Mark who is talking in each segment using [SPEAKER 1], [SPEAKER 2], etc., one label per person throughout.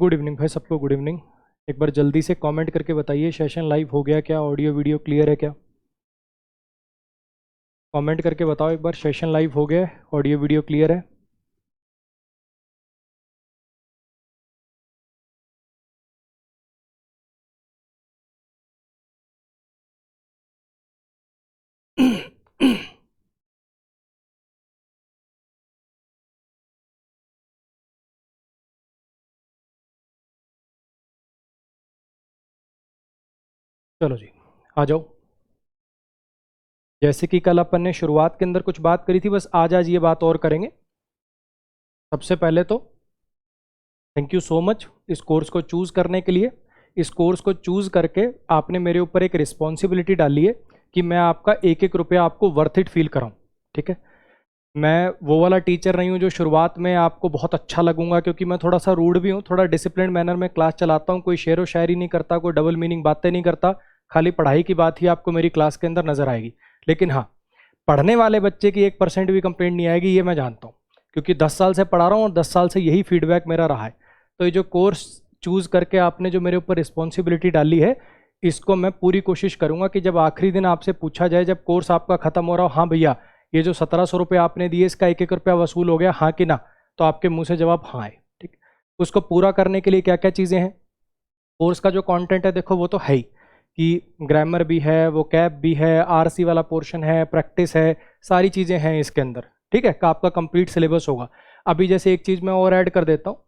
[SPEAKER 1] Good evening भाई सबको, good evening. एक बार जल्दी से कमेंट करके बताइए सेशन लाइव हो गया क्या, ऑडियो वीडियो क्लियर है क्या? कमेंट करके बताओ एक बार, सेशन लाइव हो गया है, ऑडियो वीडियो क्लियर है? चलो जी, आ जाओ। जैसे कि कल अपन ने शुरुआत के अंदर कुछ बात करी थी, बस आज ये बात और करेंगे। सबसे पहले तो थैंक यू सो मच इस कोर्स को चूज़ करने के लिए। इस कोर्स को चूज़ करके आपने मेरे ऊपर एक रिस्पॉन्सिबिलिटी डाली है कि मैं आपका एक एक रुपया आपको वर्थ इट फील कराऊँ। ठीक है, मैं वो वाला टीचर नहीं हूँ जो शुरुआत में आपको बहुत अच्छा लगूंगा, क्योंकि मैं थोड़ा सा रूड भी हूँ, थोड़ा डिसिप्लिन मैनर में क्लास चलाता हूँ, कोई शेर व शायरी नहीं करता, कोई डबल मीनिंग बातें नहीं करता, खाली पढ़ाई की बात ही आपको मेरी क्लास के अंदर नजर आएगी। लेकिन हाँ, पढ़ने वाले बच्चे की 1% भी कंप्लेंट नहीं आएगी, ये मैं जानता हूँ, क्योंकि 10 साल से पढ़ा रहा हूँ और 10 साल से यही फीडबैक मेरा रहा है। तो ये जो कोर्स चूज़ करके आपने जो मेरे ऊपर रिस्पॉन्सिबिलिटी डाली है, इसको मैं पूरी कोशिश करूँगा कि जब आखिरी दिन आपसे पूछा जाए, जब कोर्स आपका ख़त्म हो रहा हो, हाँ भैया ये जो 1700 रुपये आपने दिए इसका एक एक रुपया वसूल हो गया, हाँ कि ना, तो आपके मुंह से जवाब हाँ है। ठीक, उसको पूरा करने के लिए क्या क्या चीज़ें हैं? कोर्स का जो कंटेंट है देखो वो तो है ही, कि ग्रामर भी है, वो कैप भी है, आरसी वाला पोर्शन है, प्रैक्टिस है, सारी चीज़ें हैं इसके अंदर। ठीक है, आपका कंप्लीट सिलेबस होगा। अभी जैसे एक चीज़ मैं और ऐड कर देता हूँ,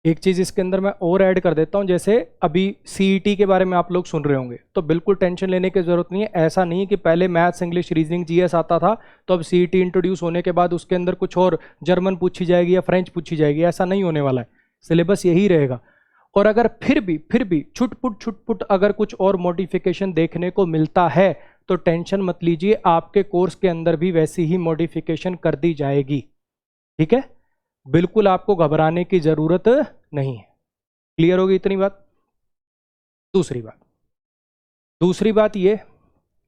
[SPEAKER 1] एक चीज़ इसके अंदर मैं और ऐड कर देता हूँ। जैसे अभी सीईटी के बारे में आप लोग सुन रहे होंगे, तो बिल्कुल टेंशन लेने की ज़रूरत नहीं है। ऐसा नहीं है कि पहले मैथ्स, इंग्लिश, रीजनिंग, जीएस आता था तो अब सीईटी इंट्रोड्यूस होने के बाद उसके अंदर कुछ और जर्मन पूछी जाएगी या फ्रेंच पूछी जाएगी, ऐसा नहीं होने वाला है। सिलेबस यही रहेगा। और अगर फिर भी छुटपुट अगर कुछ और मॉडिफिकेशन देखने को मिलता है तो टेंशन मत लीजिए, आपके कोर्स के अंदर भी वैसी ही मॉडिफिकेशन कर दी जाएगी। ठीक है, बिल्कुल आपको घबराने की जरूरत नहीं है। क्लियर होगी इतनी बात? दूसरी बात ये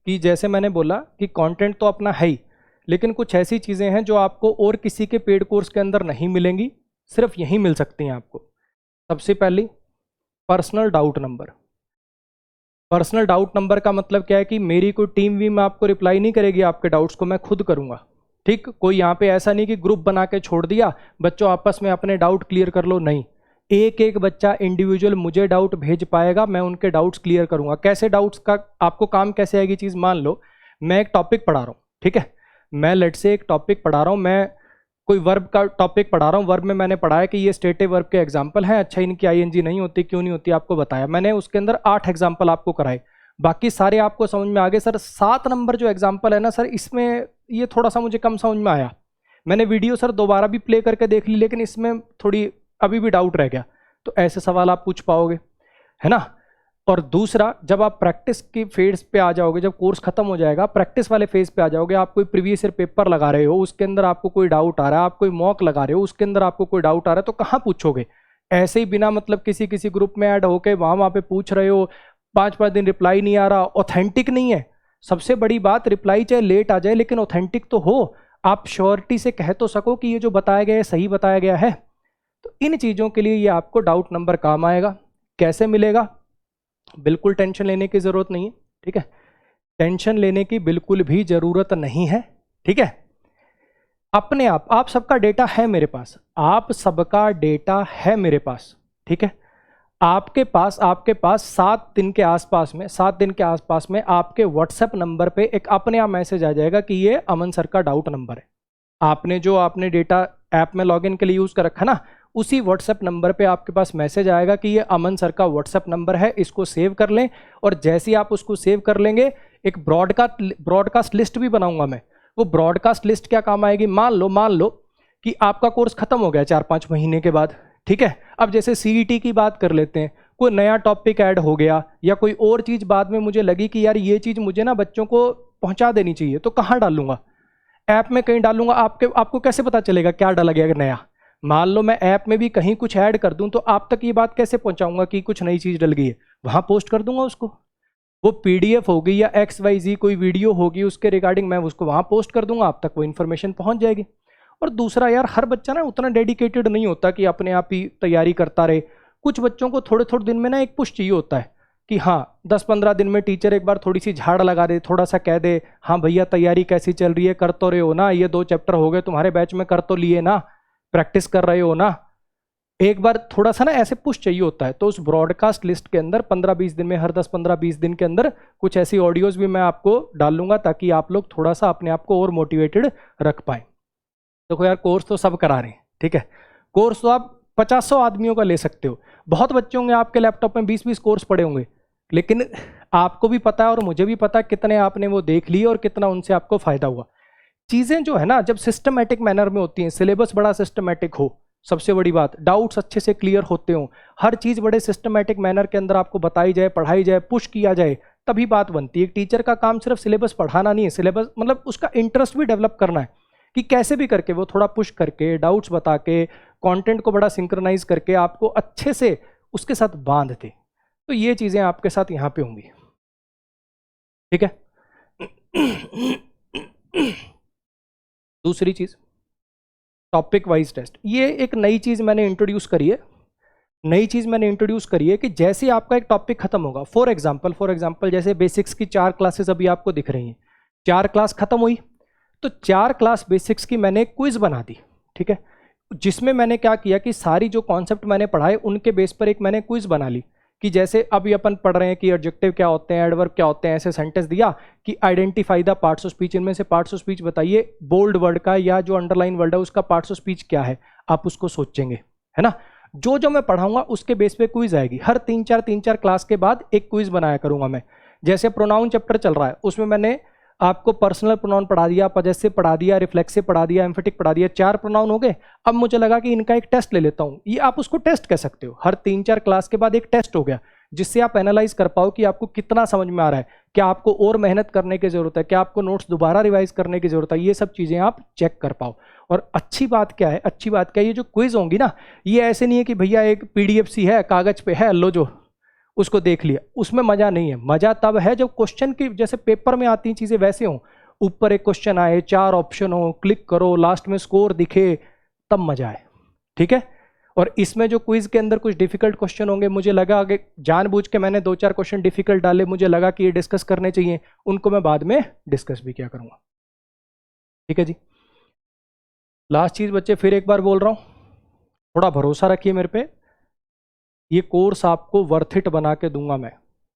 [SPEAKER 1] कि जैसे मैंने बोला कि कंटेंट तो अपना है ही, लेकिन कुछ ऐसी चीजें हैं जो आपको और किसी के पेड कोर्स के अंदर नहीं मिलेंगी, सिर्फ यहीं मिल सकती हैं आपको। सबसे पहली, personal doubt number. Personal doubt number का मतलब क्या है कि मेरी कोई टीम भी में आपको रिप्लाई नहीं करेगी, आपके डाउट्स को मैं खुद करूंगा। ठीक, कोई यहाँ पे ऐसा नहीं कि ग्रुप बना के छोड़ दिया, बच्चों आपस में अपने डाउट क्लियर कर लो, नहीं। एक एक बच्चा इंडिविजुअल मुझे डाउट भेज पाएगा, मैं उनके डाउट्स क्लियर करूंगा। कैसे डाउट्स का आपको काम कैसे आएगी चीज? मान लो मैं एक टॉपिक पढ़ा रहा हूँ, ठीक है, मैं लेट से एक टॉपिक पढ़ा रहा हूँ, मैं कोई वर्ब का टॉपिक पढ़ा रहा हूँ। वर्ब में मैंने पढ़ा है कि ये स्टेटिव वर्ब के एग्जाम्पल हैं, अच्छा इनकी आईएनजी नहीं होती, क्यों नहीं होती आपको बताया मैंने। उसके अंदर 8 एग्जाम्पल आपको कराए, बाकी सारे आपको समझ में आ गए। सर 7 नंबर जो एग्जाम्पल है ना सर, इसमें ये थोड़ा सा मुझे कम समझ में आया, मैंने वीडियो सर दोबारा भी प्ले करके देख ली, लेकिन इसमें थोड़ी अभी भी डाउट रह गया। तो ऐसे सवाल आप पूछ पाओगे, है ना। और दूसरा, जब आप प्रैक्टिस की फेज पे आ जाओगे, जब कोर्स खत्म हो जाएगा, प्रैक्टिस वाले फेज पे आ जाओगे, आप कोई प्रीवियस ईयर पेपर लगा रहे हो, उसके अंदर आपको कोई डाउट आ रहा है, आप कोई मॉक लगा रहे हो, उसके अंदर आपको कोई डाउट आ रहा है, तो कहाँ पूछोगे? ऐसे ही बिना मतलब किसी ग्रुप में ऐड होके वहां पे पूछ रहे हो, 5-5 दिन रिप्लाई नहीं आ रहा, ऑथेंटिक नहीं है। सबसे बड़ी बात, रिप्लाई चाहे लेट आ जाए लेकिन ऑथेंटिक तो हो, आप श्योरिटी से कह तो सको कि ये जो बताया गया है सही बताया गया है। तो इन चीजों के लिए ये आपको डाउट नंबर काम आएगा। कैसे मिलेगा? बिल्कुल टेंशन लेने की जरूरत नहीं है, ठीक है, टेंशन लेने की बिल्कुल भी जरूरत नहीं है। ठीक है, अपने आप सबका डेटा है मेरे पास, आप सबका डेटा है मेरे पास। ठीक है, आपके पास 7 दिन के आसपास में आपके व्हाट्सएप नंबर पे एक अपने आप मैसेज आ जाएगा कि ये अमन सर का डाउट नंबर है। आपने डेटा ऐप में लॉगिन के लिए यूज कर रखा ना, उसी व्हाट्सएप नंबर पे आपके पास मैसेज आएगा कि ये अमन सर का व्हाट्सएप नंबर है, इसको सेव कर लें। और जैसे ही आप उसको सेव कर लेंगे, एक ब्रॉडकास्ट लिस्ट भी बनाऊंगा मैं। वो ब्रॉडकास्ट लिस्ट क्या काम आएगी? मान लो कि आपका कोर्स खत्म हो गया 4-5 महीने के बाद, ठीक है, अब जैसे सीईटी की बात कर लेते हैं, कोई नया टॉपिक ऐड हो गया या कोई और चीज बाद में मुझे लगी कि यार ये चीज मुझे ना बच्चों को पहुंचा देनी चाहिए, तो कहाँ डालूंगा? ऐप में कहीं डालूंगा। आपको कैसे पता चलेगा क्या डाला गया नया? मान लो मैं ऐप में भी कहीं कुछ ऐड कर दूं, तो आप तक ये बात कैसे पहुंचाऊंगा कि कुछ नई चीज डल गई है? वहां पोस्ट कर दूंगा उसको। वो पीडीएफ होगी या XYZ कोई वीडियो होगी, उसके रिगार्डिंग मैं उसको वहां पोस्ट कर दूंगा, आप तक वो इन्फॉर्मेशन पहुंच जाएगी। और दूसरा यार, हर बच्चा ना उतना डेडिकेटेड नहीं होता कि अपने आप ही तैयारी करता रहे। कुछ बच्चों को थोड़े थोड़े दिन में ना एक पुश चाहिए होता है कि हाँ 10-15 दिन में टीचर एक बार थोड़ी सी झाड़ लगा दे, थोड़ा सा कह दे हाँ भैया तैयारी कैसी चल रही है, कर तो रहे हो ना, ये 2 चैप्टर हो गए तुम्हारे बैच में, कर तो लिए ना, प्रैक्टिस कर रहे हो ना, एक बार थोड़ा सा ना ऐसे पुश चाहिए होता है। तो उस ब्रॉडकास्ट लिस्ट के अंदर 15-20 दिन में, हर 10-15-20 दिन के अंदर कुछ ऐसी ऑडियोज भी मैं आपको डाल लूंगा ताकि आप लोग थोड़ा सा अपने आप को और मोटिवेटेड रख पाए। देखो यार, कोर्स तो सब करा रहे हैं, ठीक है, कोर्स तो आप 50-100 आदमियों का ले सकते हो, बहुत बच्चे होंगे आपके लैपटॉप में 20-20 कोर्स पड़े होंगे, लेकिन आपको भी पता है और मुझे भी पता है कितने आपने वो देख लिए और कितना उनसे आपको फायदा हुआ। चीजें जो है ना जब सिस्टमेटिक मैनर में होती हैं, सिलेबस बड़ा सिस्टमेटिक हो, सबसे बड़ी बात डाउट्स अच्छे से क्लियर होते हो, हर चीज बड़े सिस्टमेटिक मैनर के अंदर आपको बताई जाए, पढ़ाई जाए, पुश किया जाए, तभी बात बनती है। एक टीचर का काम सिर्फ सिलेबस पढ़ाना नहीं है, सिलेबस मतलब उसका इंटरेस्ट भी डेवलप करना है कि कैसे भी करके वो थोड़ा पुश करके, डाउट्स बता के, कंटेंट को बड़ा सिंक्रोनाइज करके आपको अच्छे से उसके साथ बांध दे। तो ये चीजें आपके साथ यहाँ पे होंगी, ठीक है। दूसरी चीज, टॉपिक वाइज टेस्ट। ये एक नई चीज मैंने इंट्रोड्यूस करी है, कि जैसे आपका एक टॉपिक खत्म होगा, फॉर एग्जांपल जैसे बेसिक्स की 4 क्लासेस अभी आपको दिख रही हैं, 4 क्लास खत्म हुई, तो 4 क्लास बेसिक्स की मैंने क्विज बना दी, ठीक है, जिसमें मैंने क्या किया कि सारी जो कॉन्सेप्ट मैंने पढ़ाए उनके बेस पर एक मैंने क्विज बना ली कि जैसे अभी अपन पढ़ रहे हैं कि एडजेक्टिव क्या होते हैं, एडवर्ब क्या होते हैं, ऐसे सेंटेंस दिया कि identify the parts of speech, इनमें से पार्ट्स ऑफ स्पीच बताइए, बोल्ड वर्ड का या जो अंडरलाइन वर्ड है उसका पार्ट्स ऑफ स्पीच क्या है, आप उसको सोचेंगे, है ना। जो जो मैं पढ़ाऊंगा उसके बेस पे क्विज आएगी, हर 3-4 क्लास के बाद एक क्विज बनाया करूंगा मैं। जैसे प्रोनाउन चैप्टर चल रहा है, उसमें मैंने आपको पर्सनल प्रोनाउन पढ़ा दिया, पजेसिव पढ़ा दिया, रिफ्लेक्सिव पढ़ा दिया, एम्फेटिक पढ़ा दिया, 4 प्रोनाउन हो गए। अब मुझे लगा कि इनका एक टेस्ट ले लेता हूं, ये आप उसको टेस्ट कह सकते हो, हर 3-4 क्लास के बाद एक टेस्ट हो गया जिससे आप एनालाइज कर पाओ कि आपको कितना समझ में आ रहा है, क्या आपको और मेहनत करने की जरूरत है, क्या आपको नोट्स दोबारा रिवाइज करने की जरूरत है, ये सब चीजें आप चेक कर पाओ। और अच्छी बात क्या है, ये जो क्विज होंगी ना, ये ऐसे नहीं है कि भैया एक PDF सी है, कागज पे है, लो जो उसको देख लिया, उसमें मजा नहीं है। मजा तब है जब क्वेश्चन की जैसे पेपर में आती चीजें वैसे हो, ऊपर एक क्वेश्चन आए, 4 ऑप्शन हो, क्लिक करो, लास्ट में स्कोर दिखे, तब मजा आए, ठीक है। और इसमें जो क्विज के अंदर कुछ डिफिकल्ट क्वेश्चन होंगे, मुझे लगा कि जानबूझ के मैंने 2-4 क्वेश्चन डिफिकल्ट डाले, मुझे लगा कि ये डिस्कस करने चाहिए, उनको मैं बाद में डिस्कस भी किया करूंगा, ठीक है जी। लास्ट चीज बच्चे, फिर एक बार बोल रहा हूं, थोड़ा भरोसा रखिए मेरे पे, ये कोर्स आपको वर्थ इट बना के दूंगा मैं,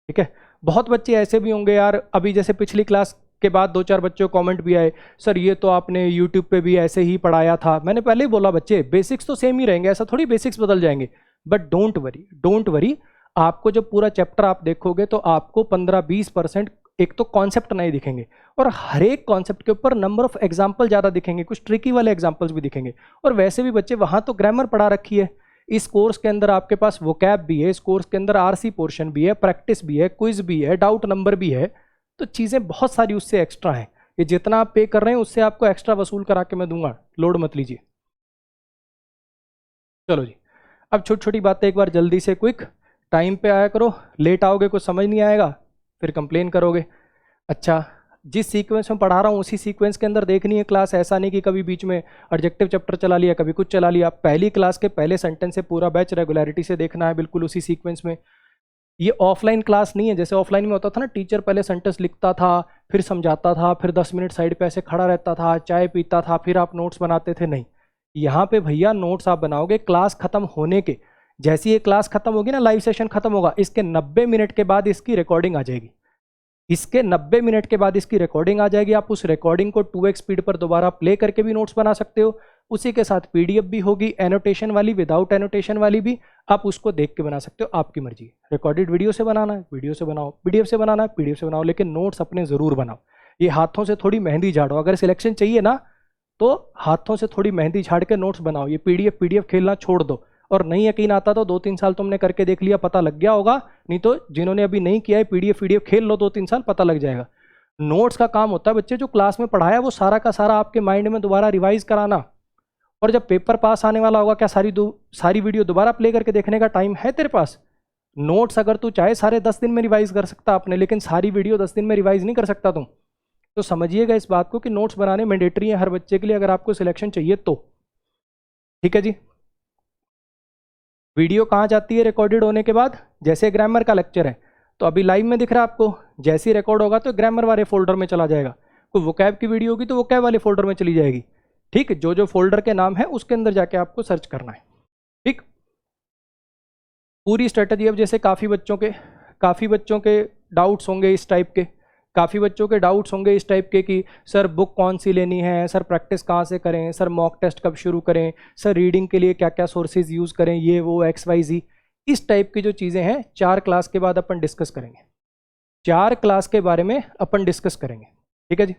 [SPEAKER 1] ठीक है। बहुत बच्चे ऐसे भी होंगे यार, अभी जैसे पिछली क्लास के बाद 2-4 बच्चों को कमेंट भी आए, सर ये तो आपने YouTube पे भी ऐसे ही पढ़ाया था। मैंने पहले ही बोला बच्चे, बेसिक्स तो सेम ही रहेंगे, ऐसा थोड़ी बेसिक्स बदल जाएंगे, बट डोंट वरी, आपको जब पूरा चैप्टर आप देखोगे तो आपको 15-20% एक तो कॉन्सेप्ट नहीं दिखेंगे, और हर एक कॉन्सेप्ट के ऊपर नंबर ऑफ एग्जाम्पल ज़्यादा दिखेंगे, कुछ ट्रिकी वाले एग्जाम्पल्स भी दिखेंगे। और वैसे भी बच्चे वहाँ तो ग्रामर पढ़ा रखी है, इस कोर्स के अंदर आपके पास वोकैब भी है, इस कोर्स के अंदर RC पोर्शन भी है, प्रैक्टिस भी है, क्विज भी है, डाउट नंबर भी है, तो चीज़ें बहुत सारी उससे एक्स्ट्रा हैं। ये जितना आप पे कर रहे हैं उससे आपको एक्स्ट्रा वसूल करा के मैं दूंगा, लोड मत लीजिए। चलो जी, अब छोटी छोटी बातें एक बार जल्दी से क्विक, टाइम पे आया करो, लेट आओगे कुछ समझ नहीं आएगा, फिर कंप्लेन करोगे। अच्छा, जिस सीक्वेंस में पढ़ा रहा हूँ उसी सीक्वेंस के अंदर देखनी है क्लास, ऐसा नहीं कि कभी बीच में एडजेक्टिव चैप्टर चला लिया, कभी कुछ चला लिया। पहली क्लास के पहले सेंटेंस से पूरा बैच रेगुलरिटी से देखना है, बिल्कुल उसी सीक्वेंस में। ये ऑफलाइन क्लास नहीं है, जैसे ऑफलाइन में होता था ना, टीचर पहले सेंटेंस लिखता था, फिर समझाता था, फिर 10 मिनट साइड पे ऐसे खड़ा रहता था, चाय पीता था, फिर आप नोट्स बनाते थे। नहीं, यहाँ पे भैया नोट्स आप बनाओगे क्लास खत्म होने के, जैसी ये क्लास खत्म होगी ना, लाइव सेशन खत्म होगा, इसके 90 मिनट के बाद इसकी रिकॉर्डिंग आ जाएगी, इसके 90 मिनट के बाद इसकी रिकॉर्डिंग आ जाएगी। आप उस रिकॉर्डिंग को 2x स्पीड पर दोबारा प्ले करके भी नोट्स बना सकते हो, उसी के साथ PDF भी होगी, एनोटेशन वाली, विदाउट एनोटेशन वाली भी, आप उसको देख के बना सकते हो, आपकी मर्जी। रिकॉर्डेड वीडियो से बनाना है वीडियो से बनाओ, PDF से बनाना है PDF से बनाओ, लेकिन नोट्स अपने ज़रूर बनाओ। ये हाथों से थोड़ी मेहंदी झाड़ो, अगर सिलेक्शन चाहिए ना तो हाथों से थोड़ी मेहंदी झाड़ के नोट्स बनाओ। ये PDF खेलना छोड़ दो, और नहीं यकीन आता तो 2-3 साल तुमने करके देख लिया, पता लग गया होगा। नहीं तो जिन्होंने अभी नहीं किया है, PDF खेल लो 2-3 साल, पता लग जाएगा। नोट्स का काम होता है बच्चे, जो क्लास में पढ़ाया वो सारा का सारा आपके माइंड में दोबारा रिवाइज कराना, और जब पेपर पास आने वाला होगा, क्या सारी वीडियो दोबारा प्ले करके देखने का टाइम है तेरे पास? नोट्स अगर तू चाहे सारे 10 दिन में रिवाइज कर सकता आपने, लेकिन सारी वीडियो 10 दिन में रिवाइज नहीं कर सकता तुम। तो समझिएगा इस बात को कि नोट्स बनाने मैंडेटरी है हर बच्चे के लिए, अगर आपको सिलेक्शन चाहिए तो। ठीक है जी। वीडियो कहाँ जाती है रिकॉर्डेड होने के बाद? जैसे ग्रामर का लेक्चर है तो अभी लाइव में दिख रहा है आपको, जैसे ही रिकॉर्ड होगा तो ग्रामर वाले फोल्डर में चला जाएगा। कोई वोकैब की वीडियो होगी तो वोकैब वाले फोल्डर में चली जाएगी। ठीक, जो जो फोल्डर के नाम है उसके अंदर जाके आपको सर्च करना है। ठीक, पूरी स्ट्रेटजी। अब जैसे काफ़ी बच्चों के डाउट्स होंगे इस टाइप के, इस टाइप के कि सर बुक कौन सी लेनी है, सर प्रैक्टिस कहाँ से करें, सर मॉक टेस्ट कब शुरू करें, सर रीडिंग के लिए क्या क्या सोर्सेज यूज़ करें, ये वो XYZ, इस टाइप की जो चीज़ें हैं 4 क्लास के बाद अपन डिस्कस करेंगे। 4 क्लास के बारे में अपन डिस्कस करेंगे। ठीक है जी।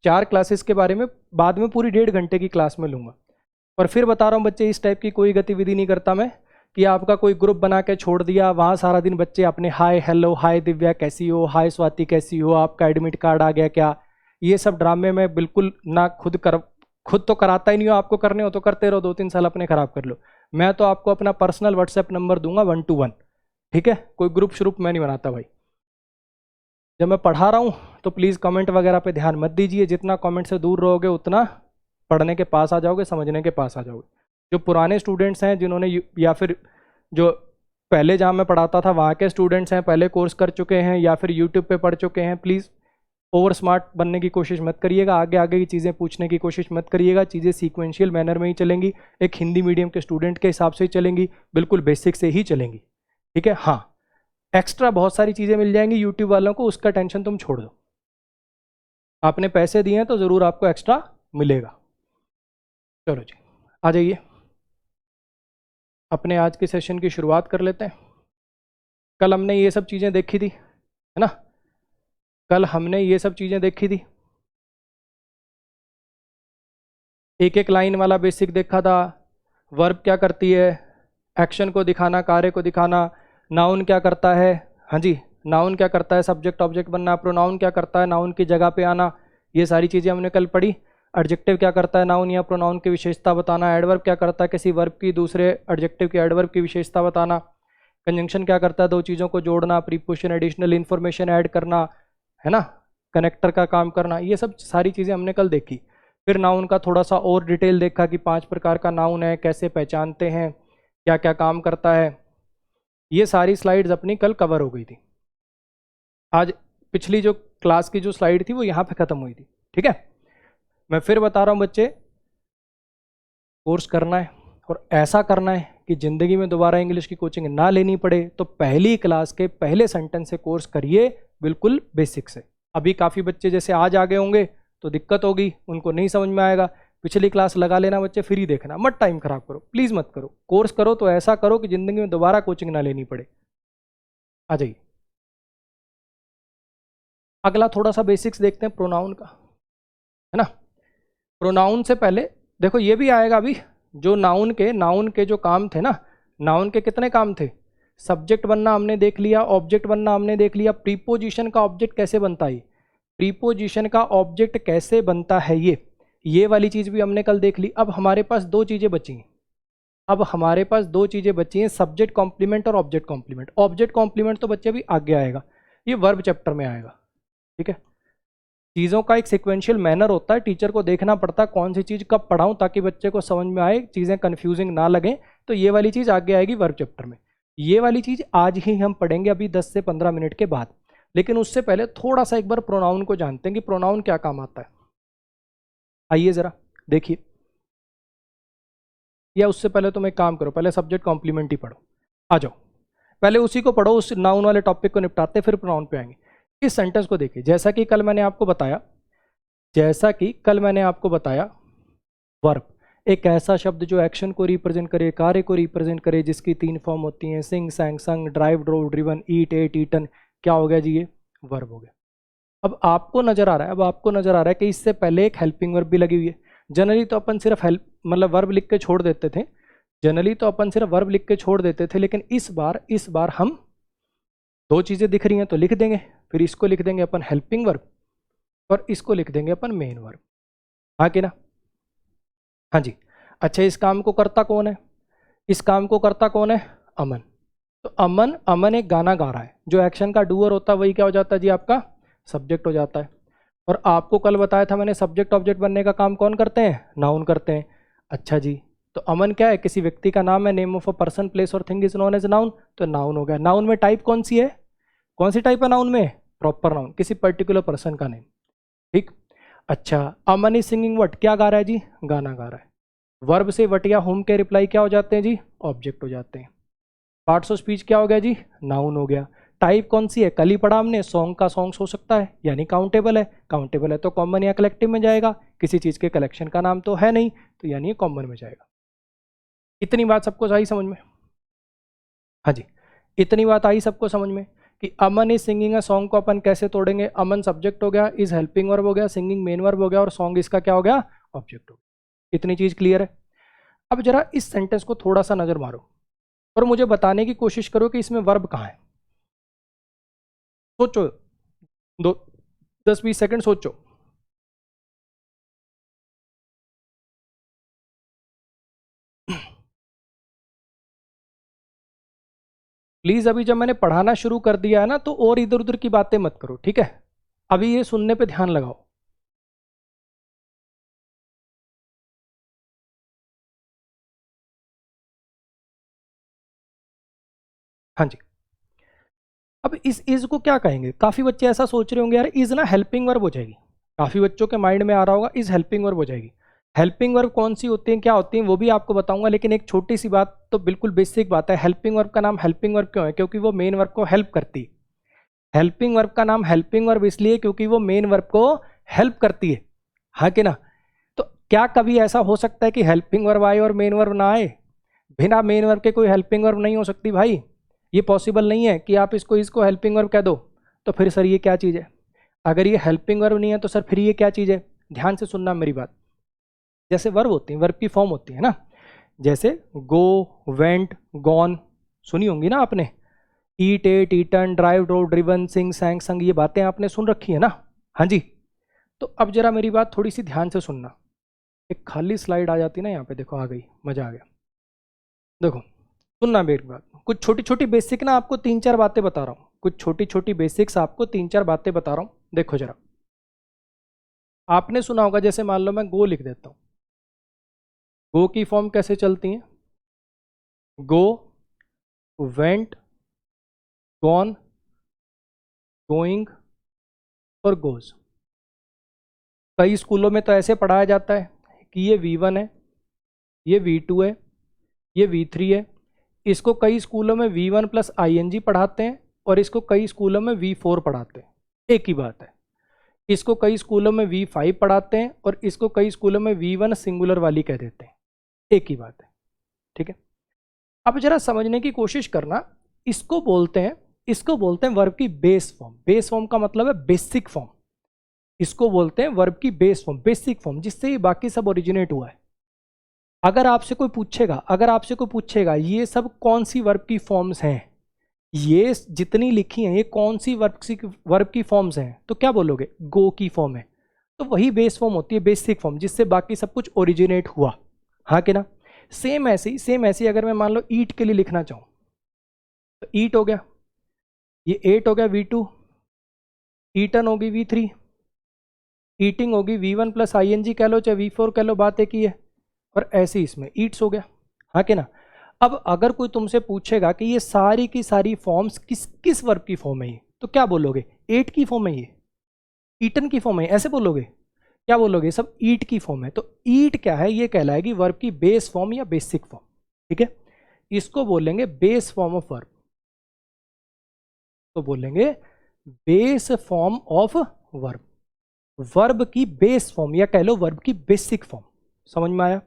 [SPEAKER 1] 4 क्लासेस के बारे में बाद में पूरी 1.5 घंटे की क्लास में लूँगा। और फिर बता रहा हूँ बच्चे, इस टाइप की कोई गतिविधि नहीं करता मैं कि आपका कोई ग्रुप बना के छोड़ दिया, वहाँ सारा दिन बच्चे अपने हाय हेलो, हाय दिव्या कैसी हो, हाय स्वाति कैसी हो, आपका एडमिट कार्ड आ गया क्या, ये सब ड्रामे में बिल्कुल ना खुद तो कराता ही नहीं हो। आपको करने हो तो करते रहो, 2-3 साल अपने खराब कर लो। मैं तो आपको अपना पर्सनल व्हाट्सएप नंबर दूंगा 1 to 1। ठीक है, कोई ग्रुप श्रुप मैं नहीं बनाता भाई। जब मैं पढ़ा रहा हूँ तो प्लीज़ कमेंट वगैरह पे ध्यान मत दीजिए। जितना कमेंट से दूर रहोगे उतना पढ़ने के पास आ जाओगे, समझने के पास आ जाओगे। जो पुराने स्टूडेंट्स हैं जिन्होंने या फिर जो पहले जहाँ मैं पढ़ाता था वहाँ के स्टूडेंट्स हैं, पहले कोर्स कर चुके हैं या फिर यूट्यूब पे पढ़ चुके हैं, प्लीज़ ओवर स्मार्ट बनने की कोशिश मत करिएगा। आगे आगे की चीज़ें पूछने की कोशिश मत करिएगा। चीज़ें सीक्वेंशियल मैनर में ही चलेंगी, एक हिंदी मीडियम के स्टूडेंट के हिसाब से ही चलेंगी, बिल्कुल बेसिक से ही चलेंगी। ठीक है। हाँ, एक्स्ट्रा बहुत सारी चीज़ें मिल जाएंगी यूट्यूब वालों को, उसका टेंशन तुम छोड़ दो। आपने पैसे दिए हैं तो ज़रूर आपको एक्स्ट्रा मिलेगा। चलो जी, आ जाइए, अपने आज के सेशन की शुरुआत कर लेते हैं। कल हमने ये सब चीज़ें देखी थी, है ना? कल हमने ये सब चीज़ें देखी थी, एक एक लाइन वाला बेसिक देखा था। वर्ब क्या करती है, एक्शन को दिखाना, कार्य को दिखाना। नाउन क्या करता है, हाँ जी, नाउन क्या करता है, सब्जेक्ट ऑब्जेक्ट बनना। प्रोनाउन क्या करता है, नाउन की जगह पे आना। ये सारी चीज़ें हमने कल पढ़ी। एडजेक्टिव क्या करता है, नाउन या प्रोनाउन की विशेषता बताना। एडवर्ब क्या करता है, किसी वर्ब की दूसरे एडजेक्टिव की एडवर्ब की विशेषता बताना। कंजंक्शन क्या करता है, दो चीज़ों को जोड़ना, प्रीपोजिशन, एडिशनल इन्फॉर्मेशन ऐड करना, है ना, कनेक्टर का काम करना। ये सब सारी चीज़ें हमने कल देखी। फिर नाउन का थोड़ा सा और डिटेल देखा कि 5 प्रकार का नाउन है, कैसे पहचानते हैं, क्या क्या काम करता है। ये सारी स्लाइड्स अपनी कल कवर हो गई थी। आज पिछली जो क्लास की जो स्लाइड थी वो यहाँ पे ख़त्म हुई थी। ठीक है, मैं फिर बता रहा हूँ बच्चे, कोर्स करना है और ऐसा करना है कि ज़िंदगी में दोबारा इंग्लिश की कोचिंग ना लेनी पड़े। तो पहली क्लास के पहले सेंटेंस से कोर्स करिए, बिल्कुल बेसिक से। अभी काफ़ी बच्चे जैसे आज आ गए होंगे तो दिक्कत होगी, उनको नहीं समझ में आएगा। पिछली क्लास लगा लेना बच्चे, फ्री देखना, मत टाइम खराब करो, प्लीज़ मत करो। कोर्स करो तो ऐसा करो कि ज़िंदगी में दोबारा कोचिंग ना लेनी पड़े। आ जाइए, अगला थोड़ा सा बेसिक्स देखते हैं प्रोनाउन का, है ना। प्रोनाउन से पहले देखो ये भी आएगा अभी, जो नाउन के जो काम थे ना, नाउन के कितने काम थे। सब्जेक्ट बनना हमने देख लिया, ऑब्जेक्ट बनना हमने देख लिया, प्रीपोजिशन का ऑब्जेक्ट कैसे बनता है, प्रीपोजिशन का ऑब्जेक्ट कैसे बनता है, ये वाली चीज़ भी हमने कल देख ली। अब हमारे पास दो चीज़ें बची हैं, सब्जेक्ट कॉम्प्लीमेंट और ऑब्जेक्ट कॉम्प्लीमेंट। ऑब्जेक्ट कॉम्प्लीमेंट तो बच्चे अभी आगे आएगा, ये वर्ब चैप्टर में आएगा। ठीक है, चीज़ों का एक सिक्वेंशियल मैनर होता है, टीचर को देखना पड़ता है कौन सी चीज़ कब पढ़ाऊँ ताकि बच्चे को समझ में आए, चीज़ें कन्फ्यूजिंग ना लगें। तो ये वाली चीज़ आगे आएगी वर्ब चैप्टर में। ये वाली चीज़ आज ही हम पढ़ेंगे, अभी 10 से 15 मिनट के बाद। लेकिन उससे पहले थोड़ा सा एक बार प्रोनाउन को जानते हैं कि प्रोनाउन क्या काम आता है। आइए ज़रा देखिए, या उससे पहले तुम एक काम करो, पहले सब्जेक्ट कॉम्प्लीमेंट ही पढ़ो। आ जाओ, पहले उसी को पढ़ो, उस नाउन वाले टॉपिक को निपटाते फिर प्रोनाउन पे आएंगे। इस सेंटेंस को देखिए, जैसा कि कल मैंने आपको बताया, वर्ब एक ऐसा शब्द जो एक्शन को रिप्रेजेंट करे, कार्य को रिप्रेजेंट करे, जिसकी 3 फॉर्म होती हैं, सिंग, सैंग, संग, ड्राइव, ड्रोव, ड्रिवन, ईट, एट, ईटन। क्या हो गया जी, ये वर्ब हो गया। अब आपको नजर आ रहा है कि इससे पहले एक हेल्पिंग वर्ब भी लगी हुई है। जनरली तो अपन सिर्फ वर्ब लिख के छोड़ देते थे, लेकिन इस बार हम दो चीज़ें दिख रही हैं तो लिख देंगे, फिर इसको लिख देंगे अपन हेल्पिंग वर्ब और इसको लिख देंगे अपन मेन वर्ब। हाँ कि ना? हाँ जी। अच्छा, इस काम को करता कौन है? अमन। तो अमन एक गाना गा रहा है, जो एक्शन का डूअर होता है वही क्या हो जाता है जी, आपका सब्जेक्ट हो जाता है। और आपको कल बताया था मैंने, सब्जेक्ट ऑब्जेक्ट बनने का काम कौन करते हैं? नाउन करते हैं। अच्छा जी, तो अमन क्या है? किसी व्यक्ति का नाम है, name of a person place और thing is known as noun, तो नाउन हो गया। नाउन में टाइप कौन सी है? कौन सी टाइप है नाउन में? प्रॉपर नाउन, किसी पर्टिकुलर पर्सन का नेम। ठीक। अच्छा, अमन इज सिंगिंग वट, क्या गा रहा है जी? गाना गा रहा है। वर्ब से वट या होम के रिप्लाई क्या हो जाते हैं जी? ऑब्जेक्ट हो जाते हैं। पार्ट्स ऑफ स्पीच क्या हो गया जी? नाउन हो गया। टाइप कौन सी है? कल ही पढ़ा हमने, सॉन्ग का सॉन्ग्स हो सकता है, यानी काउंटेबल है। काउंटेबल है तो कॉमन या कलेक्टिव में जाएगा, किसी चीज़ के कलेक्शन का नाम तो है नहीं, तो यानी ये कॉमन में जाएगा। इतनी बात सबको आई समझ में? हाँ जी, इतनी बात आई सबको समझ में कि अमन इज सिंगिंग अ सॉन्ग को अपन कैसे तोड़ेंगे? अमन सब्जेक्ट हो गया, इज हेल्पिंग वर्ब हो गया, सिंगिंग मेन वर्ब हो गया, और सॉन्ग इसका क्या हो गया? ऑब्जेक्ट हो गया। इतनी चीज़ क्लियर है? अब जरा इस सेंटेंस को थोड़ा सा नज़र मारो और मुझे बताने की कोशिश करो कि इसमें वर्ब कहाँ है। सोचो, 10-20 सेकंड सोचो। प्लीज अभी जब मैंने पढ़ाना शुरू कर दिया है ना, तो और इधर उधर की बातें मत करो, ठीक है? अभी ये सुनने पे ध्यान लगाओ। हाँ जी, अब इस इज को क्या कहेंगे? काफी बच्चे ऐसा सोच रहे होंगे यार इज ना हेल्पिंग वर्ब हो जाएगी। काफी बच्चों के माइंड में आ रहा होगा इज हेल्पिंग वर्ब हो जाएगी। हेल्पिंग वर्ब कौन सी होती है, क्या होती है, वो भी आपको बताऊंगा, लेकिन एक छोटी सी बात तो बिल्कुल बेसिक बात है। हेल्पिंग वर्ब का नाम हेल्पिंग वर्ब क्यों है? क्योंकि वो मेन वर्ब को हेल्प करती है। हेल्पिंग वर्ब का नाम हेल्पिंग वर्ब इसलिए क्योंकि वो मेन वर्ब को हेल्प करती है, हाँ कि ना? तो क्या कभी ऐसा हो सकता है कि हेल्पिंग वर्ब आए और मेन वर्ब ना आए? बिना मेन वर्ब के कोई हेल्पिंग वर्ब नहीं हो सकती भाई, ये पॉसिबल नहीं है कि आप इसको हेल्पिंग वर्ब कह दो। तो फिर सर ये क्या चीज़ है? अगर ये हेल्पिंग वर्ब नहीं है तो सर फिर ये क्या चीज़ है? ध्यान से सुनना मेरी बात। जैसे वर्ब होती है, वर्ब की फॉर्म होती है ना, जैसे गो, वेंट, गॉन, सुनी होंगी ना आपने। Eat, ate, eaten, drive, drove, driven, sing, sang, sung, ये बातें आपने सुन रखी है ना? हाँ जी। तो अब जरा मेरी बात थोड़ी सी ध्यान से सुनना। एक खाली स्लाइड आ जाती ना यहाँ पे, देखो आ गई, मजा आ गया। देखो सुनना मेरी बात, कुछ छोटी छोटी बेसिक ना आपको 3-4 बातें बता रहा हूँ, कुछ छोटी छोटी बेसिक्स आपको 3-4 बातें बता रहा हूँ। देखो जरा, आपने सुना होगा, जैसे मान लो मैं गो लिख देता हूँ, गो की फॉर्म कैसे चलती है? गो, वेंट, गॉन, गोइंग और गोज। कई स्कूलों में तो ऐसे पढ़ाया जाता है कि ये V1 है, ये V2 है, ये V3 है। इसको कई स्कूलों में V1 प्लस ING पढ़ाते हैं और इसको कई स्कूलों में V4 पढ़ाते हैं, एक ही बात है। इसको कई स्कूलों में V5 पढ़ाते हैं और इसको कई स्कूलों में V1 सिंगुलर वाली कह देते हैं, एक ही बात है, ठीक है? अब जरा समझने की कोशिश करना, इसको बोलते हैं वर्ब की बेस फॉर्म। बेस फॉर्म का मतलब है बेसिक फॉर्म। इसको बोलते हैं वर्ब की बेस फॉर्म, बेसिक फॉर्म, जिससे ये बाकी सब ओरिजिनेट हुआ है। अगर आपसे कोई पूछेगा ये सब कौन सी वर्ब की फॉर्म्स हैं, ये जितनी लिखी हैं ये कौन सी वर्ब की फॉर्म्स हैं, तो क्या बोलोगे? गो की फॉर्म है। तो वही बेस फॉर्म होती है, बेसिक फॉर्म, जिससे बाकी सब कुछ ओरिजिनेट हुआ, हाँ कि ना? सेम ऐसे ही अगर मैं मान लो ईट के लिए लिखना चाहूँ, तो ईट हो गया, ये 8 हो गया V2, ईटन होगी V3, ईटिंग होगी V1 प्लस ING कह लो चाहे V4 कह लो, बात एक ही है। और ऐसे ही इसमें ईट्स हो गया, हाँ कि ना? अब अगर कोई तुमसे पूछेगा कि ये सारी की सारी फॉर्म्स किस किस वर्ब की फॉर्म है ये, तो क्या बोलोगे? 8 की फॉर्म है, ये ईटन की फॉर्म है, ऐसे बोलोगे? क्या बोलोगे? सब ईट की फॉर्म है। तो ईट क्या है? ये कहलाएगी वर्ब की बेस फॉर्म या बेसिक फॉर्म, ठीक है? इसको बोलेंगे बेस फॉर्म ऑफ वर्ब, तो बोलेंगे base form of verb, verb की बेस फॉर्म या कह लो वर्ब की बेसिक फॉर्म। समझ में आया?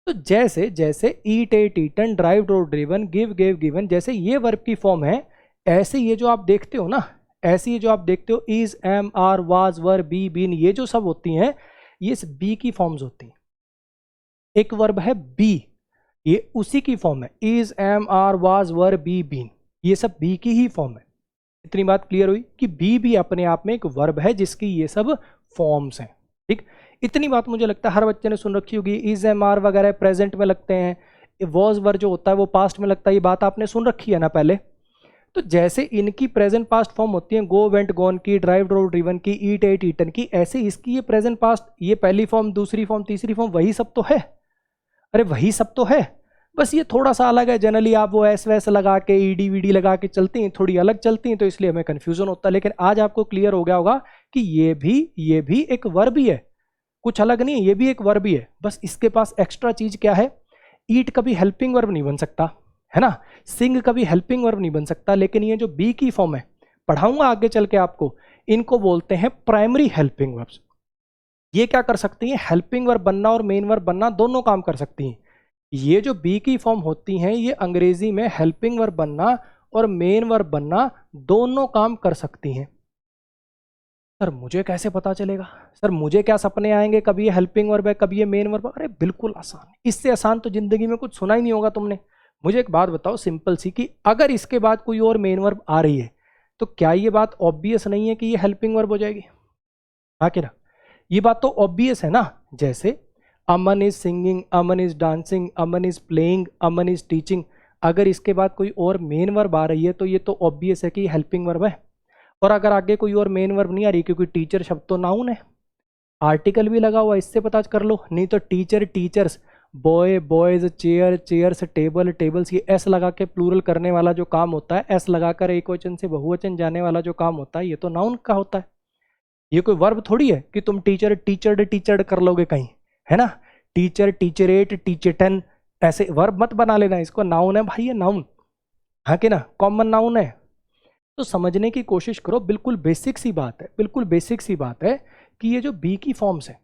[SPEAKER 1] तो जैसे जैसे eat, ate, eaten, drive, drove, driven, give, gave, given, जैसे ये वर्ब की फॉर्म है, ऐसे ये जो आप देखते हो ना, ऐसे ये जो आप देखते हो is, am, are, was, were, be, been, ये जो सब होती हैं, ये बी की फॉर्म्स होती हैं। एक वर्ब है बी, ये उसी की फॉर्म है, is, am, are, was, were, be, been, ये सब बी की ही फॉर्म है। इतनी बात क्लियर हुई कि बी भी अपने आप में एक वर्ब है जिसकी ये सब फॉर्म्स हैं, ठीक? इतनी बात मुझे लगता है हर बच्चे ने सुन रखी होगी। इज, एम, आर वगैरह प्रेजेंट में लगते हैं, वॉज, वर जो होता है वो पास्ट में लगता है, ये बात आपने सुन रखी है ना पहले? तो जैसे इनकी प्रेजेंट पास्ट फॉर्म होती है, गो, वेंट, गॉन की, ड्राइव, ड्रोव, ड्रिवन की, ईट, एट, ईटन की, ऐसे इसकी ये प्रेजेंट पास्ट, ये पहली फॉर्म, दूसरी फॉर्म, तीसरी फॉर्म, वही सब तो है। अरे वही सब तो है, बस ये थोड़ा सा अलग है। जनरली आप वो एस वैस लगा के, ईडी वीडी लगा के चलती हैं, थोड़ी अलग चलती हैं, तो इसलिए हमें कंफ्यूजन होता है। लेकिन आज आपको क्लियर हो गया होगा कि ये भी एक वर्ब ही है, कुछ अलग नहीं है, ये भी एक वर्ब ही है। बस इसके पास एक्स्ट्रा चीज क्या है, ईट कभी हेल्पिंग वर्ब नहीं बन सकता, है ना, सिंग कभी हेल्पिंग वर्ब नहीं बन सकता। लेकिन ये जो बी की फॉर्म है, पढ़ाऊंगा आगे चल के आपको, इनको बोलते हैं प्राइमरी हेल्पिंग वर्ब्स। ये क्या कर सकती हैं, हेल्पिंग वर्ब बनना और मेन वर्ब बनना दोनों काम कर सकती हैं। ये जो बी की फॉर्म होती हैं, ये अंग्रेजी में हेल्पिंग वर्ब बनना और मेन वर्ब बनना दोनों काम कर सकती हैं। सर मुझे कैसे पता चलेगा, सर मुझे क्या सपने आएंगे, कभी ये हेल्पिंग वर्ब है, कभी ये मेन वर्ब है? अरे बिल्कुल आसान, इससे आसान तो जिंदगी में कुछ सुना ही नहीं होगा तुमने। मुझे एक बात बताओ सिंपल सी, कि अगर इसके बाद कोई और मेन वर्ब आ रही है तो क्या ये बात ऑब्वियस नहीं है कि ये हेल्पिंग वर्ब हो जाएगी? हाँ कि ना, ये बात तो ऑब्वियस है ना। जैसे Aman is singing, Aman is dancing, Aman is playing, Aman is teaching, अगर इसके बाद कोई और मेन वर्ब आ रही है तो ये तो ऑब्वियस है कि हेल्पिंग वर्ब है। और अगर आगे कोई और मेन वर्ब नहीं आ रही, क्योंकि टीचर शब्द तो नाउन है, आर्टिकल भी लगा हुआ, इससे पता कर लो। नहीं तो teacher, teachers, boy, boys, chair, chairs, table, tables, ये एस लगा के प्लूरल करने वाला जो काम होता है, एस लगाकर एक वचन से बहुवचन जाने वाला जो काम होता है, ये तो नाउन का होता है। ये कोई वर्ब थोड़ी है कि तुम टीचर, टीचर्ड, टीचर्ड कर लोगे कहीं, है ना। टीचर, टीचरेट, टीचरटन, ऐसे वर्ब मत बना लेना, इसको नाउन है भाई, ये नाउन, हाँ कि ना, कॉमन नाउन है। तो समझने की कोशिश करो, बिल्कुल बेसिक सी बात है, बिल्कुल बेसिक सी बात है कि ये जो बी की फॉर्म्स है,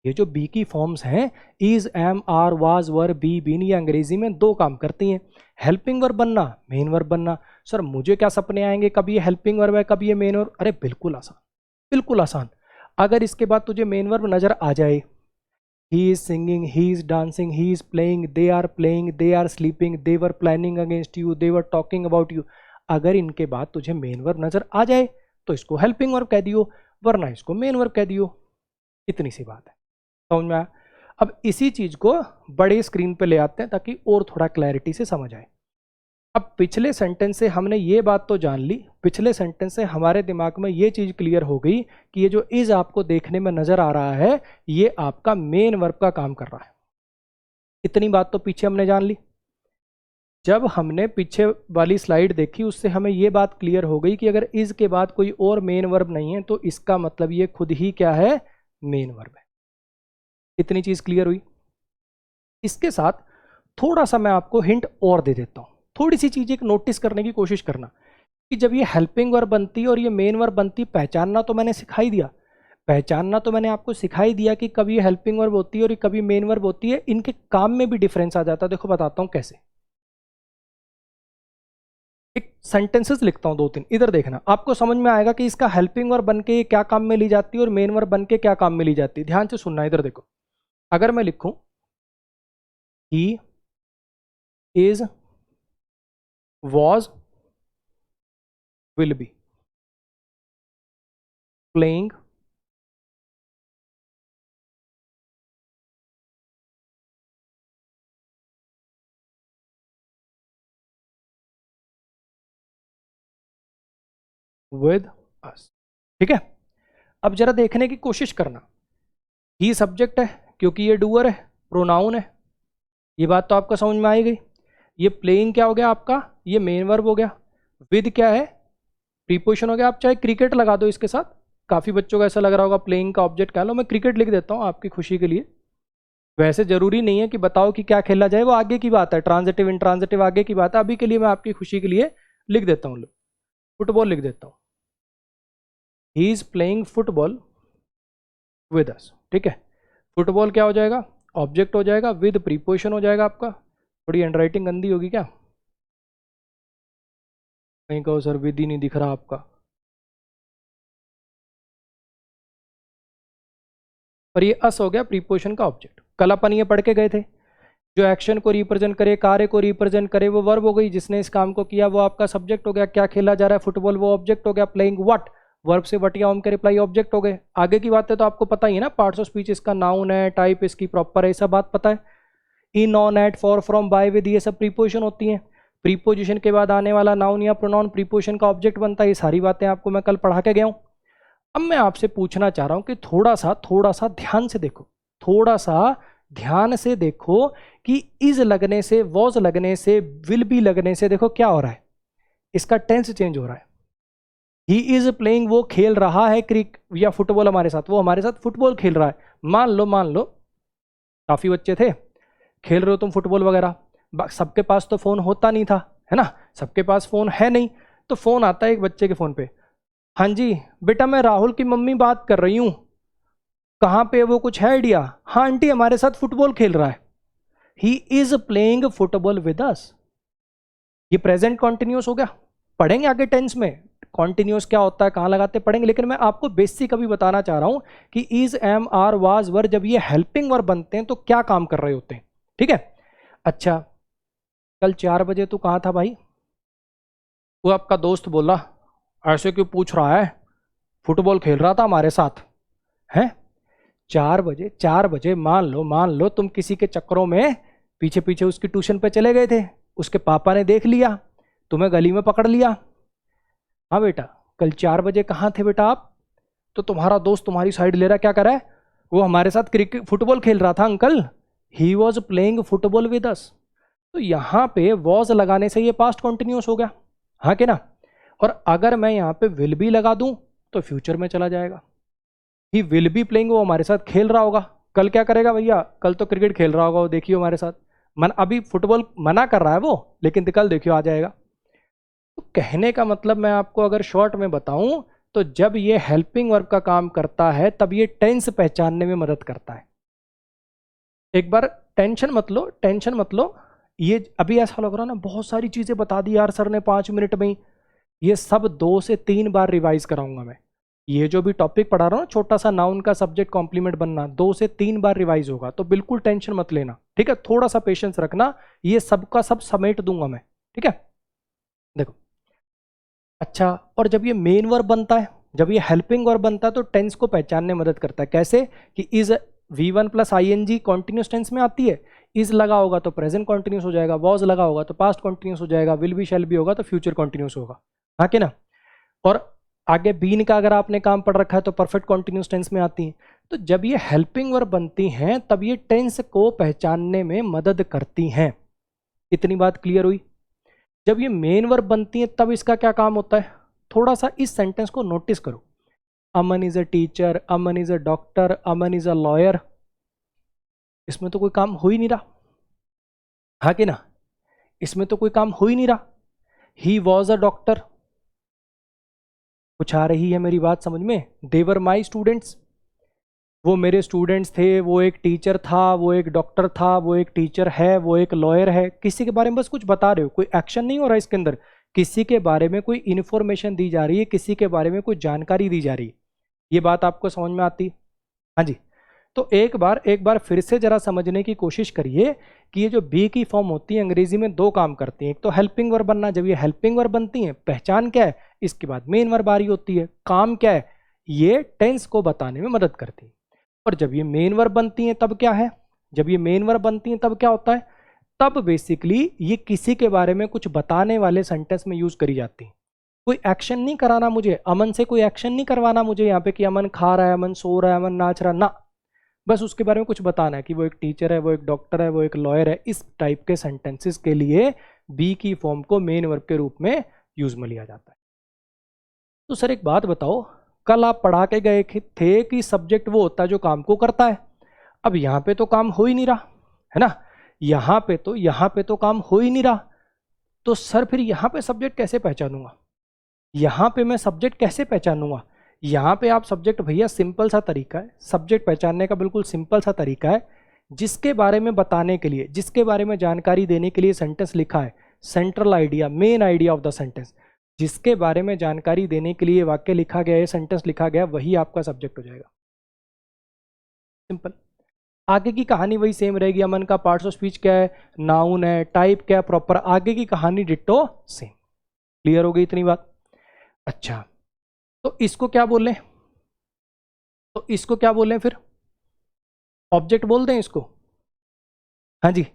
[SPEAKER 1] ये जो बी की फॉर्म्स हैं, is, am, are, was, were, be, been, ये अंग्रेजी में दो काम करती हैं, हेल्पिंग वर्ब बनना, मेन वर्ब बनना। सर मुझे क्या सपने आएंगे, कभी ये हेल्पिंग वर्ब है, कभी ये मेन वर्ब? अरे बिल्कुल आसान, बिल्कुल आसान। अगर इसके बाद तुझे मेन वर्ब नजर आ जाए, he is singing, he is dancing, he is playing, they are playing, they are sleeping, they were planning against you, they were talking about you, अगर इनके बाद तुझे मेन वर्ब नजर आ जाए तो इसको हेल्पिंग वर्ब कह दियो, वरना इसको मेन वर्ब कह दियो। इतनी सी बात है, समझ में आया? अब इसी चीज को बड़े स्क्रीन पे ले आते हैं ताकि और थोड़ा क्लैरिटी से समझ आए। अब पिछले सेंटेंस से हमने ये बात तो जान ली, पिछले सेंटेंस से हमारे दिमाग में ये चीज क्लियर हो गई कि ये जो इज आपको देखने में नजर आ रहा है, ये आपका मेन वर्ब का काम कर रहा है। इतनी बात तो पीछे हमने जान ली। जब हमने पीछे वाली स्लाइड देखी, उससे हमें ये बात क्लियर हो गई कि अगर इज के बाद कोई और मेन वर्ब नहीं है तो इसका मतलब ये खुद ही क्या है, मेन वर्ब है। इतनी चीज क्लियर हुई। इसके साथ थोड़ा सा मैं आपको हिंट और दे देता हूं, थोड़ी सी चीज एक नोटिस करने की कोशिश करना कि जब ये हेल्पिंग वर्ब बनती है और ये मेन वर्ब बनती, पहचानना तो मैंने सिखाई दिया, पहचानना तो मैंने आपको सिखाई दिया कि कभी ये हेल्पिंग वर्ब होती है और कभी मेन वर्ब होती है। इनके काम में भी डिफरेंस आ जाता है। देखो बताता हूं कैसे। एक सेंटेंसेस लिखता हूं दो तीन, इधर देखना, आपको समझ में आएगा कि इसका हेल्पिंग वर्ब बन के क्या काम में ली जाती है और मेन वर्ब बन के क्या काम में ली जाती है। ध्यान से सुनना, इधर देखो। अगर मैं लिखूं he is, was, will be, playing, with us, ठीक है। अब जरा देखने की कोशिश करना, ही सब्जेक्ट है क्योंकि ये डूअर है, प्रोनाउन है, ये बात तो आपको समझ में आई गई। ये प्लेइंग क्या हो गया आपका, ये मेन वर्ब हो गया। विद क्या है, प्रीपोजिशन हो गया। आप चाहे क्रिकेट लगा दो इसके साथ, काफ़ी बच्चों को ऐसा लग रहा होगा प्लेइंग का ऑब्जेक्ट क्या लो, मैं क्रिकेट लिख देता हूँ आपकी खुशी के लिए। वैसे जरूरी नहीं है कि बताओ कि क्या खेला जाए, वो आगे की बात है, ट्रांजिटिव इंट्रांजिटिव आगे की बात है। अभी के लिए मैं आपकी खुशी के लिए लिख देता हूँ, फुटबॉल लिख देता हूँ। He is playing football with us, ठीक है। फुटबॉल क्या हो जाएगा, ऑब्जेक्ट हो जाएगा, विद प्रीपोजिशन हो जाएगा आपका। थोड़ी हैंडराइटिंग गंदी होगी क्या, कहीं कहो सर विद ही नहीं दिख रहा आपका, पर ये अस हो गया प्रीपोजिशन का ऑब्जेक्ट। कल अपन ये पढ़ के गए थे, जो एक्शन को रिप्रेजेंट करे, कार्य को रिप्रेजेंट करे, वो वर्ब हो गई। जिसने इस काम को किया वो आपका सब्जेक्ट हो गया। क्या खेला जा रहा है, फुटबॉल, वो ऑब्जेक्ट हो गया। प्लेइंग व्हाट, वर्ब से वट या ओम के रिप्लाई ऑब्जेक्ट हो गए। आगे की बातें तो आपको पता ही है ना, पार्ट्स ऑफ स्पीच इसका नाउन है, टाइप इसकी प्रॉपर है, सब बात पता है। In, on, at, for, from, by, with, ये सब प्रीपोजिशन होती हैं। प्रीपोजिशन के बाद आने वाला नाउन या प्रोनाउन प्रीपोजिशन का ऑब्जेक्ट बनता है। ये सारी बातें आपको मैं कल पढ़ा के गया हूं। अब मैं आपसे पूछना चाह रहा हूं कि थोड़ा सा ध्यान से देखो, थोड़ा सा ध्यान से देखो कि इज लगने से, वॉज लगने से, विल बी लगने से देखो क्या हो रहा है, इसका टेंस चेंज हो रहा है। ही इज प्लेइंग, वो खेल रहा है क्रिक या फुटबॉल हमारे साथ, वो हमारे साथ फुटबॉल खेल रहा है। मान लो काफी बच्चे थे, खेल रहे हो तुम फुटबॉल वगैरह, सबके पास तो फोन होता नहीं था, है ना, सबके पास फोन है नहीं, तो फोन आता है एक बच्चे के फोन पे, हाँ जी बेटा मैं राहुल की मम्मी बात कर रही हूं, कहां पे वो, कुछ है आइडिया? हाँ आंटी हमारे साथ फुटबॉल खेल रहा है। He is playing football with us, ये प्रेजेंट कॉन्टिन्यूस हो गया। पढ़ेंगे आगे टेंस में कॉन्टिन्यूस क्या होता है, कहां लगाते पढ़ेंगे, लेकिन मैं आपको बेसिक अभी बताना चाह रहा हूं कि is, am, are, was, were जब ये हेल्पिंग वर्ब बनते हैं तो क्या काम कर रहे होते हैं। ठीक है, अच्छा कल 4 बजे तू कहाँ था भाई? वो आपका दोस्त बोला, ऐसे क्यों पूछ रहा है, फुटबॉल खेल रहा था हमारे साथ है। 4 बजे मान लो तुम किसी के चक्करों में पीछे पीछे उसकी ट्यूशन पे चले गए थे, उसके पापा ने देख लिया, तुम्हें गली में पकड़ लिया, हाँ बेटा कल 4 बजे कहाँ थे बेटा आप? तो तुम्हारा दोस्त तुम्हारी साइड ले रहा, क्या कर रहा है, वो हमारे साथ क्रिकेट फुटबॉल खेल रहा था uncle, he was playing football with us. तो यहाँ पे वॉज लगाने से ये पास्ट कॉन्टिन्यूस हो गया, हाँ कि ना। और अगर मैं यहाँ पे विल बी लगा दूं तो फ्यूचर में चला जाएगा। ही विल बी प्लेइंग, वो हमारे साथ खेल रहा होगा, कल क्या करेगा भैया, कल तो क्रिकेट खेल रहा होगा वो, देखिए हमारे साथ अभी फुटबॉल मना कर रहा है वो, लेकिन कल देखियो आ जाएगा। तो कहने का मतलब मैं आपको अगर शॉर्ट में बताऊं तो जब ये हेल्पिंग वर्ब का काम करता है तब ये टेंस पहचानने में मदद करता है। एक बार टेंशन मत लो, ये अभी ऐसा लग रहा ना बहुत सारी चीजें बता दी यार सर ने 5 मिनट में ही, ये सब 2 से 3 बार रिवाइज कराऊंगा मैं। ये जो भी टॉपिक पढ़ा रहा हूँ छोटा सा नाउन का सब्जेक्ट कॉम्प्लीमेंट बनना 2 से 3 बार रिवाइज होगा, तो बिल्कुल टेंशन मत लेना, ठीक है, थोड़ा सा पेशेंस रखना, ये सबका सब समेट दूंगा मैं, ठीक है। देखो अच्छा, और जब ये मेन वर्ब बनता है, जब ये हेल्पिंग वर्ब बनता है तो टेंस को पहचानने में मदद करता है। कैसे कि is V1 plus ING continuous tense में आती है, इज लगा होगा तो प्रेजेंट कॉन्टिन्यूस हो जाएगा, वॉज लगा होगा तो पास्ट कॉन्टिन्यूस हो जाएगा, विल बी शैल बी होगा तो फ्यूचर कॉन्टिन्यूस होगा, हाँ कि ना। और आगे बीन का अगर आपने काम पढ़ रखा है तो परफेक्ट कॉन्टिन्यूस टेंस में आती है। तो जब ये हेल्पिंग वर्ब बनती हैं तब ये टेंस को पहचानने में मदद करती हैं। इतनी बात क्लियर हुई। जब ये मेन वर्ब बनती है तब इसका क्या काम होता है, थोड़ा सा इस सेंटेंस को नोटिस करो। Aman is a teacher, Aman is a doctor, Aman is a lawyer, इसमें तो कोई काम हो ही नहीं रहा, हाँ कि ना, इसमें तो कोई काम हो ही नहीं रहा। ही वॉज अ डॉक्टर, कुछ आ रही है मेरी बात समझ में? देवर माई स्टूडेंट्स, वो मेरे स्टूडेंट्स थे, वो एक टीचर था, वो एक डॉक्टर था, वो एक टीचर है, वो एक लॉयर है। किसी के बारे में बस कुछ बता रहे हो, कोई एक्शन नहीं हो रहा इसके अंदर, किसी के बारे में कोई इन्फॉर्मेशन दी जा रही है, किसी के बारे में कोई जानकारी दी जा रही है। ये बात आपको समझ में आती? हाँ जी। तो एक बार फिर से जरा समझने की कोशिश करिए कि ये जो बी की फॉर्म होती है अंग्रेजी में 2 काम करती हैं। एक तो हेल्पिंग वर्ब बनना, जब ये हेल्पिंग वर्ब बनती हैं पहचान क्या है, इसके बाद मेन वर्ब आ रही होती है, काम क्या है, ये टेंस को बताने में मदद करती है। और जब ये मेन वर्ब बनती हैं तब क्या है, जब ये मेन वर्ब बनती हैं तब क्या होता है, तब बेसिकली ये किसी के बारे में कुछ बताने वाले सेंटेंस में यूज करी जाती है। कोई एक्शन नहीं कराना मुझे, अमन से कोई एक्शन नहीं करवाना मुझे यहाँ पे कि अमन खा रहा है, अमन सो रहा है, अमन नाच रहा, ना, बस उसके बारे में कुछ बताना है कि वो एक टीचर है, वो एक डॉक्टर है, वो एक लॉयर है। इस टाइप के सेंटेंसेस के लिए बी की फॉर्म को मेन वर्ब के रूप में यूज में लिया जाता है। तो सर एक बात बताओ, कल आप पढ़ा के गए थे कि सब्जेक्ट वो होता है जो काम को करता है, अब यहाँ पे तो काम हो ही नहीं रहा है ना, यहाँ पे तो काम हो ही नहीं रहा, तो सर फिर यहाँ पे सब्जेक्ट कैसे पहचानूंगा, यहाँ पे मैं सब्जेक्ट कैसे पहचानूंगा? यहाँ पे आप सब्जेक्ट, भैया सिंपल सा तरीका है सब्जेक्ट पहचानने का, बिल्कुल सिंपल सा तरीका है। जिसके बारे में बताने के लिए, जिसके बारे में जानकारी देने के लिए सेंटेंस लिखा है, central idea, main idea of the sentence, जिसके बारे में जानकारी देने के लिए वाक्य लिखा गया है, सेंटेंस लिखा गया, वही आपका सब्जेक्ट हो जाएगा। सिंपल। आगे की कहानी वही सेम रहेगी। अमन का पार्ट्स ऑफ स्पीच क्या है, नाउन है, टाइप क्या है, प्रॉपर, आगे की कहानी डिट्टो सेम। क्लियर हो गई इतनी बात? अच्छा, तो इसको क्या बोलें, तो इसको क्या बोलें फिर, ऑब्जेक्ट बोल दें इसको? हाँ जी,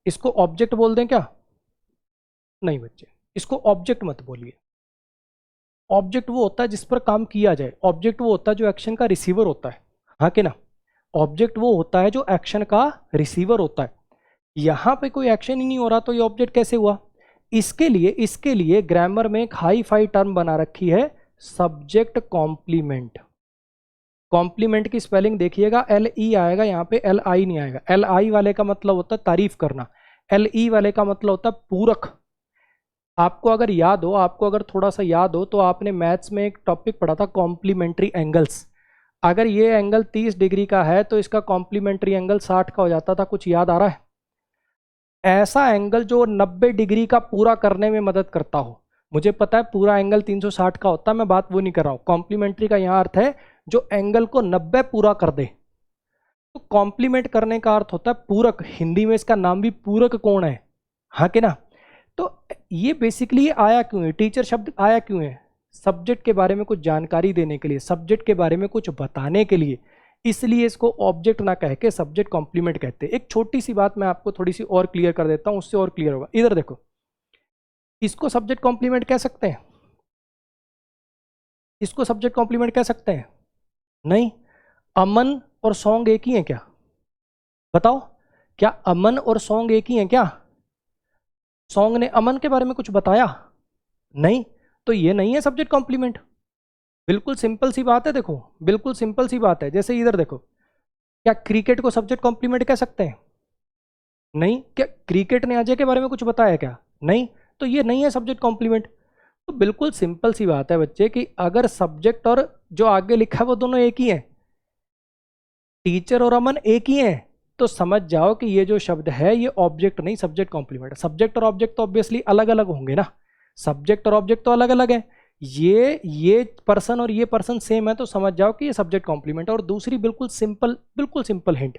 [SPEAKER 1] इसको ऑब्जेक्ट बोल दें क्या? नहीं बच्चे, इसको ऑब्जेक्ट मत बोलिए। ऑब्जेक्ट वो होता है जिस पर काम किया जाए, ऑब्जेक्ट वो होता है जो एक्शन का रिसीवर होता है, हाँ कि ना। ऑब्जेक्ट वो होता है जो एक्शन का रिसीवर होता है। यहां पे कोई एक्शन ही नहीं हो रहा तो ये ऑब्जेक्ट कैसे हुआ? इसके लिए ग्रामर में एक हाई फाई टर्म बना रखी है, सब्जेक्ट कॉम्प्लीमेंट। कॉम्प्लीमेंट की स्पेलिंग देखिएगा, एल ई आएगा, यहाँ पे एल आई नहीं आएगा। एल आई वाले का मतलब होता है तारीफ करना, एल ई वाले का मतलब होता है पूरक। आपको अगर याद हो, आपको अगर थोड़ा सा याद हो तो आपने मैथ्स में एक टॉपिक पढ़ा था कॉम्प्लीमेंट्री एंगल्स। अगर ये एंगल 30 डिग्री का है तो इसका कॉम्प्लीमेंट्री एंगल 60 का हो जाता था, कुछ याद आ रहा है? ऐसा एंगल जो 90 डिग्री का पूरा करने में मदद करता हो। मुझे पता है पूरा एंगल 360 का होता है, मैं बात वो नहीं कर रहा हूँ। कॉम्प्लीमेंट्री का यहाँ अर्थ है जो एंगल को 90 पूरा कर दे। तो कॉम्प्लीमेंट करने का अर्थ होता है पूरक, हिंदी में इसका नाम भी पूरक कोण है, हाँ कि ना। तो ये बेसिकली आया क्यों है, टीचर शब्द आया क्यों है? सब्जेक्ट के बारे में कुछ जानकारी देने के लिए, सब्जेक्ट के बारे में कुछ बताने के लिए, इसलिए इसको ऑब्जेक्ट ना कह के सब्जेक्ट कॉम्प्लीमेंट कहते हैं। एक छोटी सी बात मैं आपको थोड़ी सी और क्लियर कर देता हूं, उससे और क्लियर होगा। इधर देखो, इसको सब्जेक्ट कॉम्प्लीमेंट कह सकते हैं? इसको सब्जेक्ट कॉम्प्लीमेंट कह सकते हैं? नहीं। अमन और सॉन्ग एक ही है क्या? बताओ, क्या अमन और सॉन्ग एक ही है क्या? सॉन्ग ने अमन के बारे में कुछ बताया? नहीं, तो ये नहीं है सब्जेक्ट कॉम्प्लीमेंट। बिल्कुल सिंपल सी बात है, देखो बिल्कुल सिंपल सी बात है। जैसे इधर देखो, क्या क्रिकेट को सब्जेक्ट कॉम्प्लीमेंट कह सकते हैं? नहीं। क्या क्रिकेट ने अजय के बारे में कुछ बताया क्या? नहीं, तो ये नहीं है सब्जेक्ट कॉम्प्लीमेंट। तो बिल्कुल सिंपल सी बात है बच्चे कि अगर सब्जेक्ट और जो आगे लिखा है वो दोनों एक ही हैं, टीचर और अमन एक ही हैं, तो समझ जाओ कि ये जो शब्द है ये ऑब्जेक्ट नहीं सब्जेक्ट कॉम्प्लीमेंट है। सब्जेक्ट और ऑब्जेक्ट तो ऑब्वियसली अलग अलग होंगे ना, सब्जेक्ट और ऑब्जेक्ट तो अलग अलग है। ये पर्सन और ये पर्सन सेम है, तो समझ जाओ कि ये सब्जेक्ट कॉम्प्लीमेंट है। और दूसरी बिल्कुल simple hint,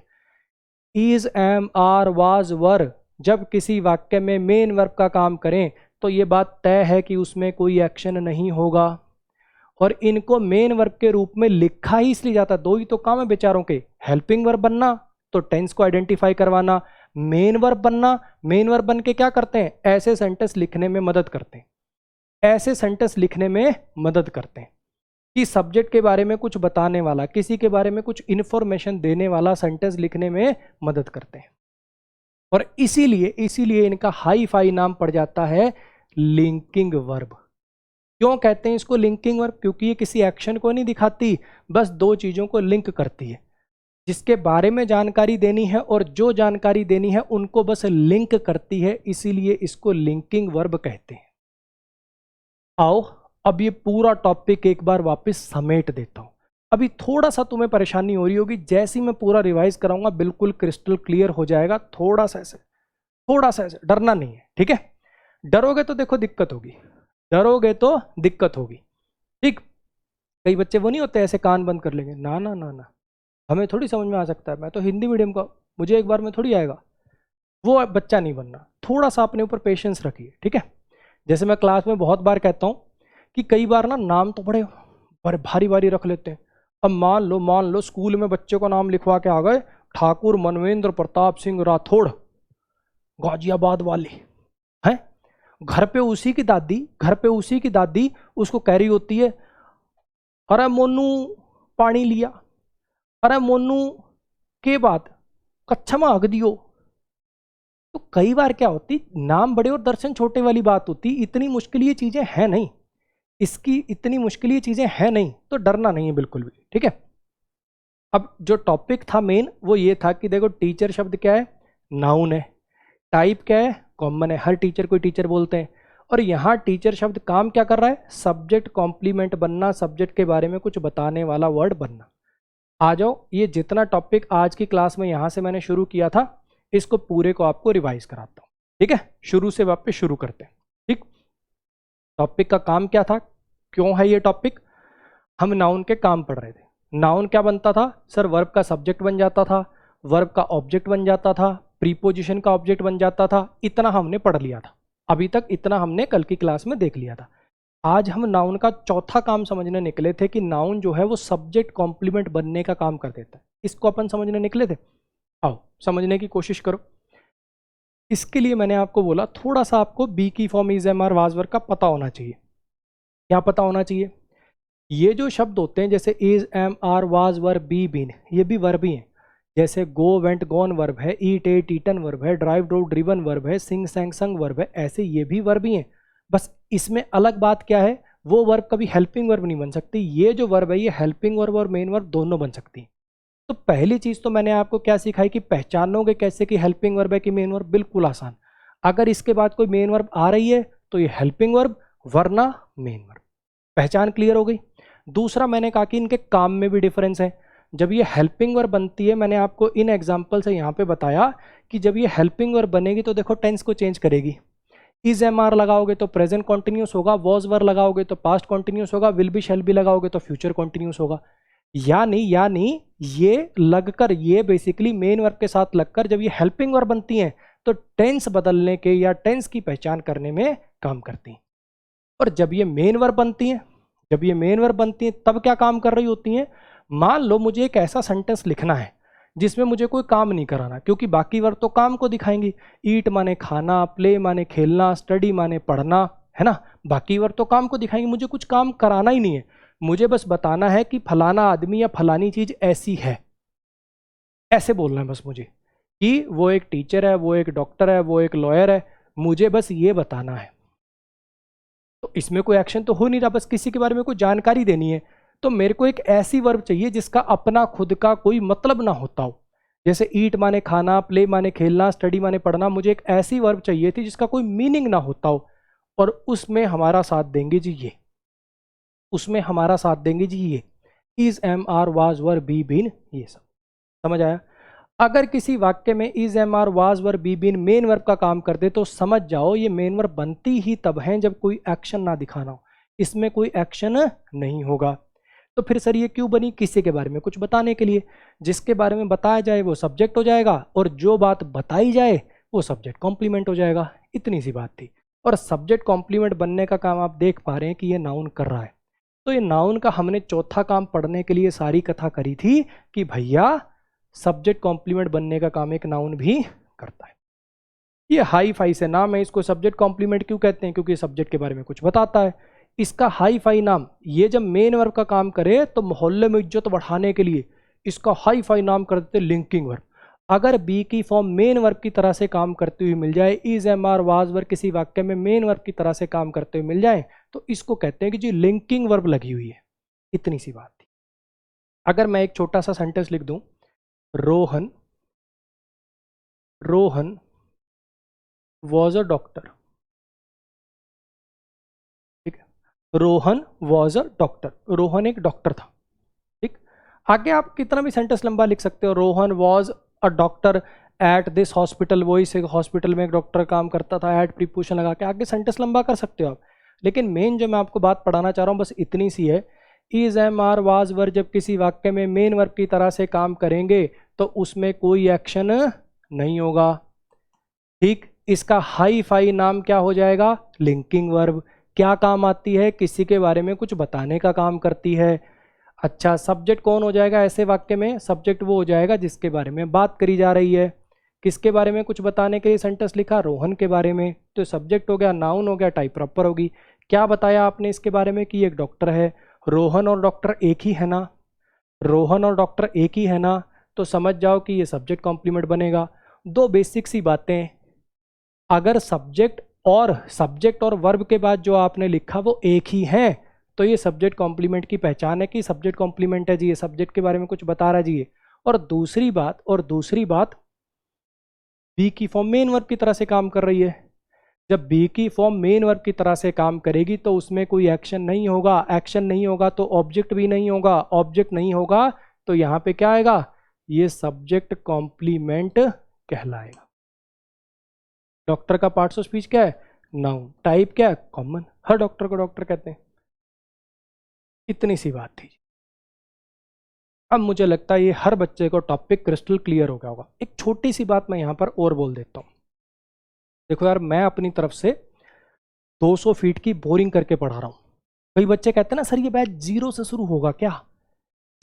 [SPEAKER 1] is, am, are, was, were जब किसी वाक्य में मेन वर्ब का काम करें तो ये बात तय है कि उसमें कोई एक्शन नहीं होगा। और इनको मेन वर्ब के रूप में लिखा ही इसलिए जाता है, दो ही तो काम है बेचारों के, हेल्पिंग वर्ब बनना तो टेंस को आइडेंटिफाई करवाना, मेन वर्ब बनना, मेन वर्ब बन के क्या करते हैं, ऐसे सेंटेंस लिखने में मदद करते हैं, ऐसे सेंटेंस लिखने में मदद करते हैं कि सब्जेक्ट के बारे में कुछ बताने वाला, किसी के बारे में कुछ इंफॉर्मेशन देने वाला सेंटेंस लिखने में मदद करते हैं। और इसीलिए इनका हाई फाई नाम पड़ जाता है लिंकिंग वर्ब। क्यों कहते हैं इसको लिंकिंग वर्ब? क्योंकि ये किसी एक्शन को नहीं दिखाती, बस दो चीजों को लिंक करती है। जिसके बारे में जानकारी देनी है और जो जानकारी देनी है उनको बस लिंक करती है, इसीलिए इसको लिंकिंग वर्ब कहते हैं। आओ अब ये पूरा टॉपिक एक बार वापस समेट देता हूं। अभी थोड़ा सा तुम्हें परेशानी हो रही होगी, जैसे ही मैं पूरा रिवाइज कराऊंगा बिल्कुल क्रिस्टल क्लियर हो जाएगा। थोड़ा सा ऐसे डरना नहीं है, ठीक है? डरोगे तो देखो दिक्कत होगी, डरोगे तो दिक्कत होगी, ठीक? कई बच्चे वो नहीं होते ऐसे कान बंद कर लेंगे, ना ना ना ना, हमें थोड़ी समझ में आ सकता है, मैं तो हिंदी मीडियम का, मुझे एक बार में थोड़ी आएगा। वो बच्चा नहीं बनना, थोड़ा सा अपने ऊपर पेशेंस रखिए, ठीक है? जैसे मैं क्लास में बहुत बार कहता हूँ कि कई बार ना नाम तो बड़े भारी भारी रख लेते हैं। अब मान लो स्कूल में बच्चे को नाम लिखवा के आ गए, ठाकुर मनवेंद्र प्रताप सिंह राठौड़ गाजियाबाद वाले हैं। घर पे उसी की दादी उसको कह रही होती है, अरे मोनू पानी लिया, अरे मोनू के बात कच्छा में हक दियो। तो कई बार क्या होती, नाम बड़े और दर्शन छोटे वाली बात होती, इतनी मुश्किल ये चीजें हैं नहीं, इसकी इतनी मुश्किल ये चीजें हैं नहीं, तो डरना नहीं है बिल्कुल भी, ठीक है? अब जो टॉपिक था मेन वो ये था कि देखो टीचर शब्द क्या है, नाउन है, टाइप क्या है, कॉमन है, हर टीचर को टीचर बोलते हैं। और यहाँ टीचर शब्द काम क्या कर रहा है, सब्जेक्ट कॉम्प्लीमेंट बनना, सब्जेक्ट के बारे में कुछ बताने वाला वर्ड बनना। आ जाओ, ये जितना टॉपिक आज की क्लास में यहाँ से मैंने शुरू किया था इसको पूरे को आपको रिवाइज कराता हूँ, ठीक है? शुरू से वापस शुरू करते हैं, ठीक? टॉपिक का काम क्या था, क्यों है ये टॉपिक? हम नाउन के काम पढ़ रहे थे। नाउन क्या बनता था सर? वर्ब का सब्जेक्ट बन जाता था, वर्ब का ऑब्जेक्ट बन जाता था, प्रीपोजिशन का ऑब्जेक्ट बन जाता था। इतना हमने पढ़ लिया था, अभी तक इतना हमने कल की क्लास में देख लिया था। आज हम नाउन का चौथा काम समझने निकले थे कि नाउन जो है वो सब्जेक्ट कॉम्प्लीमेंट बनने का काम कर देता है। इसको अपन समझने निकले थे। आओ समझने की कोशिश करो। इसके लिए मैंने आपको बोला थोड़ा सा आपको बी की form is am are was were का पता होना चाहिए। क्या पता होना चाहिए? ये जो शब्द होते हैं जैसे is am are was were be been, ये भी वर्ब ही हैं। जैसे गो वेंट गॉन वर्ब है, ईट एट ईटन वर्ब है, ड्राइव ड्रोव ड्रिवन वर्ब है, सिंग सैंग संग वर्ब है, ऐसे ये भी वर्ब ही हैं। बस इसमें अलग बात क्या है, वो वर्ब कभी हेल्पिंग वर्ब नहीं बन सकती। ये जो वर्ब है ये हेल्पिंग वर्ब और मेन वर्ब दोनों बन सकती है। तो पहली चीज तो मैंने आपको क्या सिखाई कि पहचानोगे कैसे कि हेल्पिंग वर्ब है कि मेन वर्ब। बिल्कुल आसान। अगर इसके बाद कोई मेन वर्ब आ रही है तो ये हेल्पिंग वर्ब, वरना मेन वर्ब। पहचान क्लियर हो गई। दूसरा मैंने कहा कि इनके काम में भी डिफरेंस है। जब ये हेल्पिंग वर्ब बनती है, मैंने आपको इन एग्जाम्पल से यहाँ पे बताया कि जब ये हेल्पिंग वर्ब बनेगी तो देखो टेंस को चेंज करेगी। इज एम आर लगाओगे तो प्रेजेंट कॉन्टिन्यूस होगा, वॉज वर लगाओगे तो पास्ट कॉन्टिन्यूस होगा, विल बी शैल बी लगाओगे तो फ्यूचर कॉन्टिन्यूस होगा। यानी ये लगकर, ये बेसिकली मेन वर्ब के साथ लगकर जब ये हेल्पिंग वर्ब बनती हैं तो टेंस बदलने के या टेंस की पहचान करने में काम करती हैं। और जब ये मेन वर्ब बनती हैं, जब ये मेन वर्ब बनती हैं तब क्या काम कर रही होती हैं? मान लो मुझे एक ऐसा सेंटेंस लिखना है जिसमें मुझे कोई काम नहीं कराना, क्योंकि बाकी वर्ब तो काम को दिखाएंगी। ईट माने खाना, प्ले माने खेलना, स्टडी माने पढ़ना, है ना। बाकी वर्ब तो काम को दिखाएंगे, मुझे कुछ काम कराना ही नहीं है। मुझे बस बताना है कि फलाना आदमी या फलानी चीज ऐसी है, ऐसे बोलना है बस मुझे कि वो एक टीचर है, वो एक डॉक्टर है, वो एक लॉयर है। मुझे बस ये बताना है। तो इसमें कोई एक्शन तो हो नहीं रहा, बस किसी के बारे में कोई जानकारी देनी है। तो मेरे को एक ऐसी वर्ब चाहिए जिसका अपना खुद का कोई मतलब ना होता हो। जैसे ईट माने खाना, प्ले माने खेलना, स्टडी माने पढ़ना। मुझे एक ऐसी वर्ब चाहिए थी जिसका कोई मीनिंग ना होता हो, और उसमें हमारा साथ देंगे जी ये, उसमें हमारा साथ देंगे जी ये is am are was were be been, ये सब समझ आया। अगर किसी वाक्य में is am are was were be been main verb का काम कर दे तो समझ जाओ ये मेन वर्ब बनती ही तब है जब कोई एक्शन ना दिखाना हो। इसमें कोई एक्शन नहीं होगा। तो फिर सर ये क्यों बनी? किसी के बारे में कुछ बताने के लिए। जिसके बारे में बताया जाए वो सब्जेक्ट हो जाएगा, और जो बात बताई जाए वो सब्जेक्ट कॉम्प्लीमेंट हो जाएगा। इतनी सी बात थी। और सब्जेक्ट कॉम्प्लीमेंट बनने का काम आप देख पा रहे हैं कि ये नाउन कर रहा है। तो ये नाउन का हमने चौथा काम पढ़ने के लिए सारी कथा करी थी कि भैया सब्जेक्ट कॉम्प्लीमेंट बनने का काम एक नाउन भी करता है। ये हाई फाई से नाम है, इसको सब्जेक्ट कॉम्प्लीमेंट क्यों कहते हैं? क्योंकि सब्जेक्ट के बारे में कुछ बताता है। इसका हाई फाई नाम, ये जब मेन वर्ब का काम करे तो मोहल्ले में इज्जत बढ़ाने के लिए इसका हाई फाई नाम कर देते लिंकिंग वर्ब। अगर बी की फॉर्म मेन वर्ब की तरह से काम करती हुई मिल जाए, is am are was were किसी वाक्य में मेन वर्ब की तरह से काम करते हुए मिल जाए, तो इसको कहते हैं कि जी लिंकिंग वर्ब लगी हुई है। इतनी सी बात थी। अगर मैं एक छोटा सा सेंटेंस लिख दूं, रोहन वॉज अ डॉक्टर, ठीक है। Rohan was a doctor, Rohan एक डॉक्टर था, ठीक। आगे आप कितना भी सेंटेंस लंबा लिख सकते हो। Rohan was a doctor at this hospital, वो इस हॉस्पिटल में एक डॉक्टर काम करता था, एट प्रीपोजिशन लगा के आगे सेंटेंस लंबा कर सकते हो आप। लेकिन मेन जो मैं आपको बात पढ़ाना चाह रहा हूँ बस इतनी सी है, is am are was were जब किसी वाक्य में मेन वर्ब की तरह से काम करेंगे तो उसमें कोई एक्शन नहीं होगा, ठीक। इसका हाई फाई नाम क्या हो जाएगा? Linking verb. क्या काम आती है? किसी के बारे में कुछ बताने का काम करती है। अच्छा, सब्जेक्ट कौन हो जाएगा ऐसे वाक्य में? सब्जेक्ट वो हो जाएगा जिसके बारे में बात करी जा रही है। किसके बारे में कुछ बताने के लिए सेंटेंस लिखा? रोहन के बारे में। तो सब्जेक्ट हो गया, नाउन हो गया, टाइप प्रॉपर होगी। क्या बताया आपने इसके बारे में? कि एक डॉक्टर है। रोहन और डॉक्टर एक ही है ना? रोहन और डॉक्टर एक ही है ना? तो समझ जाओ कि ये सब्जेक्ट कॉम्प्लीमेंट बनेगा। दो बेसिक सी बातें, अगर सब्जेक्ट और वर्ब के बाद जो आपने लिखा वो एक ही है तो ये सब्जेक्ट कॉम्प्लीमेंट की पहचान है कि सब्जेक्ट कॉम्प्लीमेंट है जी, ये सब्जेक्ट के बारे में कुछ बता रहा है जी। और दूसरी बात बी की फॉर्म मेन वर्ब की तरह से काम कर रही है। जब बी की फॉर्म मेन वर्ब की तरह से काम करेगी तो उसमें कोई एक्शन नहीं होगा। एक्शन नहीं होगा तो ऑब्जेक्ट भी नहीं होगा। ऑब्जेक्ट नहीं होगा तो यहाँ पे क्या आएगा? ये सब्जेक्ट कॉम्प्लीमेंट कहलाएगा। डॉक्टर का पार्ट्स ऑफ स्पीच क्या है? नाउन। टाइप क्या है? कॉमन। हर डॉक्टर को डॉक्टर कहते हैं। इतनी सी बात थी। अब मुझे लगता है ये हर बच्चे को टॉपिक क्रिस्टल क्लियर हो गया होगा। एक छोटी सी बात मैं यहाँ पर और बोल देता हूँ। देखो यार, मैं अपनी तरफ से 200 फीट की बोरिंग करके पढ़ा रहा हूँ। कई बच्चे कहते हैं ना सर ये बैच 0 से शुरू होगा क्या?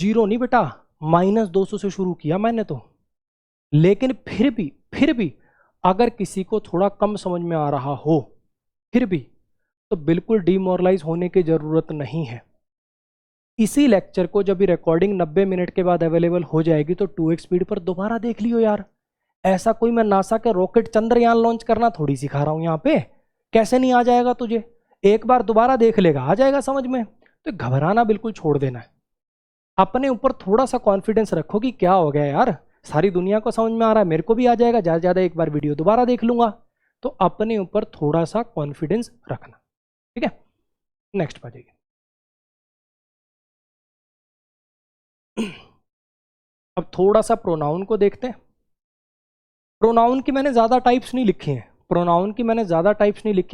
[SPEAKER 1] 0 नहीं बेटा, -200 से शुरू किया मैंने तो। लेकिन फिर भी अगर किसी को थोड़ा कम समझ में आ रहा हो फिर भी, तो बिल्कुल डिमोरलाइज होने की ज़रूरत नहीं है। इसी लेक्चर को जब भी रिकॉर्डिंग 90 मिनट के बाद अवेलेबल हो जाएगी तो 2x स्पीड पर दोबारा देख लियो यार। ऐसा कोई मैं नासा के रॉकेट चंद्रयान लॉन्च करना थोड़ी सिखा रहा हूं यहाँ पे। कैसे नहीं आ जाएगा तुझे, एक बार दोबारा देख लेगा आ जाएगा समझ में। तो घबराना बिल्कुल छोड़ देना है, अपने ऊपर थोड़ा सा कॉन्फिडेंस रखो कि क्या हो गया यार, सारी दुनिया को समझ में आ रहा है, मेरे को भी आ जाएगा, ज़्यादा ज़्यादा एक बार वीडियो दोबारा देख लूंगा। तो अपने ऊपर थोड़ा सा कॉन्फिडेंस रखना, ठीक है। नेक्स्ट पर जाइए। अब थोड़ा सा प्रोनाउन को देखते हैं। प्रोनाउन की मैंने ज़्यादा टाइप्स नहीं लिखी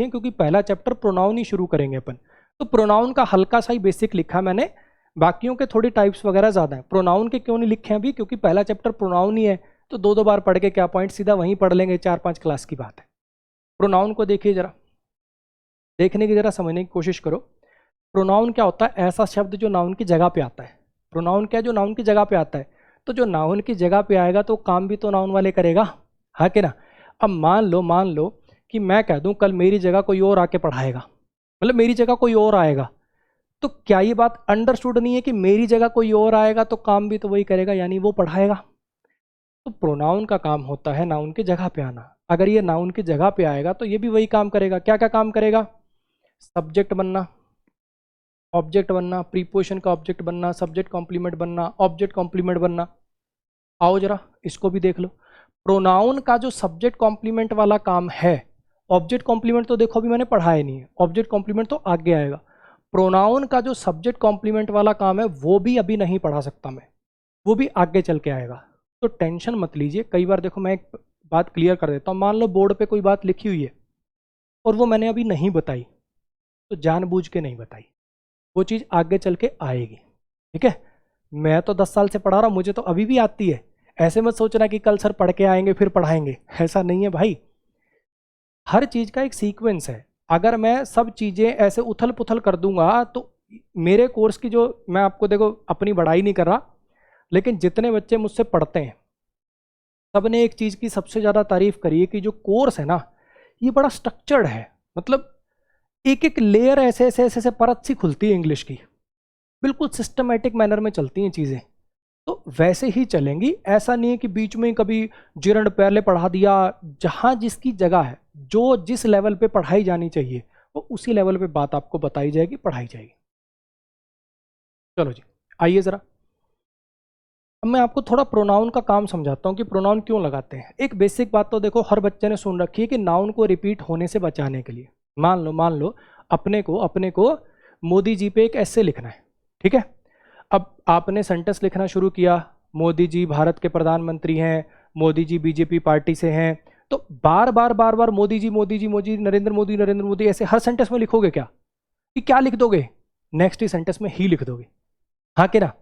[SPEAKER 1] हैं, क्योंकि पहला चैप्टर प्रोनाउन ही शुरू करेंगे अपन। तो प्रोनाउन का हल्का सा ही बेसिक लिखा मैंने, बाकियों के थोड़ी टाइप्स वगैरह ज़्यादा हैं। प्रोनाउन के क्यों नहीं लिखे अभी, क्योंकि पहला चैप्टर प्रोनाउन ही है, तो दो दो बार पढ़ के क्या पॉइंट, सीधा वहीं पढ़ लेंगे, 4-5 क्लास की बात है। प्रोनाउन को देखिए जरा, देखने की जरा समझने की कोशिश करो। प्रोनाउन क्या होता है, ऐसा शब्द जो नाउन की जगह पे आता है। प्रोनाउन क्या है, जो नाउन की जगह पे आता है। तो जो नाउन की जगह पे आएगा तो काम भी तो नाउन वाले करेगा, हाँ कि ना। अब मान लो कि मैं कह दूं कल मेरी जगह कोई और आके पढ़ाएगा, मतलब मेरी जगह कोई और आएगा, तो क्या ये बात अंडरस्टूड नहीं है कि मेरी जगह कोई और आएगा तो काम भी तो वही करेगा, यानी वो पढ़ाएगा। तो प्रोनाउन का काम होता है नाउन की जगह पे आना। अगर ये नाउन की जगह पे आएगा तो ये भी वही काम करेगा। क्या क्या काम करेगा, सब्जेक्ट बनना, ऑब्जेक्ट बनना, प्रीपोजिशन का ऑब्जेक्ट बनना, सब्जेक्ट कॉम्प्लीमेंट बनना, ऑब्जेक्ट कॉम्प्लीमेंट बनना। आओ जरा इसको भी देख लो। प्रोनाउन का जो सब्जेक्ट कॉम्प्लीमेंट वाला काम है, ऑब्जेक्ट कॉम्प्लीमेंट तो देखो अभी मैंने पढ़ाया नहीं है, ऑब्जेक्ट कॉम्प्लीमेंट तो आगे आएगा। प्रोनाउन का जो सब्जेक्ट कॉम्प्लीमेंट वाला काम है वो भी अभी नहीं पढ़ा सकता मैं, वो भी आगे चल के आएगा। तो टेंशन मत लीजिए। कई बार देखो मैं एक बात क्लियर कर देता हूँ, मान लो बोर्ड पे कोई बात लिखी हुई है और वो मैंने अभी नहीं बताई, तो जानबूझ के नहीं बताई, वो चीज़ आगे चल के आएगी, ठीक है। मैं तो 10 साल से पढ़ा रहा हूँ, मुझे तो अभी भी आती है। ऐसे मत सोचना कि कल सर पढ़ के आएंगे फिर पढ़ाएंगे, ऐसा नहीं है भाई। हर चीज़ का एक सीक्वेंस है। अगर मैं सब चीज़ें ऐसे उथल पुथल कर दूंगा तो मेरे कोर्स की जो, मैं आपको देखो अपनी बड़ाई नहीं कर रहा, लेकिन जितने बच्चे मुझसे पढ़ते हैं सबने एक चीज़ की सबसे ज़्यादा तारीफ करी है कि जो कोर्स है ना ये बड़ा स्ट्रक्चर्ड है। मतलब एक एक लेयर ऐसे ऐसे ऐसे ऐसे परत सी खुलती है इंग्लिश की, बिल्कुल सिस्टमेटिक मैनर में चलती हैं चीज़ें। तो वैसे ही चलेंगी, ऐसा नहीं है कि बीच में कभी जिरंड पहले पढ़ा दिया। जहाँ जिसकी जगह है, जो जिस लेवल पे पढ़ाई जानी चाहिए वो उसी लेवल पे बात आपको बताई जाएगी, पढ़ाई जाएगी। चलो जी आइए ज़रा, अब मैं आपको थोड़ा प्रोनाउन का काम समझाता हूँ कि प्रोनाउन क्यों लगाते हैं। एक बेसिक बात तो देखो हर बच्चे ने सुन रखी है कि नाउन को रिपीट होने से बचाने के लिए, मान लो अपने को मोदी जी पे एक ऐसे लिखना है, ठीक है। अब आपने सेंटेंस लिखना शुरू किया, मोदी जी भारत के प्रधानमंत्री हैं, मोदी जी बीजेपी पार्टी से हैं, तो बार बार मोदी जी नरेंद्र मोदी ऐसे हर सेंटेंस में लिखोगे क्या, कि क्या लिख दोगे, नेक्स्ट ही सेंटेंस में ही लिख दोगे, हाँ कि ना।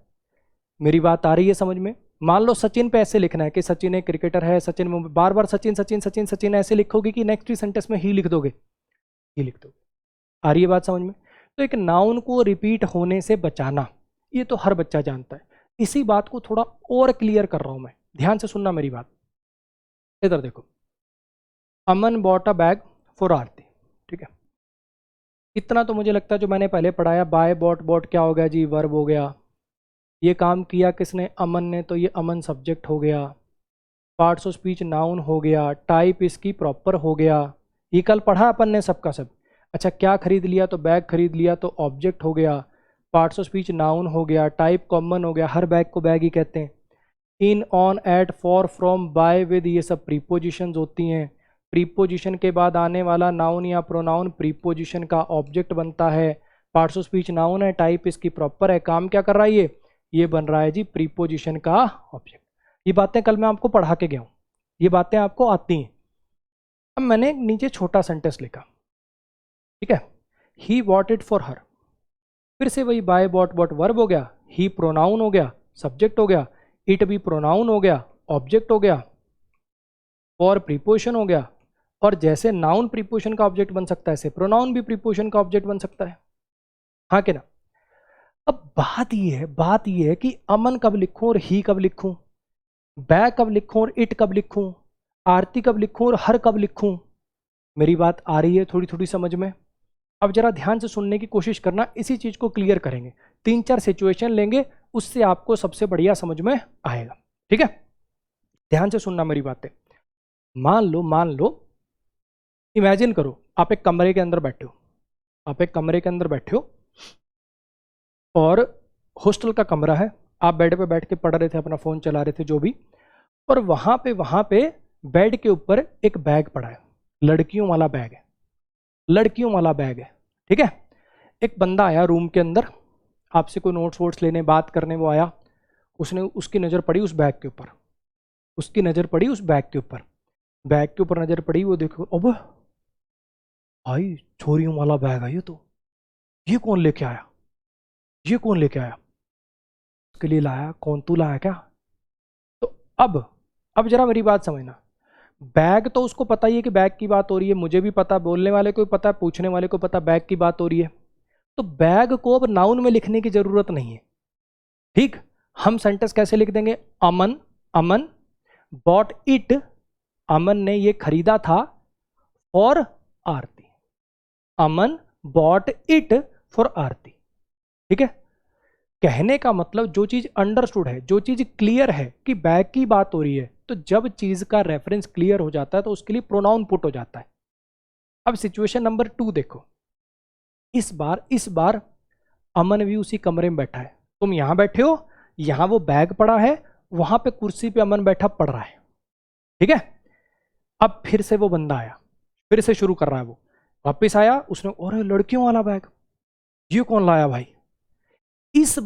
[SPEAKER 1] मेरी बात आ रही है समझ में। मान लो सचिन पे ऐसे लिखना है कि सचिन एक क्रिकेटर है, सचिन बार बार सचिन सचिन सचिन सचिन ऐसे लिखोगे कि नेक्स्ट ही सेंटेंस में ही लिख दोगे, ही लिख दोगे। आ रही है बात समझ में। तो एक नाउन को रिपीट होने से बचाना ये तो हर बच्चा जानता है, इसी बात को थोड़ा और क्लियर कर रहा हूं मैं, ध्यान से सुनना मेरी बात। इधर देखो, अमन bought a bag for Aarti, ठीक है। इतना तो मुझे लगता है जो मैंने पहले पढ़ाया, बाय बॉट, बॉट क्या हो गया जी, वर्ब हो गया। ये काम किया किसने, अमन ने, तो ये अमन सब्जेक्ट हो गया। पार्ट्स ऑफ स्पीच नाउन हो गया, टाइप इसकी प्रॉपर हो गया, ये कल पढ़ा अपन ने सबका सब। अच्छा क्या खरीद लिया, तो बैग खरीद लिया, तो ऑब्जेक्ट हो गया। पार्ट्स ऑफ स्पीच नाउन हो गया, टाइप कॉमन हो गया, हर बैग को बैग ही कहते हैं। In, on, at, for, from, by, with, ये सब प्रीपोजिशंस होती हैं। प्रीपोजिशन के बाद आने वाला नाउन या प्रोनाउन प्रीपोजिशन का ऑब्जेक्ट बनता है। पार्ट्स ऑफ स्पीच नाउन है, टाइप इसकी प्रॉपर है, काम क्या कर रहा है ये बन रहा है जी प्रीपोजिशन का ऑब्जेक्ट। ये बातें कल मैं आपको पढ़ा के गया हूँ, ये बातें आपको आती हैं। अब मैंने नीचे छोटा सेंटेंस लिखा, ठीक है, ही बॉट इट फॉर हर, फिर से वही बाय बॉट बॉट वर्ब हो गया, ही प्रोनाउन हो गया, सब्जेक्ट हो गया, इट भी प्रोनाउन हो गया, ऑब्जेक्ट हो गया, फॉर प्रीपोजिशन हो गया। और जैसे नाउन प्रीपोजिशन का ऑब्जेक्ट बन सकता है ऐसे प्रोनाउन भी प्रीपोजिशन का ऑब्जेक्ट बन सकता है, हाँ कि ना। अब बात ये है कि अमन कब लिखूं और ही कब लिखूं, बैग कब लिखूं और इट कब लिखूं, आरती कब लिखूं और हर कब लिखूं? मेरी बात आ रही है थोड़ी थोड़ी समझ में? अब जरा ध्यान से सुनने की कोशिश करना, इसी चीज को क्लियर करेंगे। 3-4 सिचुएशन लेंगे, उससे आपको सबसे बढ़िया समझ में आएगा। ठीक है, ध्यान से सुनना मेरी बातें। मान लो इमेजिन करो आप एक कमरे के अंदर बैठे हो, आप एक कमरे के अंदर बैठे हो और हॉस्टल का कमरा है, आप बेड पे बैठ के पढ़ रहे थे, अपना फोन चला रहे थे, जो भी, और वहां पे बेड के ऊपर एक बैग पड़ा है, लड़कियों वाला बैग है, लड़कियों वाला बैग है। ठीक है, एक बंदा आया रूम के अंदर, आपसे कोई नोट्स वोट्स लेने, बात करने वो आया, उसकी नज़र पड़ी उस बैग के ऊपर, उसकी नज़र पड़ी उस बैग के ऊपर, बैग के ऊपर नज़र पड़ी, वो देखो अब भाई छोरियों वाला बैग है ये कौन लेके आया, ये कौन लेके आया, उसके लिए लाया, कौन तू लाया क्या? तो अब जरा मेरी बात समझना, बैग तो उसको पता ही है कि बैग की बात हो रही है, मुझे भी पता, बोलने वाले को भी पता, पूछने वाले को पता बैग की बात हो रही है, तो बैग को अब नाउन में लिखने की जरूरत नहीं है। ठीक, हम सेंटेंस कैसे लिख देंगे? अमन बॉट इट, अमन ने ये खरीदा था for Aarti, Aman bought it for Aarti. ठीक है, कहने का मतलब जो चीज अंडरस्टूड है, जो चीज क्लियर है कि बैग की बात हो रही है, तो जब चीज का रेफरेंस क्लियर हो जाता है तो उसके लिए प्रोनाउन पुट हो जाता है। अब सिचुएशन नंबर 2 देखो, इस बार अमन भी उसी कमरे में बैठा है, तुम यहां बैठे हो, यहां वो बैग पड़ा है, वहां पे कुर्सी पे अमन बैठा पढ़ रहा है। ठीक है, अब फिर से वो बंदा आया, फिर से शुरू कर रहा है, वो वापिस आया, उसने और लड़कियों वाला बैग, ये कौन लाया भाई? इस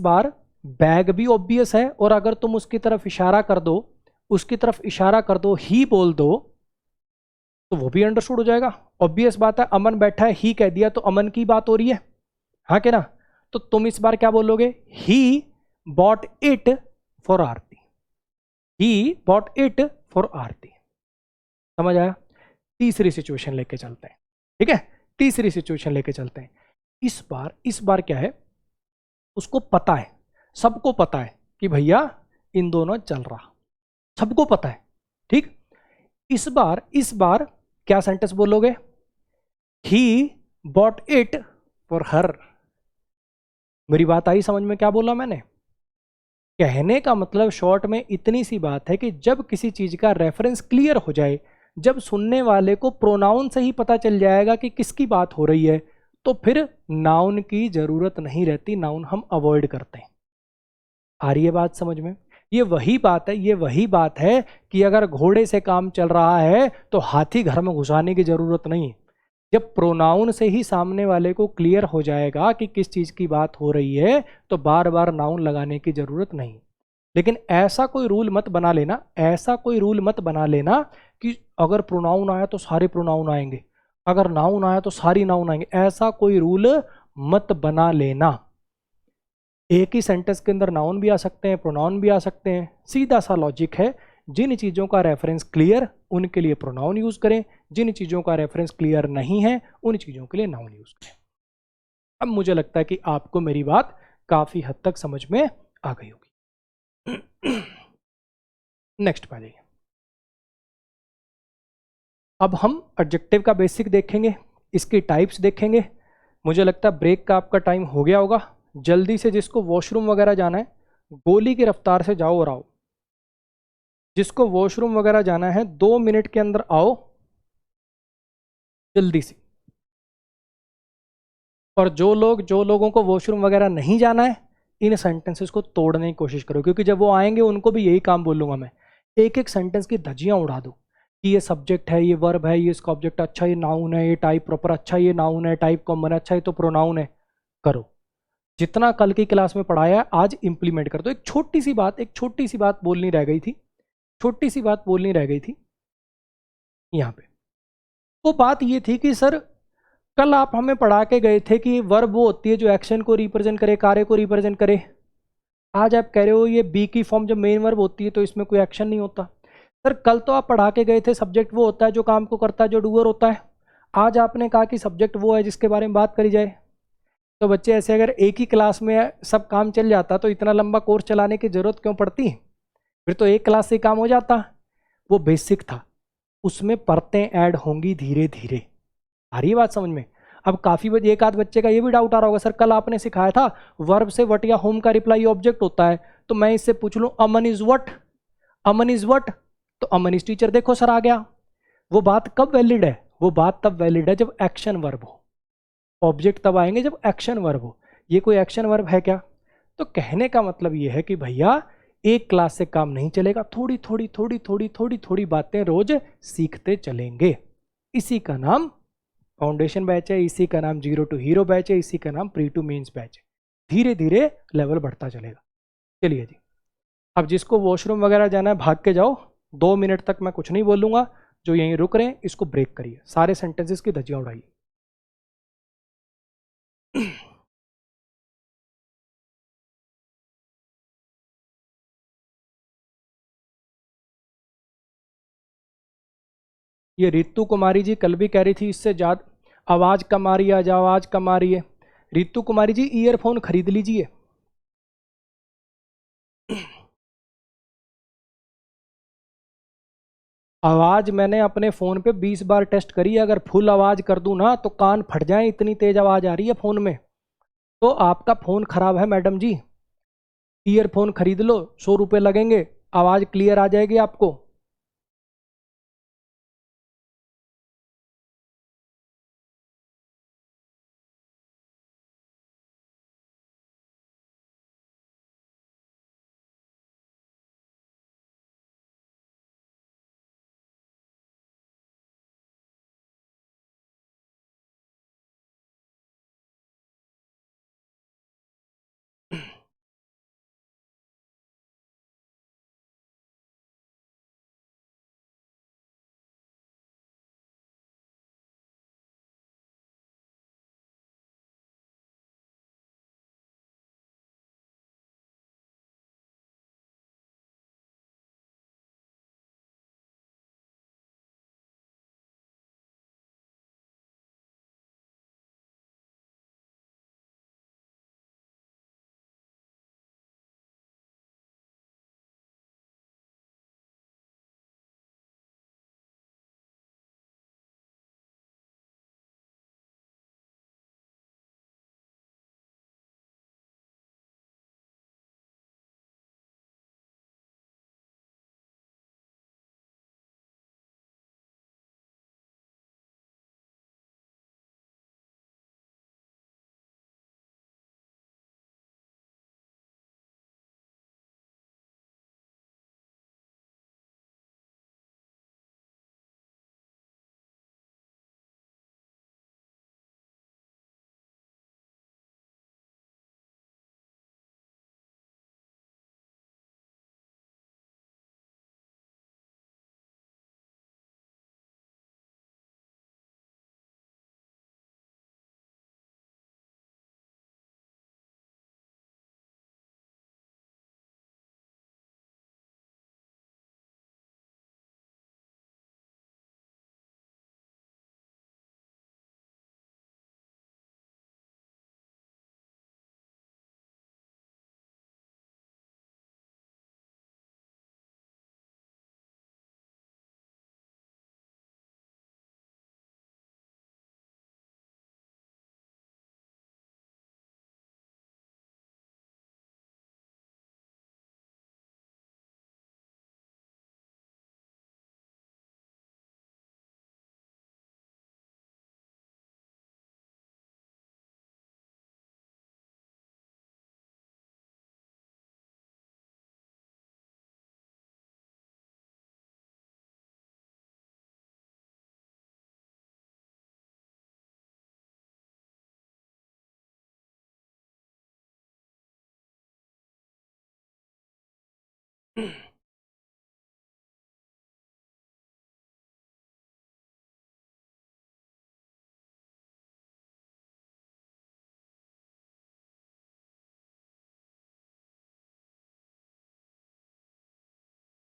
[SPEAKER 1] बार बैग भी ऑब्वियस है, और अगर तुम उसकी तरफ इशारा कर दो, उसकी तरफ इशारा कर दो, ही बोल दो, तो वो भी अंडरस्टूड हो जाएगा। ऑब्वियस बात है, अमन बैठा है, ही कह दिया तो अमन की बात हो रही है, हाँ के ना? तो तुम इस बार क्या बोलोगे? He bought it for Aarti, he bought it for Aarti. समझ आया? तीसरी सिचुएशन लेके चलते हैं। ठीक है, तीसरी सिचुएशन लेके चलते हैं। इस बार क्या है, उसको पता है, सबको पता है कि भैया इन दोनों चल रहा, सबको पता है। ठीक, इस बार क्या सेंटेंस बोलोगे? He bought it for her. मेरी बात आई समझ में? क्या बोला मैंने? कहने का मतलब शॉर्ट में इतनी सी बात है कि जब किसी चीज का रेफरेंस क्लियर हो जाए, जब सुनने वाले को प्रोनाउन से ही पता चल जाएगा कि किसकी बात हो रही है, तो फिर नाउन की जरूरत नहीं रहती, नाउन हम अवॉइड करते हैं। आ रही है बात समझ में? ये वही बात है कि अगर घोड़े से काम चल रहा है तो हाथी घर में घुसाने की जरूरत नहीं। जब प्रोनाउन से ही सामने वाले को क्लियर हो जाएगा कि किस चीज की बात हो रही है, तो बार बार नाउन लगाने की जरूरत नहीं। लेकिन ऐसा कोई रूल मत बना लेना कि अगर प्रोनाउन आया तो सारे प्रोनाउन आएंगे, अगर नाउन आया तो सारी नाउन आएंगे, ऐसा कोई रूल मत बना लेना। एक ही सेंटेंस के अंदर नाउन भी आ सकते हैं, प्रोनाउन भी आ सकते हैं, सीधा सा लॉजिक है। जिन चीज़ों का रेफरेंस क्लियर, उनके लिए प्रोनाउन यूज करें, जिन चीज़ों का रेफरेंस क्लियर नहीं है, उन चीज़ों के लिए नाउन यूज करें। अब मुझे लगता है कि आपको मेरी बात काफ़ी हद तक समझ में आ गई होगी। नेक्स्ट पे आ जाइए। अब हम एडजेक्टिव का बेसिक देखेंगे, इसकी टाइप्स देखेंगे। मुझे लगता है ब्रेक का आपका टाइम हो गया होगा। जल्दी से जिसको वॉशरूम वगैरह जाना है, गोली की रफ्तार से जाओ और आओ। जिसको वॉशरूम वगैरह जाना है 2 मिनट के अंदर आओ जल्दी से। और जो लोगों को वॉशरूम वगैरह नहीं जाना है, इन सेंटेंसेस को तोड़ने की कोशिश करो, क्योंकि जब वो आएंगे उनको भी यही काम बोलूंगा मैं। एक एक सेंटेंस की धज्जियां उड़ा दो कि ये सब्जेक्ट है, ये वर्ब है, ये इसका ऑब्जेक्ट, अच्छा ये नाउन है, ये टाइप प्रॉपर, अच्छा ये नाउन है, टाइप कॉमन है, अच्छा ये तो प्रोनाउन है। करो जितना कल की क्लास में पढ़ाया आज इंप्लीमेंट कर दो। एक छोटी सी बात बोलनी रह गई थी, यहाँ पे। वो बात ये थी कि सर कल आप हमें पढ़ा के गए थे कि वर्ब वो होती है जो एक्शन को रिप्रेजेंट करे, कार्य को रिप्रेजेंट करे। आज आप कह रहे हो ये बी की फॉर्म जब मेन वर्ब होती है तो इसमें कोई एक्शन नहीं होता। सर कल तो आप पढ़ा के गए थे सब्जेक्ट वो होता है जो काम को करता है, जो डूअर होता है। आज आपने कहा कि सब्जेक्ट वो है जिसके बारे में बात करी जाए। तो बच्चे ऐसे अगर एक ही क्लास में सब काम चल जाता तो इतना लंबा कोर्स चलाने की जरूरत क्यों पड़ती? फिर तो एक क्लास से काम हो जाता। वो बेसिक था, उसमें परतें ऐड होंगी धीरे धीरे। आ रही है बात समझ में? अब काफी एक आध बच्चे का ये भी डाउट आ रहा होगा, सर कल आपने सिखाया था वर्ब से वट या होम का रिप्लाई ऑब्जेक्ट होता है, तो मैं इससे पूछ लूं Aman is what, Aman is what, तो अमन इज टीचर। देखो सर आ गया। वो बात कब वैलिड है? वो बात तब वैलिड है जब एक्शन वर्ब हो। ऑब्जेक्ट तब आएंगे जब एक्शन वर्ब हो। ये कोई एक्शन वर्ब है क्या? तो कहने का मतलब ये है कि भैया एक क्लास से काम नहीं चलेगा, थोड़ी थोड़ी थोड़ी थोड़ी थोड़ी थोड़ी बातें रोज सीखते चलेंगे। इसी का नाम फाउंडेशन बैच है, इसी का नाम जीरो टू हीरो बैच है, इसी का नाम प्री टू मीन्स बैच है। धीरे धीरे लेवल बढ़ता चलेगा। चलिए जी, अब जिसको वॉशरूम वगैरह जाना है भाग के जाओ, 2 मिनट तक मैं कुछ नहीं बोलूंगा। जो यहीं रुक रहे हैं इसको ब्रेक करिए, सारे सेंटेंसेस की धज्जियां उड़ाइए। ये रितु कुमारी जी कल भी कह रही थी इससे ज्यादा आवाज कम आ रही है, आज आवाज कम आ रही है। रितु कुमारी जी ईयरफोन खरीद लीजिए। आवाज मैंने अपने फोन पे 20 बार टेस्ट करी है, अगर फुल आवाज कर दूं ना तो कान फट जाए, इतनी तेज आवाज आ रही है फोन में। तो आपका फोन खराब है मैडम जी, ईयरफोन खरीद लो, 100 रुपये लगेंगे, आवाज क्लियर आ जाएगी आपको।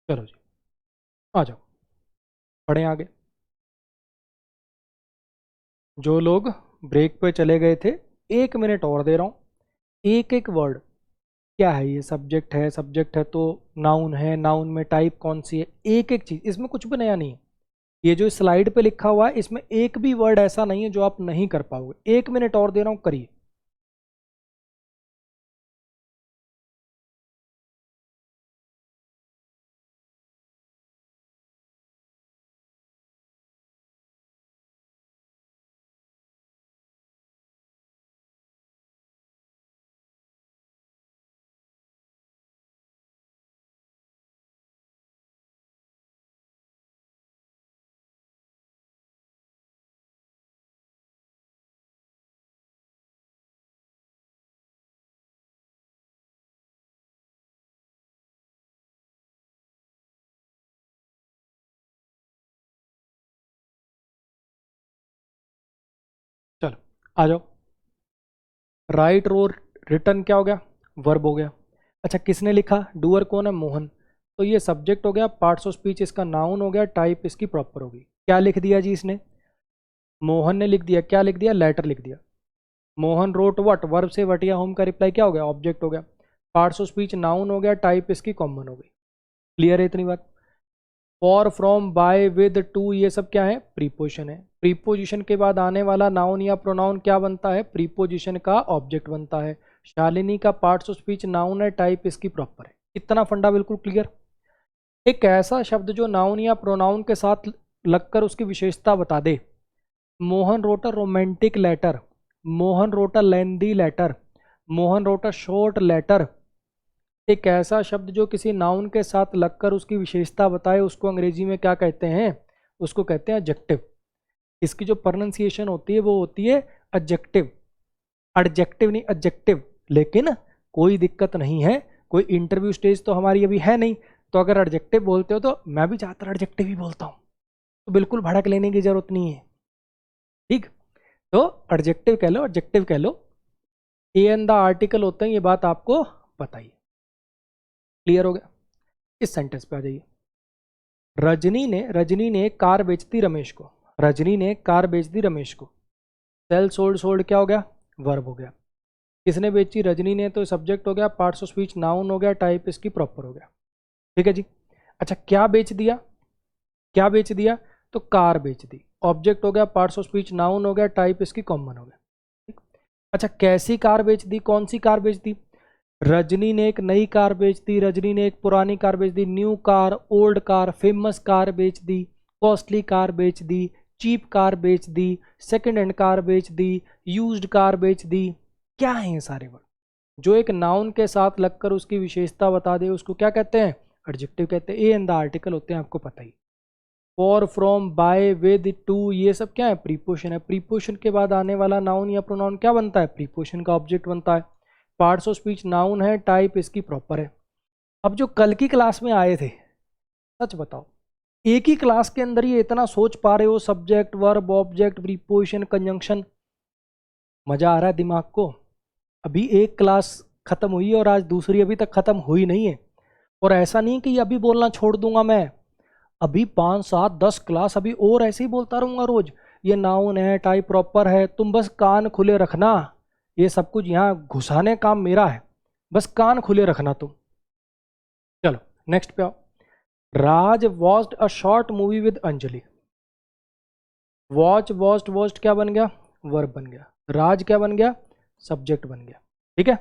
[SPEAKER 1] चलो जी, आ जाओ, पढ़ें आगे। जो लोग ब्रेक पे चले गए थे, 1 मिनट और दे रहा हूँ, एक एक वर्ड क्या है ये, सब्जेक्ट है, सब्जेक्ट है तो नाउन है, नाउन में टाइप कौन सी है, एक एक चीज़, इसमें कुछ भी नया नहीं है। ये जो स्लाइड पे लिखा हुआ है इसमें एक भी वर्ड ऐसा नहीं है जो आप नहीं कर पाओगे। 1 मिनट और दे रहा हूं, करिए। चलो आ जाओ। राइट और रिटर्न क्या हो गया, वर्ब हो गया। अच्छा किसने लिखा, डूअर कौन है, मोहन। तो ये सब्जेक्ट हो गया, पार्ट्स ऑफ स्पीच इसका नाउन हो गया, टाइप इसकी प्रॉपर होगी। क्या लिख दिया जी इसने, मोहन ने लिख दिया, क्या लिख दिया, लेटर लिख दिया। मोहन रोट वट, वर्ब से वट या होम का रिप्लाई क्या हो गया, ऑब्जेक्ट हो गया। पार्ट्स ऑफ स्पीच नाउन हो गया, टाइप इसकी कॉमन हो गई। क्लियर है इतनी बात। For, from, by, with, to, ये सब क्या है, प्रीपोजिशन है। प्रीपोजिशन के बाद आने वाला नाउन या प्रोनाउन क्या बनता है, प्रीपोजिशन का ऑब्जेक्ट बनता है। शालिनी का पार्ट्स ऑफ स्पीच नाउन है, टाइप इसकी प्रॉपर है। इतना फंडा बिल्कुल क्लियर। एक ऐसा शब्द जो नाउन या प्रोनाउन के साथ लगकर उसकी विशेषता बता दे। Mohan wrote a romantic letter, Mohan wrote a lengthy letter, Mohan wrote a short letter. एक ऐसा शब्द जो किसी नाउन के साथ लगकर उसकी विशेषता बताए, उसको अंग्रेजी में क्या कहते हैं, उसको कहते हैं एडजेक्टिव। इसकी जो प्रोनाउंसिएशन होती है वो होती है एडजेक्टिव, एडजेक्टिव नहीं एडजेक्टिव। लेकिन कोई दिक्कत नहीं है, कोई इंटरव्यू स्टेज तो हमारी अभी है नहीं, तो अगर एडजेक्टिव बोलते हो तो मैं भी ज़्यादातर एडजेक्टिव ही बोलता हूँ, तो बिल्कुल भड़क लेने की जरूरत नहीं है। ठीक, तो एडजेक्टिव कह लो, एडजेक्टिव कह लो। ए एन द आर्टिकल होते हैं, ये बात आपको बताइए। क्लियर हो गया। इस सेंटेंस पे आ जाइए। रजनी ने कार बेच दी रमेश को, रजनी ने कार बेच दी रमेश को। सेल, सोल्ड, सोल्ड क्या हो गया, वर्ब हो गया। किसने बेची, रजनी ने, तो सब्जेक्ट हो गया, पार्ट्स ऑफ स्पीच नाउन हो गया, टाइप इसकी प्रॉपर हो गया। ठीक है जी। अच्छा क्या बेच दिया, क्या बेच दिया, तो कार बेच दी, ऑब्जेक्ट हो गया, पार्ट्स ऑफ स्पीच नाउन हो गया, टाइप इसकी कॉमन हो गया। ठीक। अच्छा कैसी कार बेच दी, कौन सी कार बेच दी, रजनी ने एक नई कार बेच दी, रजनी ने एक पुरानी कार बेच दी। New car, old car, famous car बेच दी, कॉस्टली कार बेच दी, चीप कार बेच दी, सेकंड हैंड कार बेच दी, यूज्ड कार बेच दी। क्या है ये सारे वर्ड जो एक नाउन के साथ लगकर उसकी विशेषता बता दे, उसको क्या कहते हैं, एडजेक्टिव कहते हैं। ए एंड द आर्टिकल होते हैं, आपको पता ही। For, from, by, with, to, ये सब क्या है, प्रीपोजिशन है। प्रीपोजिशन के बाद आने वाला नाउन या प्रोनाउन क्या बनता है, प्रीपोजिशन का ऑब्जेक्ट बनता है। पार्ट्स ऑफ स्पीच नाउन है, टाइप इसकी प्रॉपर है। अब जो कल की क्लास में आए थे, सच बताओ एक ही क्लास के अंदर ये इतना सोच पा रहे हो, subject, verb, object, preposition, conjunction, मजा आ रहा है दिमाग को। अभी एक क्लास खत्म हुई है और आज दूसरी अभी तक खत्म हुई नहीं है। और ऐसा नहीं कि अभी बोलना छोड़ दूंगा मैं, अभी 5, 7, 10 क्लास अभी और ऐसे ही बोलता रहूंगा रोज। ये नाउन है, टाइप प्रॉपर है, तुम बस कान खुले रखना, ये सब कुछ यहाँ घुसाने काम मेरा है, बस कान खुले रखना तुम। चलो नेक्स्ट पे आओ। Raj watched a short movie with Anjali. Watch, watched, watched क्या बन गया, वर्ब बन गया। राज क्या बन गया, सब्जेक्ट बन गया। ठीक है।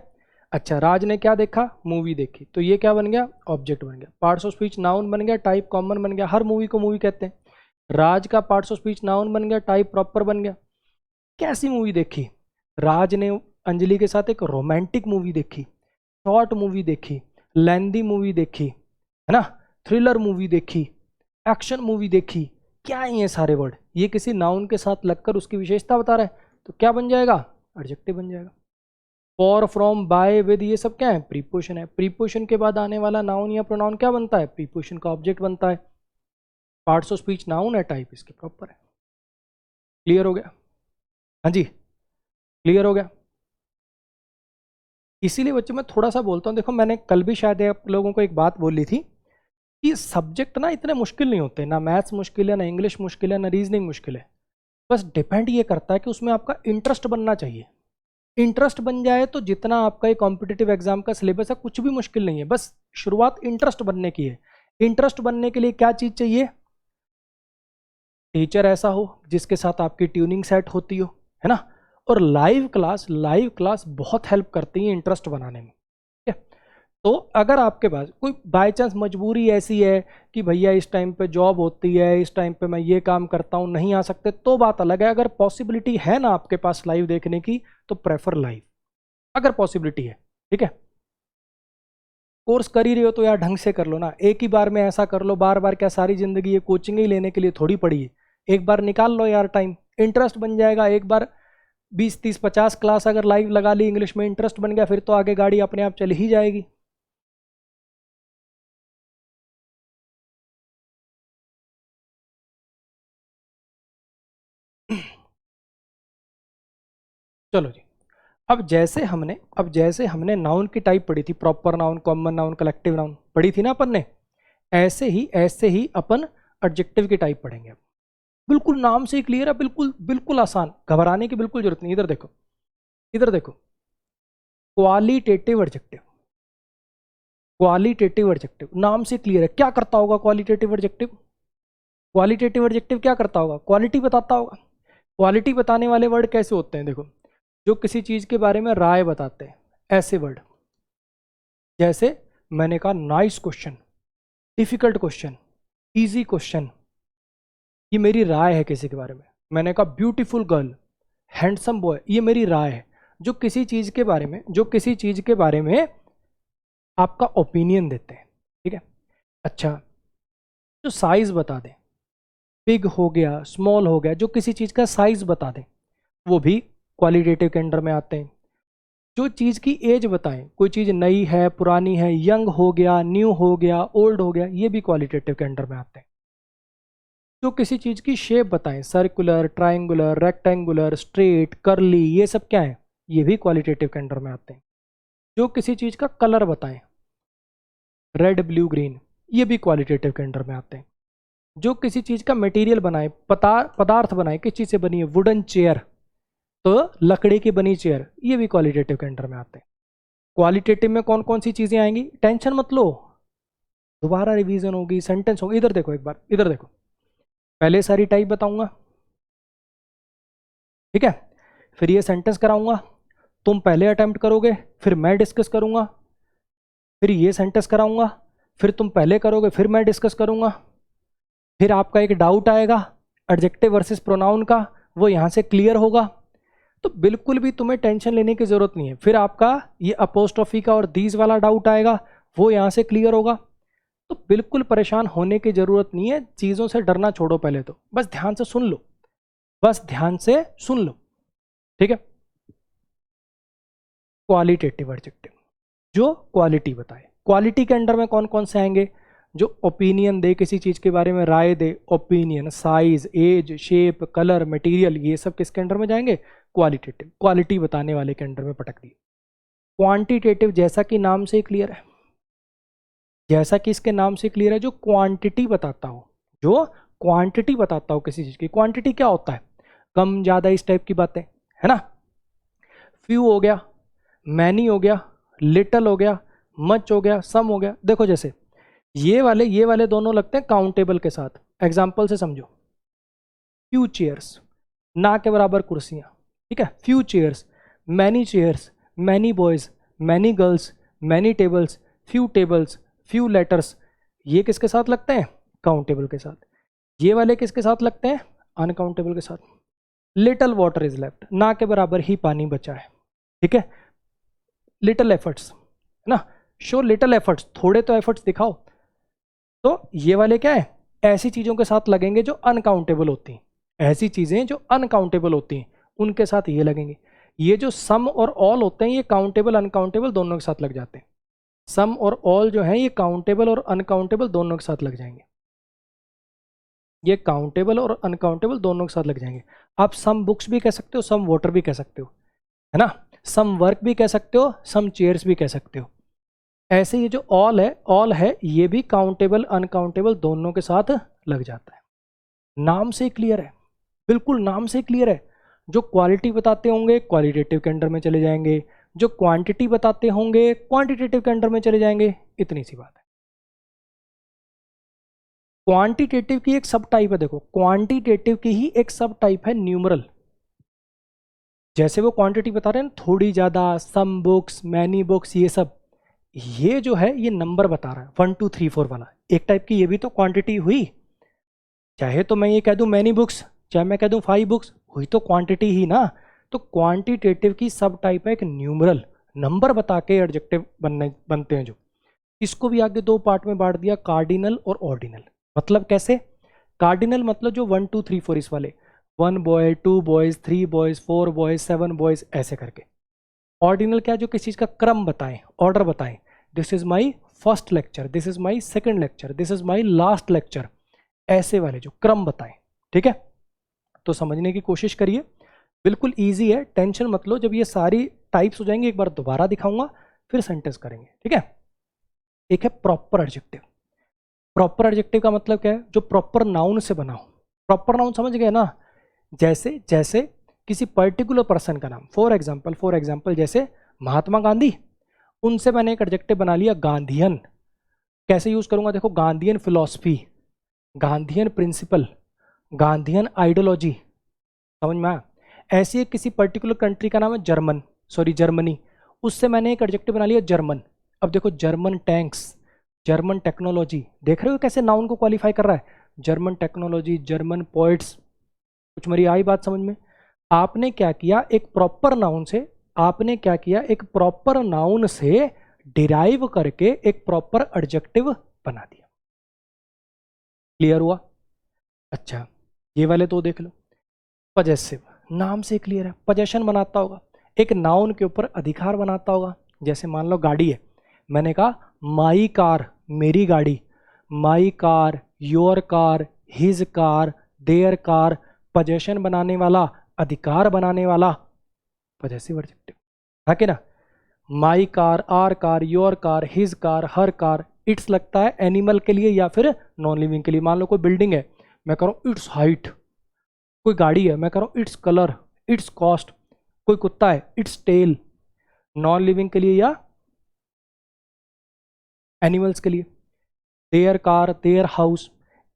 [SPEAKER 1] अच्छा राज ने क्या देखा, मूवी देखी, तो ये क्या बन गया, ऑब्जेक्ट बन गया। पार्ट्स ऑफ स्पीच नाउन बन गया, टाइप कॉमन बन गया। हर मूवी को मूवी कहते हैं। राज का पार्ट्स ऑफ स्पीच नाउन बन गया, टाइप प्रॉपर बन गया। कैसी मूवी देखी, राज ने अंजलि के साथ एक रोमांटिक मूवी देखी, शॉर्ट मूवी देखी, लेंदी मूवी देखी, है ना, थ्रिलर मूवी देखी, एक्शन मूवी देखी। क्या है ये सारे वर्ड, ये किसी नाउन के साथ लगकर उसकी विशेषता बता रहा है, तो क्या बन जाएगा, एडजेक्टिव बन जाएगा। फॉर, फ्रॉम, बाय, विद, ये सब क्या है, प्रीपोजिशन है। प्रीपोजिशन के बाद आने वाला नाउन या प्रोनाउन क्या बनता है, प्रीपोजिशन का ऑब्जेक्ट बनता है। पार्ट्स ऑफ स्पीच नाउन है, टाइप इसके प्रॉपर है। क्लियर हो गया, हाँ जी क्लियर हो गया। इसीलिए बच्चों मैं थोड़ा सा बोलता हूँ, देखो मैंने कल भी शायद आप लोगों को एक बात बोली थी कि सब्जेक्ट ना इतने मुश्किल नहीं होते, ना मैथ्स मुश्किल है, ना इंग्लिश मुश्किल है, ना रीजनिंग मुश्किल है। बस डिपेंड ये करता है कि उसमें आपका इंटरेस्ट बनना चाहिए। इंटरेस्ट बन जाए तो जितना आपका ये कॉम्पिटिटिव एग्जाम का सिलेबस है कुछ भी मुश्किल नहीं है, बस शुरुआत इंटरेस्ट बनने की है। इंटरेस्ट बनने के लिए क्या चीज चाहिए? टीचर ऐसा हो जिसके साथ आपकी ट्यूनिंग सेट होती हो, है ना। और लाइव क्लास बहुत हेल्प करती है इंटरेस्ट बनाने में। तो अगर आपके पास कोई बाय चांस मजबूरी ऐसी है कि भैया इस टाइम पे जॉब होती है, इस टाइम पे मैं ये काम करता हूँ, नहीं आ सकते, तो बात अलग है। अगर पॉसिबिलिटी है ना आपके पास लाइव देखने की तो प्रेफर लाइव, अगर पॉसिबिलिटी है, ठीक है। कोर्स कर ही रहे हो तो यार ढंग से कर लो ना, एक ही बार में ऐसा कर लो, बार बार क्या सारी जिंदगी ये कोचिंग ही लेने के लिए थोड़ी पड़ी है। एक बार निकाल लो यार टाइम, इंटरेस्ट बन जाएगा। एक बार 20 30 50 क्लास अगर लाइव लगा ली, इंग्लिश में इंटरेस्ट बन गया, फिर तो आगे गाड़ी अपने आप चली ही जाएगी। चलो जी, अब जैसे हमने नाउन की टाइप पढ़ी थी, proper noun, common noun, collective noun पढ़ी थी ना अपन ने, ऐसे ही अपन एडजेक्टिव की टाइप पढ़ेंगे अब। बिल्कुल नाम से ही क्लियर है, बिल्कुल बिल्कुल आसान, घबराने की बिल्कुल जरूरत नहीं। इधर देखो, इधर देखो, क्वालिटेटिव एडजेक्टिव, क्वालिटेटिव एडजेक्टिव नाम से क्लियर है। क्या करता होगा क्वालिटेटिव एडजेक्टिव? क्वालिटेटिव एडजेक्टिव क्या करता होगा? क्वालिटी बताता होगा। क्वालिटी बताने वाले वर्ड कैसे होते हैं? देखो, जो किसी चीज के बारे में राय बताते हैं, ऐसे वर्ड। जैसे मैंने कहा nice question, difficult question, easy question, ये मेरी राय है किसी के बारे में। मैंने कहा ब्यूटीफुल गर्ल, हैंडसम बॉय, ये मेरी राय है। जो किसी चीज के बारे में, जो किसी चीज के बारे में आपका ओपिनियन देते हैं, ठीक है। अच्छा, जो साइज बता दें, बिग हो गया, स्मॉल हो गया, जो किसी चीज का साइज बता दें, वो भी क्वालिटेटिव के अंडर में आते हैं। जो चीज़ की एज बताएं, कोई चीज़ नई है, पुरानी है, यंग हो गया, न्यू हो गया, ओल्ड हो गया, ये भी क्वालिटेटिव के अंडर में आते हैं। जो किसी चीज़ की शेप बताएं, circular, triangular, rectangular, straight, curly, ये सब क्या है? ये भी क्वालिटेटिव के अंडर में आते हैं। जो किसी चीज़ का कलर बताएं, रेड, ब्लू, ग्रीन, ये भी क्वालिटेटिव के अंडर में आते हैं। जो किसी चीज़ का मटेरियल बनाए, पदार्थ बनाए, किस चीज़ से बनी है, वुडन चेयर, तो लकड़ी की बनी चेयर, ये भी क्वालिटेटिव के अंडर में आते हैं। क्वालिटेटिव में कौन कौन सी चीजें आएंगी, टेंशन मत लो, दोबारा रिवीजन होगी, सेंटेंस होगी। इधर देखो एक बार, इधर देखो, पहले सारी टाइप बताऊंगा, ठीक है, फिर ये सेंटेंस कराऊंगा, तुम पहले अटेम्प्ट करोगे, फिर मैं डिस्कस करूंगा, फिर ये सेंटेंस कराऊंगा, फिर तुम पहले करोगे, फिर मैं डिस्कस करूंगा, फिर आपका एक डाउट आएगा एडजेक्टिव वर्सेस प्रोनाउन का, वो यहाँ से क्लियर होगा। तो बिल्कुल भी तुम्हें टेंशन लेने की जरूरत नहीं है। फिर आपका ये अपोस्ट्रोफी का और दीज वाला डाउट आएगा, वो यहाँ से क्लियर होगा। तो बिल्कुल परेशान होने की जरूरत नहीं है, चीज़ों से डरना छोड़ो, पहले तो बस ध्यान से सुन लो, बस ध्यान से सुन लो, ठीक है। क्वालिटेटिव एडजेक्टिव जो क्वालिटी बताए, क्वालिटी के अंडर में कौन कौन से आएंगे? जो ओपिनियन दे, किसी चीज़ के बारे में राय दे, opinion, size, age, shape, colour, material, ये सब किसके अंडर में जाएंगे? क्वालिटेटिव, क्वालिटी बताने वाले के अंडर में पटक दी। क्वांटिटेटिव, जैसा कि नाम से क्लियर है, जैसा कि इसके नाम से क्लियर है, जो क्वांटिटी बताता हो, जो क्वांटिटी बताता हो किसी चीज़ की। क्वांटिटी क्या होता है? कम ज़्यादा, इस टाइप की बातें, है ना। फ्यू हो गया, मैनी हो गया, लिटल हो गया, मच हो गया, सम हो गया। देखो जैसे ये वाले दोनों लगते हैं काउंटेबल के साथ। एग्जाम्पल से समझो, फ्यू चेयर्स, ना के बराबर कुर्सियां, ठीक है। Few chairs, many boys, many girls, many tables, few letters, ये किसके साथ लगते हैं? काउंटेबल के साथ। ये वाले किसके साथ लगते हैं? अनकाउंटेबल के साथ। लिटल वाटर इज लेफ्ट, ना के बराबर ही पानी बचा है, ठीक है। लिटल एफर्ट्स, है ना, शो लिटल एफर्ट्स, थोड़े तो एफर्ट्स दिखाओ। तो ये वाले क्या है? ऐसी चीज़ों के साथ लगेंगे जो अनकाउंटेबल होती हैं, ऐसी चीज़ें जो अनकाउंटेबल होती हैं उनके साथ ये लगेंगे। ये जो सम और ऑल होते हैं, ये काउंटेबल अनकाउंटेबल दोनों के साथ लग जाते हैं। सम और ऑल जो है ये काउंटेबल और अनकाउंटेबल दोनों के साथ लग जाएंगे, ये काउंटेबल और अनकाउंटेबल दोनों के साथ लग जाएंगे। आप सम बुक्स भी कह सकते हो, सम वाटर भी कह सकते हो, है ना। सम वर्क भी कह सकते हो, सम चेयर्स भी कह सकते हो। ऐसे ये जो ऑल है ये भी काउंटेबल अनकाउंटेबल दोनों के साथ लग जाता है। नाम से क्लियर है, बिल्कुल नाम से क्लियर है। जो क्वालिटी बताते होंगे क्वालिटेटिव के अंडर में चले जाएंगे, जो क्वांटिटी बताते होंगे क्वांटिटेटिव के अंडर में चले जाएंगे। इतनी सी बात है। क्वांटिटेटिव की एक सब टाइप है, देखो क्वांटिटेटिव की ही एक सब टाइप है न्यूमरल। जैसे वो क्वांटिटी बता रहे हैं थोड़ी ज़्यादा, सम बुक्स, मैनी बुक्स, ये सब, ये जो है ये नंबर बता रहा है 1 2 3 4 वाला। एक टाइप की ये भी तो क्वांटिटी हुई। चाहे तो मैं ये कह दूं मैनी बुक्स, चाहे मैं कह दूं 5 बुक्स, हुई तो क्वांटिटी ही ना। तो क्वांटिटेटिव की सब टाइप है एक न्यूमरल, नंबर बता के एडजेक्टिव बनते हैं जो। इसको भी आगे दो पार्ट में बांट दिया, कार्डिनल और ऑर्डिनल। मतलब कैसे? कार्डिनल मतलब जो 1 2 3 4 इस वाले, 1 boy, 2 boys, 3 boys, 4 boys, 7 boys, ऐसे करके। ऑर्डिनल क्या? जो किसी चीज़ का क्रम बताएं, ऑर्डर बताएं। This is my first lecture, this is my second lecture, this is my last lecture, ऐसे वाले जो क्रम बताएं। ठीक है, तो समझने की कोशिश करिए, बिल्कुल ईजी है, टेंशन मत लो। जब ये सारी टाइप्स हो जाएंगी एक बार दोबारा दिखाऊंगा, फिर सेंटेंस करेंगे। ठीक है, एक है प्रॉपर एडजेक्टिव। प्रॉपर एडजेक्टिव का मतलब क्या है? जो प्रॉपर नाउन से बना हो। प्रॉपर नाउन समझ गए ना? जैसे जैसे किसी पर्टिकुलर पर्सन का नाम, फॉर एग्जाम्पल जैसे महात्मा गांधी, उनसे मैंने एक एडजेक्टिव बना लिया गांधीयन। कैसे यूज करूंगा? देखो, Gandhian philosophy, Gandhian principle, Gandhian ideology, समझ में आया? ऐसी एक किसी पर्टिकुलर कंट्री का नाम है जर्मनी, उससे मैंने एक एडजेक्टिव बना लिया जर्मन। अब देखो, जर्मन टैंक्स, जर्मन टेक्नोलॉजी, देख रहे हो कैसे नाउन को क्वालिफाई कर रहा है? German technology, German poets. कुछ मेरी आई बात समझ में? आपने क्या किया? एक प्रॉपर नाउन से, आपने क्या किया? एक प्रॉपर नाउन से डिराइव करके एक प्रॉपर एडजेक्टिव बना दिया। क्लियर हुआ? अच्छा, ये वाले तो देख लो। पजेसिव, नाम से क्लियर है, पजेशन बनाता होगा, एक नाउन के ऊपर अधिकार बनाता होगा। जैसे मान लो गाड़ी है, मैंने कहा माई कार, मेरी गाड़ी, my car, your car, his car, their car, possession बनाने वाला, अधिकार बनाने वाला, पजेसिव एडजेक्टिव है कि ना? My car, our car, your car, his car, her car. It's लगता है एनिमल के लिए या फिर नॉन लिविंग के लिए। मान लो कोई बिल्डिंग है, मैं कह रहा हूँ इट्स हाइट। कोई गाड़ी है, मैं कह रहा हूँ इट्स कलर, इट्स कॉस्ट। कोई कुत्ता है, इट्स टेल। नॉन लिविंग के लिए या एनिमल्स के लिए। Their car, their house.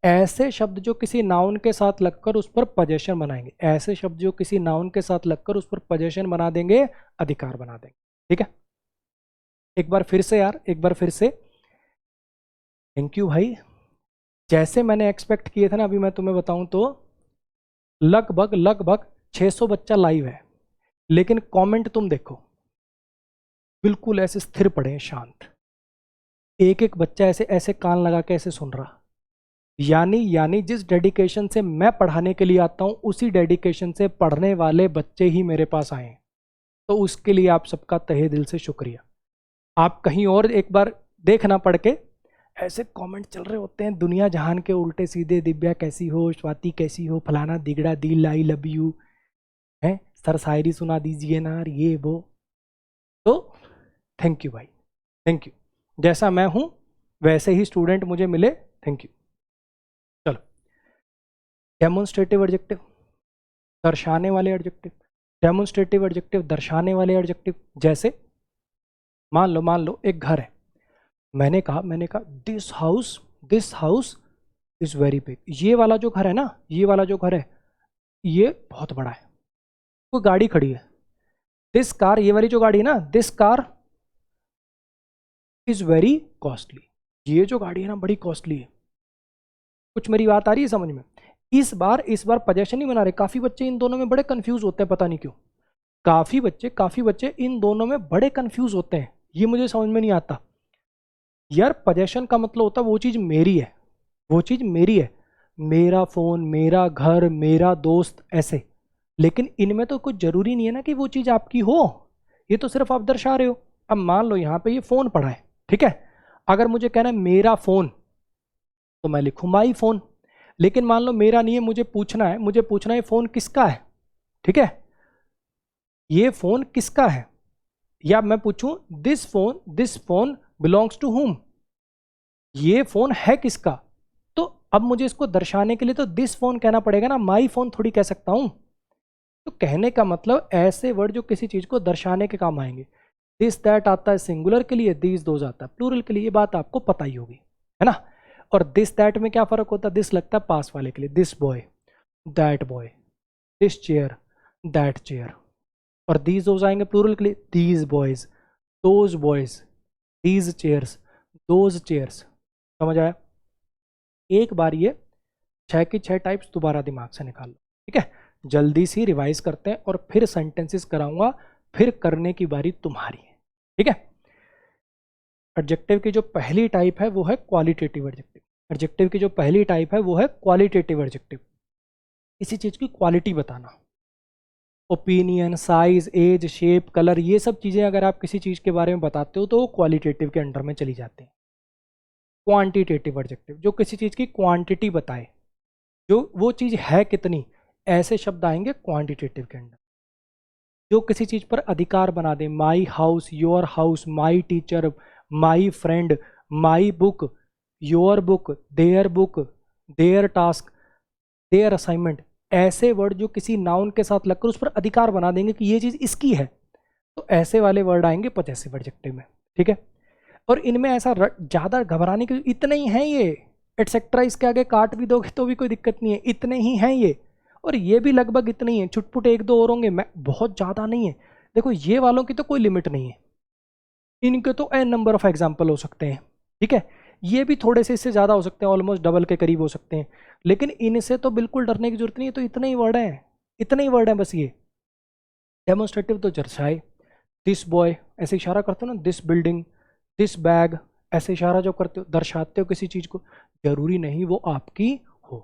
[SPEAKER 1] ऐसे शब्द जो किसी नाउन के साथ लगकर उस पर पजेशन बनाएंगे, ऐसे शब्द जो किसी नाउन के साथ लगकर उस पर पजेशन बना देंगे, अधिकार बना देंगे। ठीक है, एक बार फिर से यार, एक बार फिर से थैंक यू भाई। जैसे मैंने एक्सपेक्ट किए थे ना, अभी मैं तुम्हें बताऊं तो लगभग 600 बच्चा लाइव है, लेकिन कमेंट तुम देखो, बिल्कुल ऐसे स्थिर पड़े हैं, शांत। एक एक बच्चा ऐसे ऐसे कान लगा के ऐसे सुन रहा। यानी जिस डेडिकेशन से मैं पढ़ाने के लिए आता हूं, उसी डेडिकेशन से पढ़ने वाले बच्चे ही मेरे पास आए हैं। तो उसके लिए आप सबका तहे दिल से शुक्रिया। आप कहीं और एक बार देखना पढ़ के, ऐसे कमेंट चल रहे होते हैं दुनिया जहान के उल्टे सीधे, दिव्या कैसी हो, स्वाति कैसी हो, फलाना दिगड़ा दिल, आई लव यू, है सर शायरी सुना दीजिए ना, ये वो। तो थैंक यू भाई, थैंक यू। जैसा मैं हूं वैसे ही स्टूडेंट मुझे मिले, थैंक यू। चलो, डेमोन्स्ट्रेटिव एडजेक्टिव, दर्शाने वाले एडजेक्टिव। डेमोन्स्ट्रेटिव एडजेक्टिव, दर्शाने वाले एडजेक्टिव। जैसे मान लो एक घर है, मैंने कहा this house is very big. ये वाला जो घर है ना, ये वाला जो घर है, ये बहुत बड़ा है। कोई गाड़ी खड़ी है, दिस कार, ये वाली जो गाड़ी है ना, this car is very costly. ये जो गाड़ी है ना, बड़ी कॉस्टली है। कुछ मेरी बात आ रही है समझ में? इस बार पजेशन नहीं बना रहे। काफी बच्चे इन दोनों में बड़े कंफ्यूज होते हैं, पता नहीं क्यों। काफी बच्चे इन दोनों में बड़े कंफ्यूज होते हैं, ये मुझे समझ में नहीं आता। यार पजेशन का मतलब होता है वो चीज मेरी है, वो चीज मेरी है, मेरा फोन, मेरा घर, मेरा दोस्त, ऐसे। लेकिन इनमें तो कुछ जरूरी नहीं है ना कि वो चीज आपकी हो, ये तो सिर्फ आप दर्शा रहे हो। अब मान लो यहाँ पे ये फोन पड़ा है, ठीक है, अगर मुझे कहना है मेरा फोन, तो मैं लिखूं माई फोन। लेकिन मान लो मेरा नहीं है, मुझे पूछना है फोन किसका है, ठीक है, ये फोन किसका है, या मैं पूछूं this phone belongs to whom, ये फोन है किसका। तो अब मुझे इसको दर्शाने के लिए तो दिस फोन कहना पड़ेगा ना, माई फोन थोड़ी कह सकता हूं। तो कहने का मतलब ऐसे वर्ड जो किसी चीज को दर्शाने के काम आएंगे। दिस दैट आता है सिंगुलर के लिए, दिस दोज आता है प्लूरल के लिए, ये बात आपको पता ही होगी, है ना। और दिस दैट में क्या फर्क होता है, दिस लगता है पास वाले के लिए, this boy, boy, this chair, that chair. और दीज दोज आएंगे प्लूरल के लिए, these boys, those boys, these chairs, those chairs. समझ आया। एक बार ये 6 की 6 टाइप्स दोबारा दिमाग से निकाल लो, ठीक है। जल्दी सी रिवाइज करते हैं और फिर सेंटेंसेस कराऊंगा, फिर करने की बारी तुम्हारी है, ठीक है। एडजेक्टिव की जो पहली टाइप है वो है क्वालिटेटिव एडजेक्टिव। एडजेक्टिव की जो पहली टाइप है वो है क्वालिटेटिव एडजेक्टिव, किसी चीज की क्वालिटी बताना। Opinion, size, age, shape, colour, ये सब चीजें अगर आप किसी चीज के बारे में बताते हो तो वो क्वालिटेटिव के अंडर में चली जाती हैं। क्वांटिटेटिव एडजेक्टिव जो किसी चीज की क्वांटिटी बताए, जो वो चीज है कितनी, ऐसे शब्द आएंगे क्वांटिटेटिव के अंडर। जो किसी चीज पर अधिकार बना दे, my house, your house, my teacher, my friend, my book, your book, their task, their assignment, ऐसे वर्ड जो किसी नाउन के साथ लगकर उस पर अधिकार बना देंगे कि ये चीज इसकी है, तो ऐसे वाले वर्ड आएंगे पजेसिव एडजेक्टिव में, ठीक है। और इनमें ऐसा ज्यादा घबराने की, इतने ही हैं ये, एटसेट्रा इसके आगे काट भी दोगे तो भी कोई दिक्कत नहीं है, इतने ही हैं ये। और ये भी लगभग इतने ही हैं, छुटपुट एक दो और होंगे, मैं बहुत ज्यादा नहीं है। देखो ये वालों की तो कोई लिमिट नहीं है, इनके तो एन नंबर ऑफ एग्जाम्पल हो सकते हैं, ठीक है। ये भी थोड़े से इससे ज्यादा हो सकते हैं, ऑलमोस्ट डबल के करीब हो सकते हैं, लेकिन इनसे तो बिल्कुल डरने की जरूरत नहीं है। तो इतने ही वर्ड हैं, इतने ही वर्ड हैं बस ये। डेमोन्स्ट्रेटिव तो दर्शाए, दिस बॉय ऐसे इशारा करते हो ना, दिस बिल्डिंग, दिस बैग, ऐसे इशारा जो करते हो, दर्शाते हो किसी चीज को, जरूरी नहीं वो आपकी हो,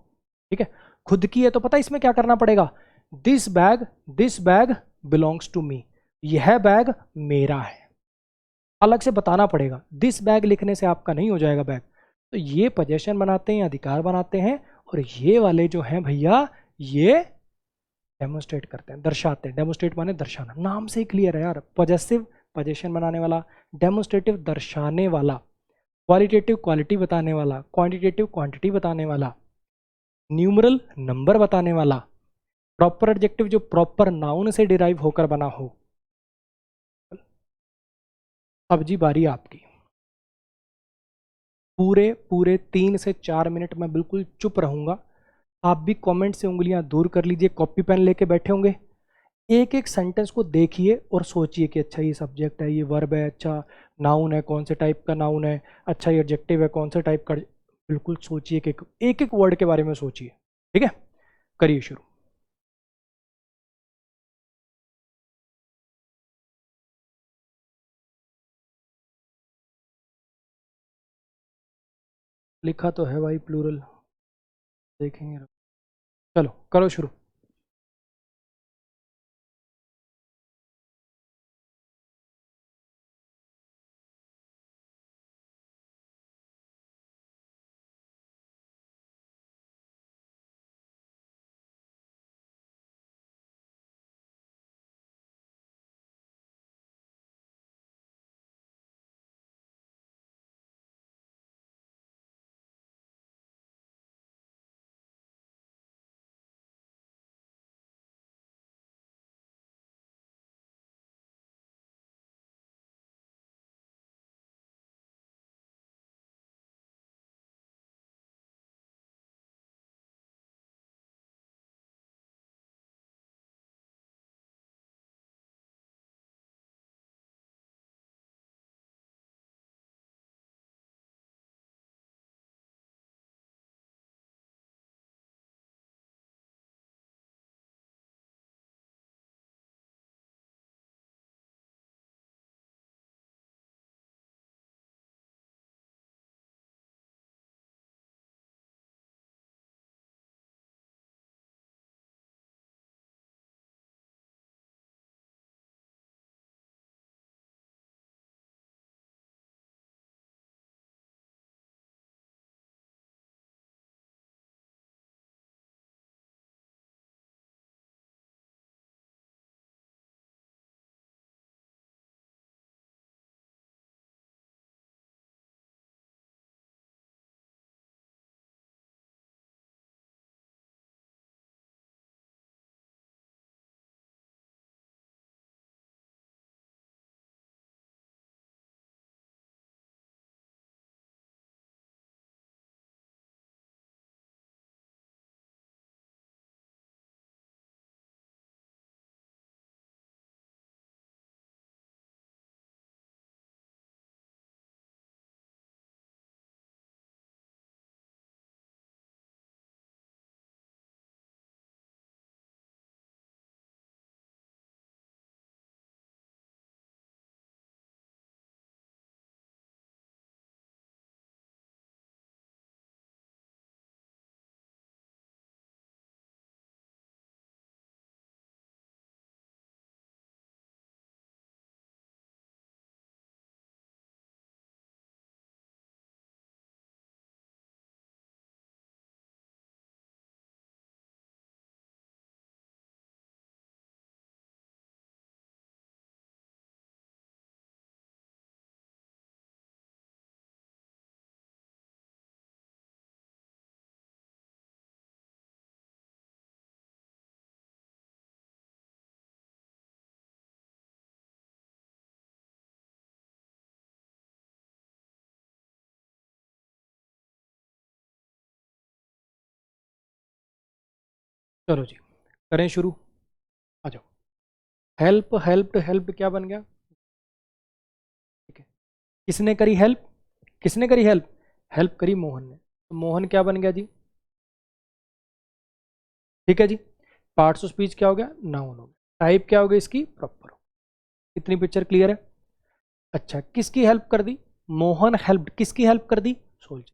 [SPEAKER 1] ठीक है। खुद की है तो पता है इसमें क्या करना पड़ेगा, this bag belongs to me, यह बैग मेरा है, अलग से बताना पड़ेगा। दिस बैग लिखने से आपका नहीं हो जाएगा बैग। तो ये पोजेशन बनाते हैं, अधिकार बनाते हैं, और ये वाले जो हैं भैया ये डेमोस्ट्रेट करते हैं, दर्शाते हैं। डेमोस्ट्रेट माने दर्शाना, नाम से ही क्लियर है यार। पॉजेसिव पोजेशन बनाने वाला, डेमोस्ट्रेटिव दर्शाने वाला, क्वालिटेटिव क्वालिटी बताने वाला, क्वांटिटेटिव क्वांटिटी बताने वाला, न्यूमरल नंबर बताने वाला, प्रॉपर एडजेक्टिव जो प्रॉपर नाउन से डिराइव होकर बना हो। अब जी बारी आपकी। पूरे पूरे 3 से 4 मिनट मैं बिल्कुल चुप रहूंगा, आप भी कमेंट से उंगलियां दूर कर लीजिए, कॉपी पेन लेके बैठे होंगे। एक एक सेंटेंस को देखिए और सोचिए कि अच्छा ये सब्जेक्ट है, ये वर्ब है, अच्छा नाउन है, कौन से टाइप का नाउन है, अच्छा ये एडजेक्टिव है, कौन से टाइप का। बिल्कुल सोचिए कि एक एक वर्ड के बारे में सोचिए, ठीक है। करिए शुरू। लिखा तो है भाई प्लूरल, देखेंगे। चलो करो शुरू। चलो जी करें शुरू, आ जाओ। हेल्प हेल्प्ड हेल्प क्या बन गया, ठीक है। किसने करी हेल्प, किसने करी हेल्प, हेल्प करी मोहन ने, तो मोहन क्या बन गया जी, ठीक है जी। पार्ट्स ऑफ स्पीच क्या हो गया, नाउन हो गया। टाइप क्या हो गया इसकी, प्रॉपर हो। इतनी पिक्चर क्लियर है। अच्छा किसकी हेल्प कर दी, मोहन हेल्प, किसकी हेल्प कर दी, सोल्जर,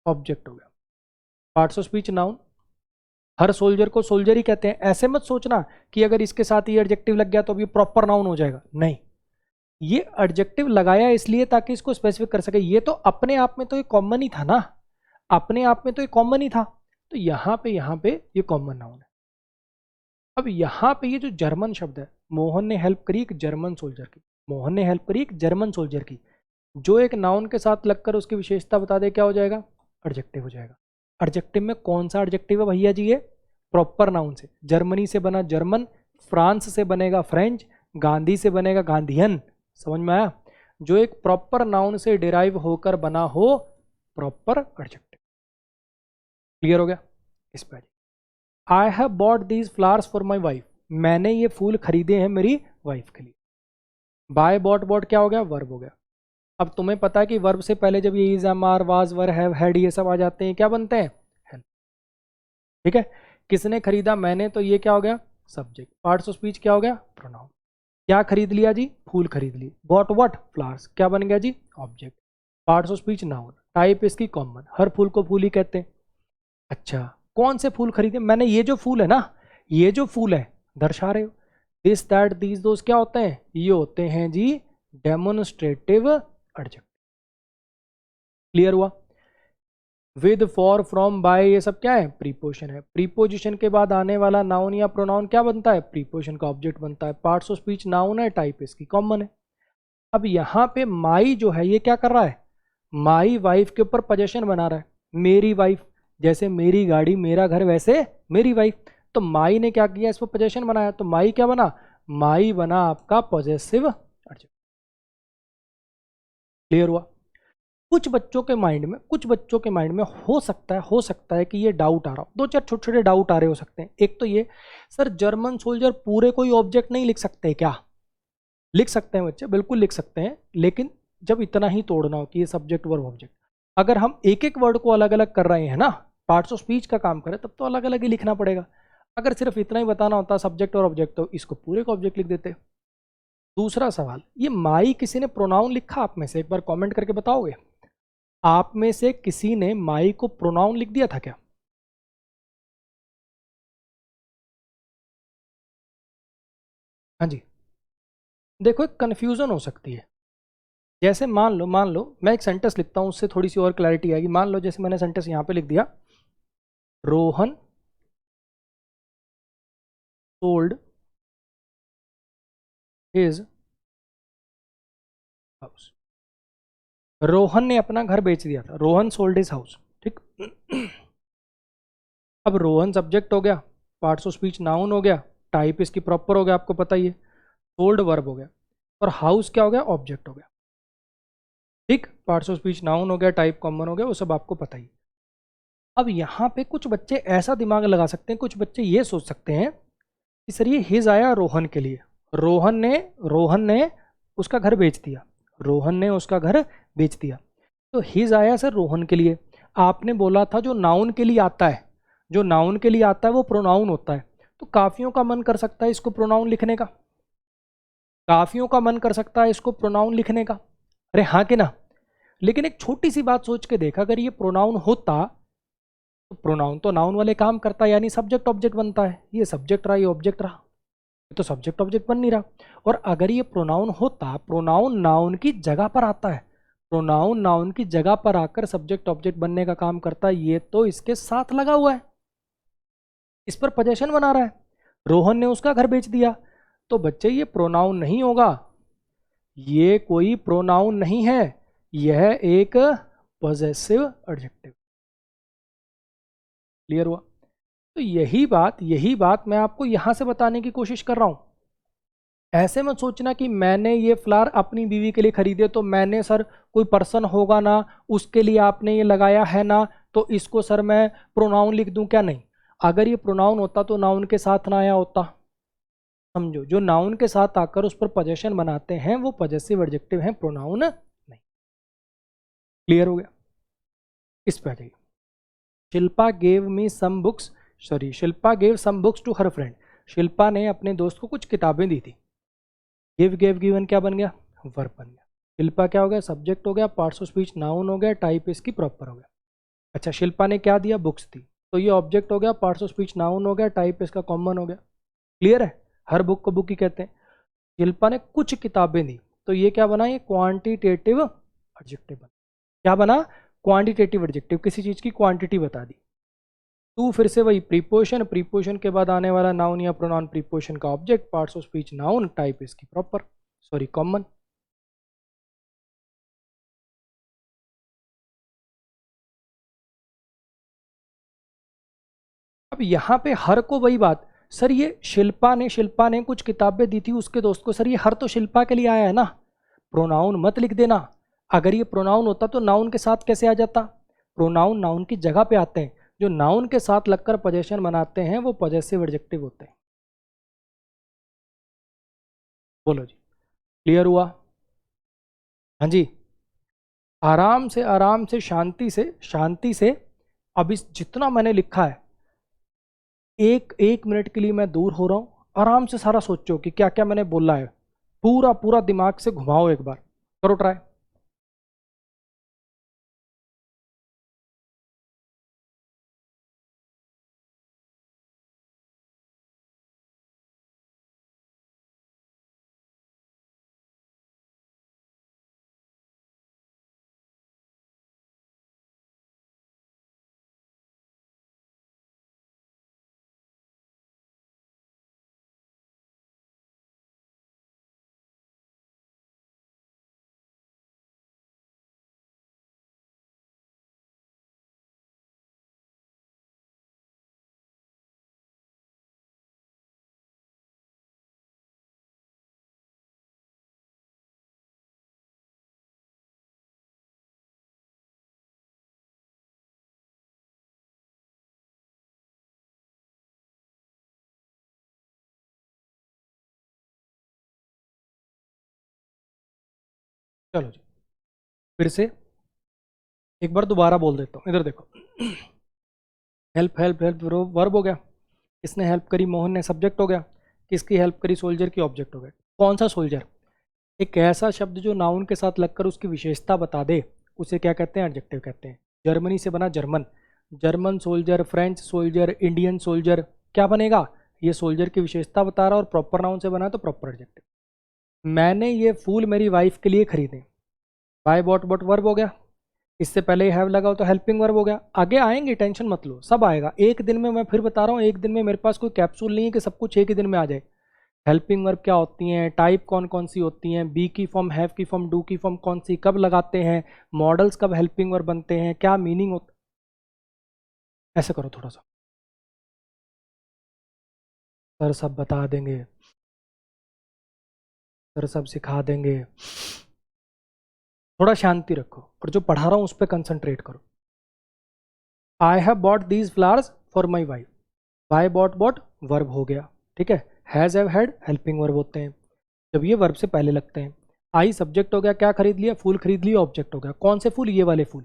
[SPEAKER 1] ऑब्जेक्ट हो गया। Parts of speech noun, her soldier को सोल्जर ही कहते हैं। ऐसे मत सोचना कि अगर इसके साथ ये एडजेक्टिव लग गया तो अभी प्रॉपर नाउन हो जाएगा, नहीं। ये एडजेक्टिव लगाया इसलिए ताकि इसको स्पेसिफिक कर सके। ये तो अपने आप में तो ये कॉमन ही था ना, अपने आप में तो ये कॉमन ही था, तो यहाँ पे ये कॉमन नाउन है। अब यहाँ पे ये जो जर्मन शब्द है, मोहन ने हेल्प करी एक जर्मन सोल्जर की, मोहन ने हेल्प करी एक जर्मन सोल्जर की, जो एक नाउन के साथ लगकर उसकी विशेषता बता दे, क्या हो जाएगा, एडजेक्टिव हो जाएगा। एडजेक्टिव में कौन सा एडजेक्टिव है भैया जी, ये प्रॉपर नाउन से। जर्मनी से बना जर्मन, फ्रांस से बनेगा फ्रेंच, गांधी से बनेगा गांधीयन, समझ में आया। जो एक प्रॉपर नाउन से डिराइव होकर बना हो, प्रॉपर एडजेक्टिव। क्लियर हो गया। इस पर आई have bought these flowers for my wife, मैंने ये फूल खरीदे हैं मेरी वाइफ के लिए। बाय बॉट, बॉट क्या हो गया, वर्ब हो गया। अब तुम्हें पता है कि वर्ब से पहले जब ये is, am, are, was, were, have, had ये सब आ जाते हैं, क्या बनते हैं, हेल्प, ठीक है। किसने खरीदा, मैंने, तो ये क्या हो गया, सब्जेक्ट। पार्ट्स ऑफ स्पीच क्या हो गया, प्रोनाउन। क्या खरीद लिया जी, फूल खरीद ली। बॉट व्हाट, फ्लावर्स, क्या बन गया जी, object. Parts of speech noun, type इसकी कॉमन, हर फूल को फूल ही कहते हैं। अच्छा कौन से फूल खरीदे, मैंने ये जो फूल है ना, ये जो फूल है दर्शा रहे हो, दिस दैट दीज दोस क्या होते हैं, ये होते हैं जी डेमोन्स्ट्रेटिव एडजेक्टिव। क्लियर हुआ। विद, फॉर, फ्रॉम, बाय ये सब क्या है, प्रीपोजिशन है। प्रीपोजिशन के बाद आने वाला नाउन या प्रोनाउन क्या बनता है, प्रीपोजिशन का ऑब्जेक्ट बनता है। पार्ट्स ऑफ स्पीच नाउन है, टाइप इसकी कॉमन है। अब यहाँ पे माई जो है ये क्या कर रहा है, माई वाइफ के ऊपर पोजेशन बना रहा है, मेरी वाइफ, जैसे मेरी गाड़ी मेरा घर वैसे मेरी वाइफ। तो माई ने क्या किया, इस पर पोजेशन बनाया, तो माई क्या बना, माई बना आपका पॉजेसिव एडजेक्टिव। क्लियर हुआ। कुछ बच्चों के माइंड में, कुछ बच्चों के माइंड में हो सकता है कि ये डाउट आ रहा हो, दो चार छोटे छोटे डाउट आ रहे हो सकते हैं। एक तो ये, सर जर्मन सोल्जर पूरे कोई ऑब्जेक्ट नहीं लिख सकते क्या, लिख सकते हैं बच्चे, बिल्कुल लिख सकते हैं, लेकिन जब इतना ही तोड़ना हो कि ये सब्जेक्ट वर्ब ऑब्जेक्ट, अगर हम एक एक वर्ड को अलग अलग कर रहे हैं ना, पार्ट्स ऑफ स्पीच का काम करें, तब तो अलग अलग ही लिखना पड़ेगा। अगर सिर्फ इतना ही बताना होता सब्जेक्ट और ऑब्जेक्ट, तो इसको पूरे को ऑब्जेक्ट लिख देते। दूसरा सवाल, ये माई किसी ने प्रोनाउन लिखा आप में से, एक बार कमेंट करके बताओगे, आप में से किसी ने माई को प्रोनाउन लिख दिया था क्या? हाँ जी। देखो एक कंफ्यूजन हो सकती है, जैसे मान लो मैं एक सेंटेंस लिखता हूं, उससे थोड़ी सी और क्लैरिटी आएगी। मान लो जैसे मैंने सेंटेंस यहां पे लिख दिया, Rohan sold his house, Rohan ने अपना घर बेच दिया था, रोहन सोल्ड हिज हाउस, ठीक। अब रोहन सब्जेक्ट हो गया, पार्ट्स ऑफ स्पीच नाउन हो गया, टाइप इसकी प्रॉपर हो गया, आपको पता ही है, सोल्ड वर्ब हो गया, और हाउस क्या हो गया, ऑब्जेक्ट हो गया, ठीक। पार्ट्स ऑफ स्पीच नाउन हो गया, टाइप कॉमन हो गया, वो सब आपको पता ही। अब यहाँ पे कुछ बच्चे ऐसा दिमाग लगा सकते हैं, कुछ बच्चे ये सोच सकते हैं कि सर ये हिज आया रोहन के लिए, रोहन ने उसका घर बेच दिया, रोहन ने उसका घर बेच दिया, तो हिज आया सर रोहन के लिए। आपने बोला था जो नाउन के लिए आता है, जो नाउन के लिए आता है वो प्रोनाउन होता है, तो काफियों का मन कर सकता है इसको प्रोनाउन लिखने का, काफियों का मन कर सकता है इसको प्रोनाउन लिखने का, अरे हाँ कि ना। लेकिन एक छोटी सी बात सोच के देखा, अगर ये प्रोनाउन होता तो प्रोनाउन तो नाउन वाले काम करता है, यानी सब्जेक्ट ऑब्जेक्ट बनता है, ये सब्जेक्ट रहा, ये ऑब्जेक्ट रहा, ये तो सब्जेक्ट ऑब्जेक्ट बन नहीं रहा। और अगर ये प्रोनाउन होता, प्रोनाउन नाउन की जगह पर आता है, प्रोनाउन नाउन की जगह पर आकर सब्जेक्ट ऑब्जेक्ट बनने का काम करता है, ये तो इसके साथ लगा हुआ है, इस पर पोजेशन बना रहा है, रोहन ने उसका घर बेच दिया, तो बच्चे ये प्रोनाउन नहीं होगा, ये कोई प्रोनाउन नहीं है, यह एक पॉजेसिव एडजेक्टिव। क्लियर हुआ। तो यही बात मैं आपको यहां से बताने की कोशिश कर रहा हूं। ऐसे मत सोचना कि मैंने ये फ्लावर अपनी बीवी के लिए खरीदे, तो मैंने सर कोई पर्सन होगा ना, उसके लिए आपने ये लगाया है ना, तो इसको सर मैं प्रोनाउन लिख दूं क्या, नहीं। अगर ये प्रोनाउन होता तो नाउन के साथ ना आया होता। समझो, जो नाउन के साथ आकर उस पर पोजेशन बनाते हैं वो पॉजेसिव एडजेक्टिव हैं, प्रोनाउन नहीं। क्लियर हो गया? इस पे आ जाइए। Shilpa gave me some books, sorry, Shilpa gave some books to her friend. Shilpa ने अपने दोस्त को कुछ किताबें दी थी। गिव गेव गिवन क्या बन गया? वर्ब बन गया। शिल्पा क्या हो गया? सब्जेक्ट हो गया, पार्ट्स ऑफ स्पीच नाउन हो गया, टाइप इसकी प्रॉपर हो गया। अच्छा, शिल्पा ने क्या दिया? बुक्स दी, तो ये ऑब्जेक्ट हो गया, पार्ट्स ऑफ स्पीच नाउन हो गया, टाइप इसका कॉमन हो गया। क्लियर है? हर बुक को बुक ही कहते हैं। शिल्पा ने कुछ किताबें दी, तो ये क्या बना? ये क्वांटिटेटिव एडजेक्टिव बना। क्या बना? क्वांटिटेटिव एडजेक्टिव, किसी चीज की क्वांटिटी बता दी। टू फिर से वही प्रीपोजिशन, प्रीपोजिशन के बाद आने वाला नाउन या प्रोनाउन, प्रीपोजिशन का object, parts of speech noun, type इसकी प्रॉपर, सॉरी कॉमन। अब यहाँ पे हर को वही बात, सर ये शिल्पा ने कुछ किताबें दी थी उसके दोस्त को, सर ये हर तो शिल्पा के लिए आया है ना, प्रोनाउन मत लिख देना। अगर ये प्रोनाउन होता तो नाउन के साथ कैसे आ जाता? प्रोनाउन नाउन की जगह पे आते हैं, जो नाउन के साथ लगकर पोजेशन बनाते हैं वो पॉजेसिव एडजेक्टिव होते हैं। बोलो जी, क्लियर हुआ? हाँ जी, आराम से शांति से। अब इस जितना मैंने लिखा है, एक एक मिनट के लिए मैं दूर हो रहा हूँ, आराम से सारा सोचो कि क्या क्या मैंने बोला है, पूरा पूरा दिमाग से घुमाओ, एक बार करो ट्राई। चलो जी, फिर से एक बार दोबारा बोल देता हूँ, इधर देखो। हेल्प हेल्प हेल्प वर्ब हो गया, किसने हेल्प करी? मोहन ने, सब्जेक्ट हो गया। किसकी हेल्प करी? सोल्जर की, ऑब्जेक्ट हो गया। कौन सा सोल्जर? एक ऐसा शब्द जो नाउन के साथ लगकर उसकी विशेषता बता दे, उसे क्या कहते हैं? एडजेक्टिव कहते हैं। जर्मनी से बना German, German soldier, French soldier, Indian soldier, क्या बनेगा? ये सोल्जर की विशेषता बता रहा, और प्रॉपर नाउन से बना तो प्रॉपर एडजेक्टिव। मैंने ये फूल मेरी वाइफ के लिए खरीदे, बाय बॉट बॉट वर्ब हो गया। इससे पहले हैव लगाओ तो हेल्पिंग वर्ब हो गया। आगे आएंगे, टेंशन मत लो, सब आएगा एक दिन में। मैं फिर बता रहा हूँ, एक दिन में मेरे पास कोई कैप्सूल नहीं है कि सब कुछ एक ही दिन में आ जाए। हेल्पिंग वर्ब क्या होती हैं, टाइप कौन कौन सी होती हैं, बी की फॉर्म, हैव की फॉर्म, डू की फॉर्म कौन सी, कब लगाते हैं, मॉडल्स कब हेल्पिंग वर्ब बनते हैं, क्या मीनिंग होता, ऐसे करो थोड़ा सा। सर सब बता देंगे, सर सब सिखा देंगे। थोड़ा शांति रखो और जो पढ़ा रहा हूँ उस पर कंसंट्रेट करो। I have bought these flowers for my wife, buy bought bought verb हो गया, ठीक है। Has have had helping verb होते हैं जब ये वर्ब से पहले लगते हैं। आई सब्जेक्ट हो गया, क्या खरीद लिया? फूल खरीद लिया, ऑब्जेक्ट हो गया। कौन से फूल? ये वाले फूल।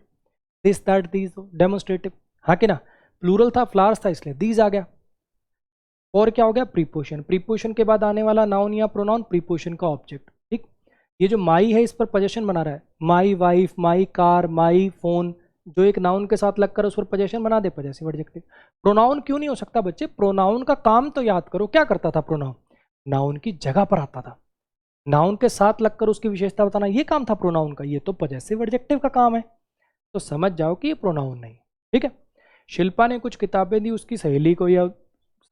[SPEAKER 1] दिस दैट दीज, डेमोन्स्ट्रेटिव, हाँ कि ना? प्लूरल था, फ्लावर्स था, इसलिए दीज आ गया। और क्या हो गया? प्रीपोजिशन, प्रीपोजिशन के बाद आने वाला नाउन या प्रोनाउन, प्रीपोजिशन का ऑब्जेक्ट, ठीक। ये जो माई है इस पर पोजेशन बना रहा है, my wife, my car, my phone, जो एक नाउन के साथ लगकर उस पर पोजेशन बना दे, पॉजेसिव एडजेक्टिव। प्रोनाउन क्यों नहीं हो सकता बच्चे? प्रोनाउन का काम तो याद करो, क्या करता था प्रोनाउन? नाउन की जगह पर आता था, नाउन के साथ लगकर उसकी विशेषता बताना, ये काम था प्रोनाउन का। ये तो पॉजेसिव एडजेक्टिव का काम है, तो समझ जाओ कि ये प्रोनाउन नहीं, ठीक है। शिल्पा ने कुछ किताबें दी उसकी सहेली को, या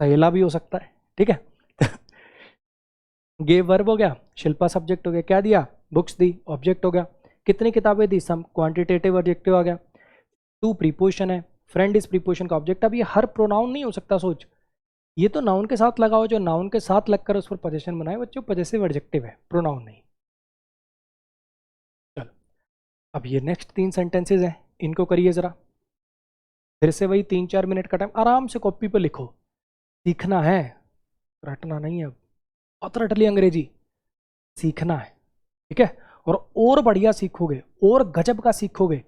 [SPEAKER 1] सहेला भी हो सकता है, ठीक है। गेव वर्ब हो गया, शिल्पा सब्जेक्ट हो गया, क्या दिया? बुक्स दी, ऑब्जेक्ट हो गया। कितनी किताबें दी? सम, क्वांटिटेटिव एडजेक्टिव आ गया। टू प्रीपोजिशन है, फ्रेंड इज प्रीपोजिशन का ऑब्जेक्ट। अब ये हर प्रोनाउन नहीं हो सकता, सोच, ये तो नाउन के साथ लगाओ, जो नाउन के साथ लगकर उस पर पोजेशन बनाए, बच्चों पॉजेसिव एडजेक्टिव है, प्रोनाउन नहीं। चलो, अब ये नेक्स्ट 3 सेंटेंसेज हैं, इनको करिए जरा। फिर से वही 3-4 मिनट का टाइम, आराम से कॉपी पे लिखो। सीखना है, रटना नहीं है। बहुत रट ली अंग्रेजी, सीखना है, ठीक है। और बढ़िया सीखोगे, और गजब का सीखोगे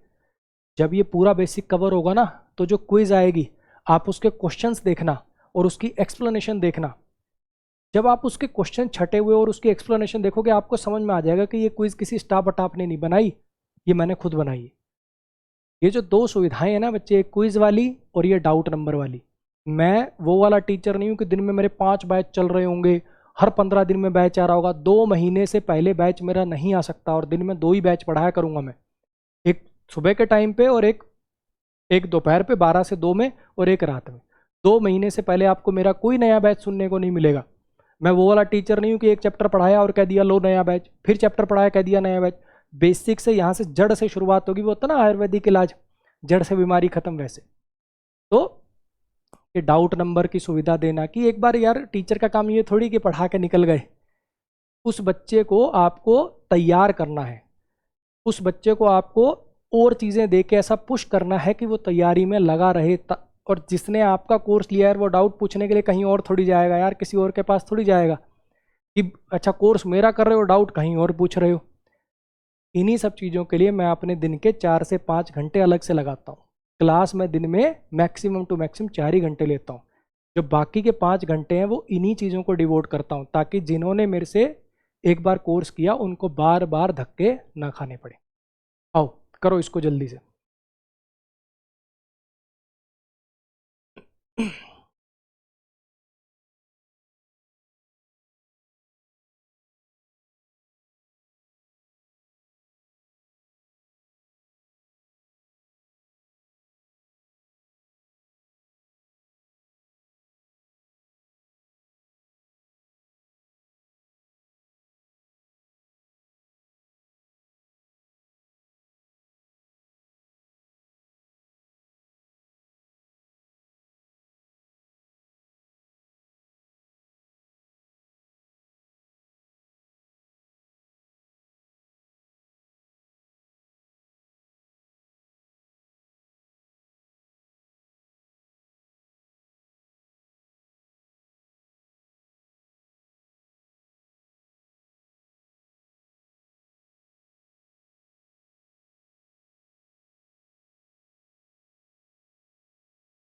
[SPEAKER 1] जब ये पूरा बेसिक कवर होगा ना, तो जो क्विज आएगी आप उसके क्वेश्चंस देखना और उसकी एक्सप्लेनेशन देखना। जब आप उसके क्वेश्चन छटे हुए और उसकी एक्सप्लेनेशन देखोगे, आपको समझ में आ जाएगा कि ये क्विज किसी स्टाफ बटाप ने नहीं बनाई, ये मैंने खुद बनाई है। ये जो दो सुविधाएं हैं ना बच्चे, एक क्विज वाली और ये डाउट नंबर वाली, मैं वो वाला टीचर नहीं हूँ कि दिन में मेरे 5 बैच चल रहे होंगे, हर 15 दिन में बैच आ रहा होगा। 2 महीने से पहले बैच मेरा नहीं आ सकता, और दिन में 2 ही बैच पढ़ाया करूंगा मैं, एक सुबह के टाइम पे और एक एक दोपहर पे 12 से 2 में, और एक रात में। 2 महीने से पहले आपको मेरा कोई नया बैच सुनने को नहीं मिलेगा। मैं वो वाला टीचर नहीं हूँ कि एक चैप्टर पढ़ाया और कह दिया लो नया बैच, फिर चैप्टर पढ़ाया कह दिया नया बैच। बेसिक से यहाँ से जड़ से शुरुआत होगी। वो होता ना आयुर्वेदिक इलाज, जड़ से बीमारी खत्म, वैसे। तो ये डाउट नंबर की सुविधा देना, कि एक बार यार टीचर का काम ये थोड़ी कि पढ़ा के निकल गए, उस बच्चे को आपको तैयार करना है, उस बच्चे को आपको और चीज़ें दे के ऐसा पुश करना है कि वो तैयारी में लगा रहे। और जिसने आपका कोर्स लिया है वो डाउट पूछने के लिए कहीं और थोड़ी जाएगा यार, किसी और के पास थोड़ी जाएगा कि अच्छा कोर्स मेरा कर रहे हो, डाउट कहीं और पूछ रहे हो। इन्हीं सब चीज़ों के लिए मैं अपने दिन के 4 से 5 घंटे अलग से लगाता हूँ। क्लास में दिन में मैक्सिमम टू मैक्सिमम 4 ही घंटे लेता हूँ। जो बाकी के 5 घंटे हैं वो इन्हीं चीज़ों को डिवोट करता हूँ, ताकि जिन्होंने मेरे से एक बार कोर्स किया उनको बार बार धक्के ना खाने पड़े। आओ करो इसको जल्दी से।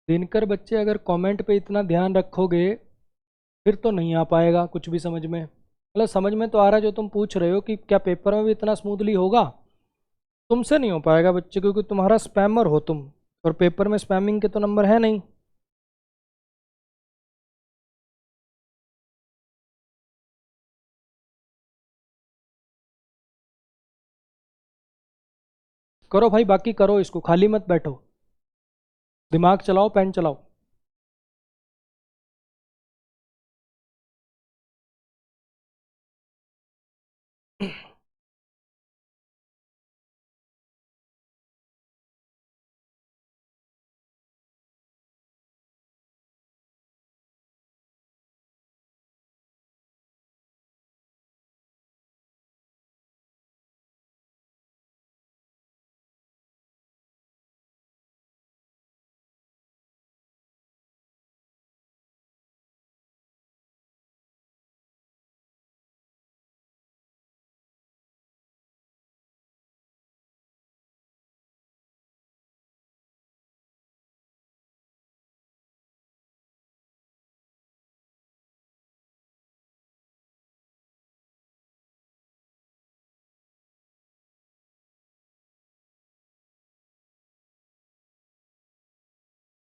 [SPEAKER 1] दिनकर बच्चे, अगर कमेंट पे इतना ध्यान रखोगे फिर तो नहीं आ पाएगा कुछ भी समझ में। मतलब समझ में तो आ रहा है जो तुम पूछ रहे हो कि क्या पेपर में भी इतना स्मूथली होगा, तुमसे नहीं हो पाएगा बच्चे, क्योंकि तुम्हारा स्पैमर हो तुम, और पेपर में स्पैमिंग के तो नंबर है नहीं। करो भाई, बाकी करो इसको, खाली मत बैठो, दिमाग चलाओ, पेन चलाओ।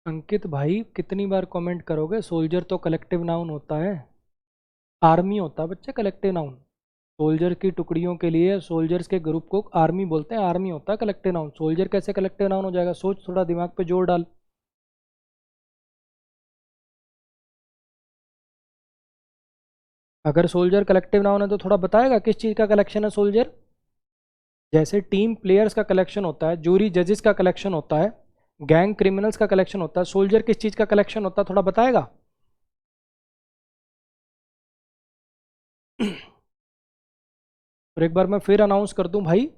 [SPEAKER 1] अंकित भाई कितनी बार कमेंट करोगे? सोल्जर तो कलेक्टिव नाउन होता है, आर्मी होता है बच्चे कलेक्टिव नाउन। सोल्जर की टुकड़ियों के लिए, सोल्जर्स के ग्रुप को आर्मी बोलते हैं, आर्मी होता है कलेक्टिव नाउन। सोल्जर कैसे कलेक्टिव नाउन हो जाएगा? सोच, थोड़ा दिमाग पे जोर डाल। अगर सोल्जर कलेक्टिव नाउन है तो थोड़ा बताएगा किस चीज़ का कलेक्शन है सोल्जर? जैसे टीम प्लेयर्स का कलेक्शन होता है, जूरी जजेस का कलेक्शन होता है, गैंग क्रिमिनल्स का कलेक्शन होता है, सोल्जर किस चीज़ का कलेक्शन होता है, थोड़ा बताएगा? और एक बार मैं फिर अनाउंस कर दूं भाई,